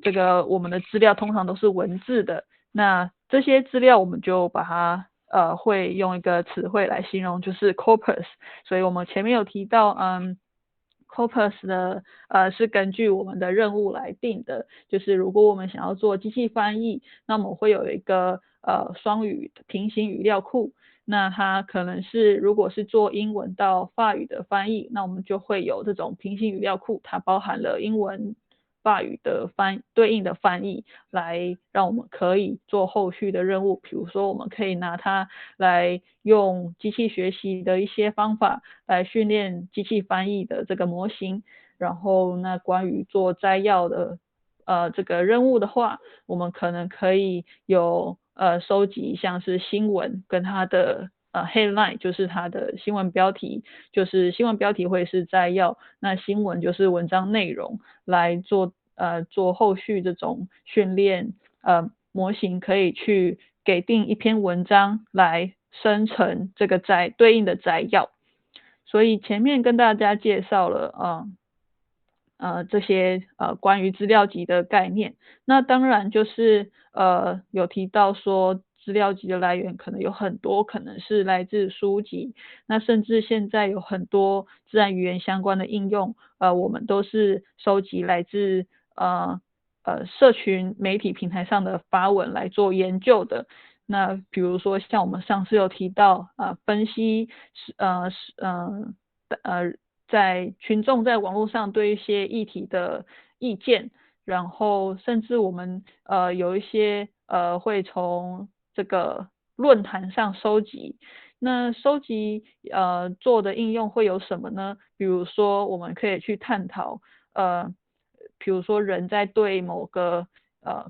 这个我们的资料通常都是文字的，那这些资料我们就把它会用一个词汇来形容，就是 corpus。所以我们前面有提到，corpus 的是根据我们的任务来定的，就是如果我们想要做机器翻译，那么会有一个双语平行语料库。那它可能是如果是做英文到法语的翻译，那我们就会有这种平行语料库，它包含了英文、法语的对应的翻译，来让我们可以做后续的任务。比如说，我们可以拿它来用机器学习的一些方法来训练机器翻译的这个模型。然后，那关于做摘要的这个任务的话，我们可能可以有收集像是新闻跟它的headline， 就是它的新闻标题，就是新闻标题会是摘要，那新闻就是文章内容，来做后续这种训练，模型可以去给定一篇文章来生成这个对应的摘要。所以前面跟大家介绍了这些关于资料集的概念。那当然就是有提到说资料集的来源可能有很多，可能是来自书籍，那甚至现在有很多自然语言相关的应用，我们都是收集来自社群媒体平台上的发文来做研究的。那比如说像我们上次有提到分析在群众在网络上对一些议题的意见，然后甚至我们有一些会从这个论坛上收集。那收集做的应用会有什么呢？比如说我们可以去探讨比如说人在对某个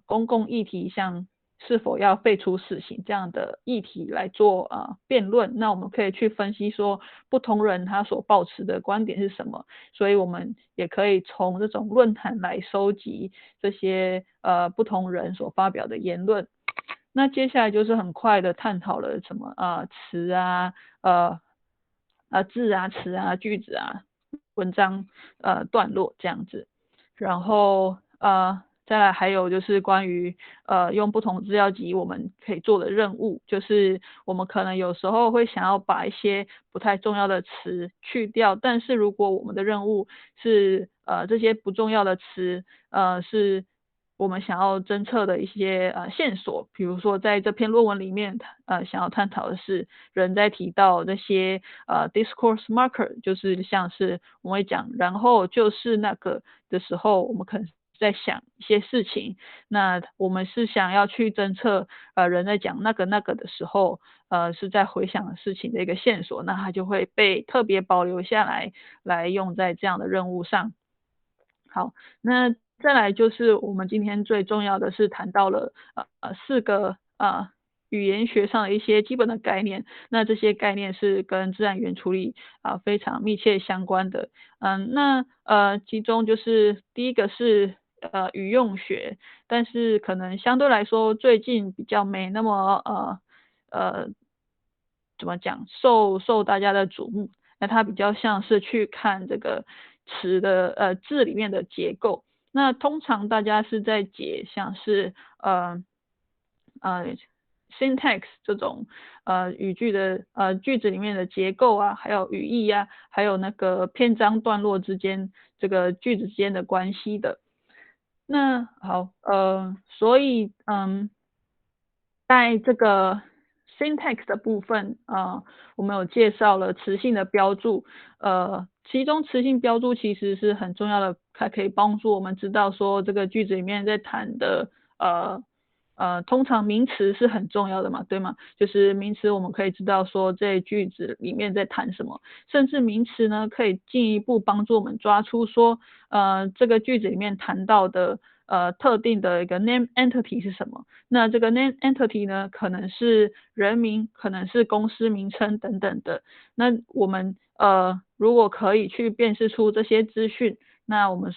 公共议题上是否要废除死刑这样的议题来做辩论，那我们可以去分析说不同人他所抱持的观点是什么，所以我们也可以从这种论坛来收集这些不同人所发表的言论。那接下来就是很快的探讨了什么词啊字啊词啊句子啊文章段落这样子，然后再来还有就是关于用不同资料集我们可以做的任务，就是我们可能有时候会想要把一些不太重要的词去掉，但是如果我们的任务是这些不重要的词是我们想要侦测的一些线索，比如说在这篇论文里面想要探讨的是人在提到这些discourse marker，就是像是我们会讲然后就是那个的时候，我们可能在想一些事情，那我们是想要去侦测人在讲那个的时候是在回想的事情的一个线索，那它就会被特别保留下来用在这样的任务上。好，那再来就是我们今天最重要的是谈到了4个语言学上的一些基本的概念，那这些概念是跟自然语言处理非常密切相关的。那其中就是第一个是语用学，但是可能相对来说最近比较没那么怎么讲受大家的瞩目，那它比较像是去看这个词的字里面的结构。那通常大家是在解像是syntax 这种语句的句子里面的结构啊，还有语义啊，还有那个篇章段落之间这个句子之间的关系的。那好，所以在这个 syntax 的部分我们有介绍了词性的标注，其中词性标注其实是很重要的，它可以帮助我们知道说这个句子里面在谈的通常名词是很重要的嘛，对吗？就是名词我们可以知道说这句子里面在谈什么，甚至名词呢可以进一步帮助我们抓出说这个句子里面谈到的特定的一个 name entity 是什么。那这个 name entity 呢，可能是人名，可能是公司名称等等的。那我们如果可以去辨识出这些资讯，那我们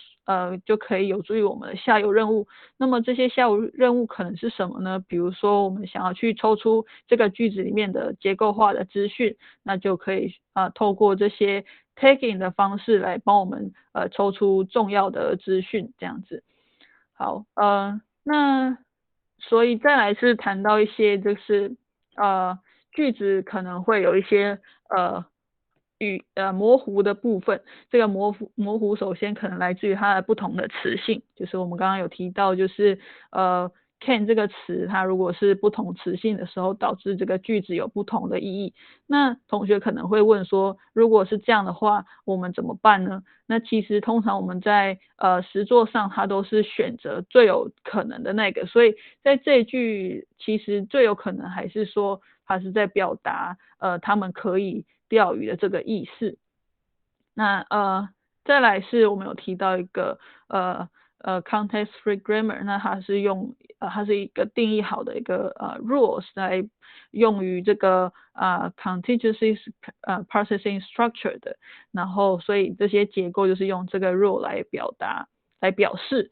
就可以有助于我们的下游任务。那么这些下游任务可能是什么呢？比如说我们想要去抽出这个句子里面的结构化的资讯，那就可以透过这些 tagging 的方式来帮我们抽出重要的资讯，这样子。好，那所以再来是谈到一些就是句子可能会有一些模糊的部分，这个模糊首先可能来自于它的不同的词性，就是我们刚刚有提到，就是can 这个词，它如果是不同词性的时候，导致这个句子有不同的意义。那同学可能会问说，如果是这样的话，我们怎么办呢？那其实通常我们在实作上，它都是选择最有可能的那个，所以在这一句其实最有可能还是说它是在表达他们可以钓鱼的这个意思。那再来是我们有提到一个context-free grammar， 那它是用它是一个定义好的一个rules 来用于这个contingency processing structure 的，然后所以这些结构就是用这个 rule 来表示。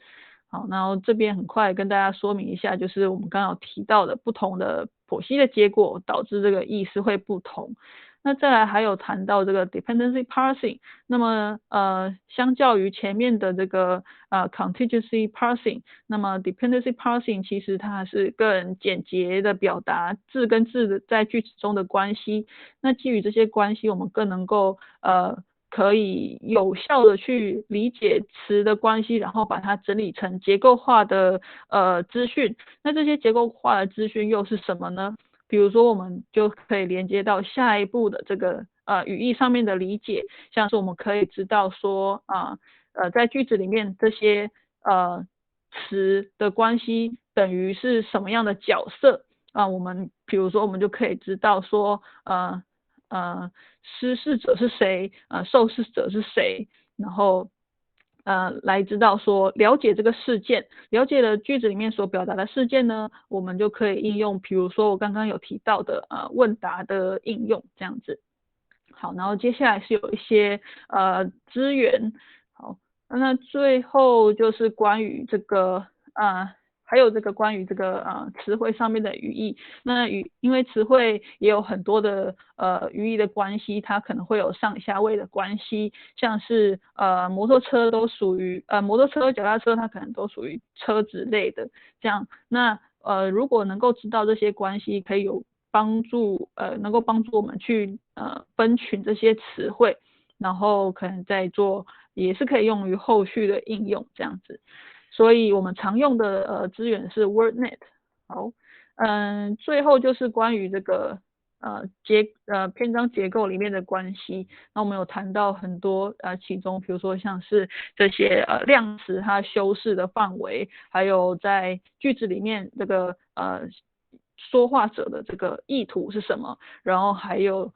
好，然后这边很快跟大家说明一下，就是我们刚刚有提到的不同的剖析的结果导致这个意思会不同。那再来还有谈到这个 dependency parsing， 那么相较于前面的这个contingency parsing， 那么 dependency parsing 其实它是更简洁的表达字跟字的在句子中的关系。那基于这些关系，我们更能够可以有效的去理解词的关系，然后把它整理成结构化的资讯。那这些结构化的资讯又是什么呢？比如说我们就可以连接到下一步的这个语义上面的理解，像是我们可以知道说在句子里面这些词的关系等于是什么样的角色我们比如说我们就可以知道说施事者是谁受试者是谁，然后来知道说了解这个事件，了解了句子里面所表达的事件呢，我们就可以应用，比如说我刚刚有提到的问答的应用这样子。好，然后接下来是有一些资源。好，那最后就是关于这个还有这个关于这个词汇上面的语义，那因为词汇也有很多的语义的关系，它可能会有上下位的关系，像是摩托车都属于摩托车、脚踏车，它可能都属于车子类的这样。那如果能够知道这些关系，可以有能够帮助我们去分群这些词汇，然后可能再做也是可以用于后续的应用这样子。所以我们常用的资源是 WordNet。好，最后就是关于这个篇章结构里面的关系。那我们有谈到很多其中比如说像是这些量词它修饰的范围，还有在句子里面这个说话者的这个意图是什么，然后还有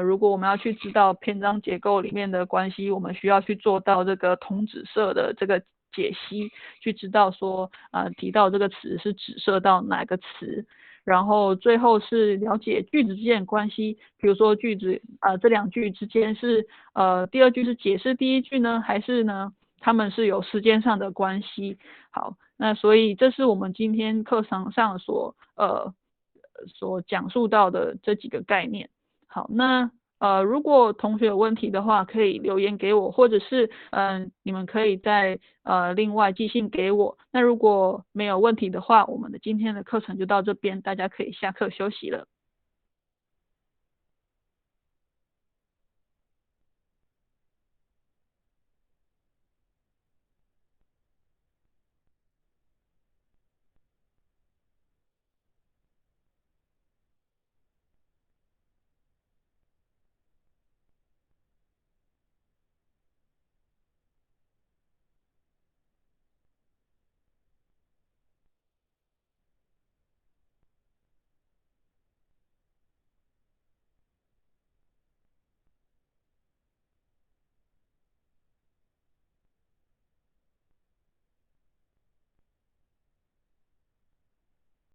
如果我们要去知道篇章结构里面的关系，我们需要去做到这个同指涉的这个解析，去知道说提到这个词是指涉到哪个词。然后最后是了解句子之间的关系，比如说句子这两句之间是第二句是解释第一句呢，还是呢他们是有时间上的关系？好，那所以这是我们今天课堂上所讲述到的这几个概念。好，那如果同学有问题的话，可以留言给我，或者是你们可以再另外寄信给我。那如果没有问题的话，我们的今天的课程就到这边，大家可以下课休息了。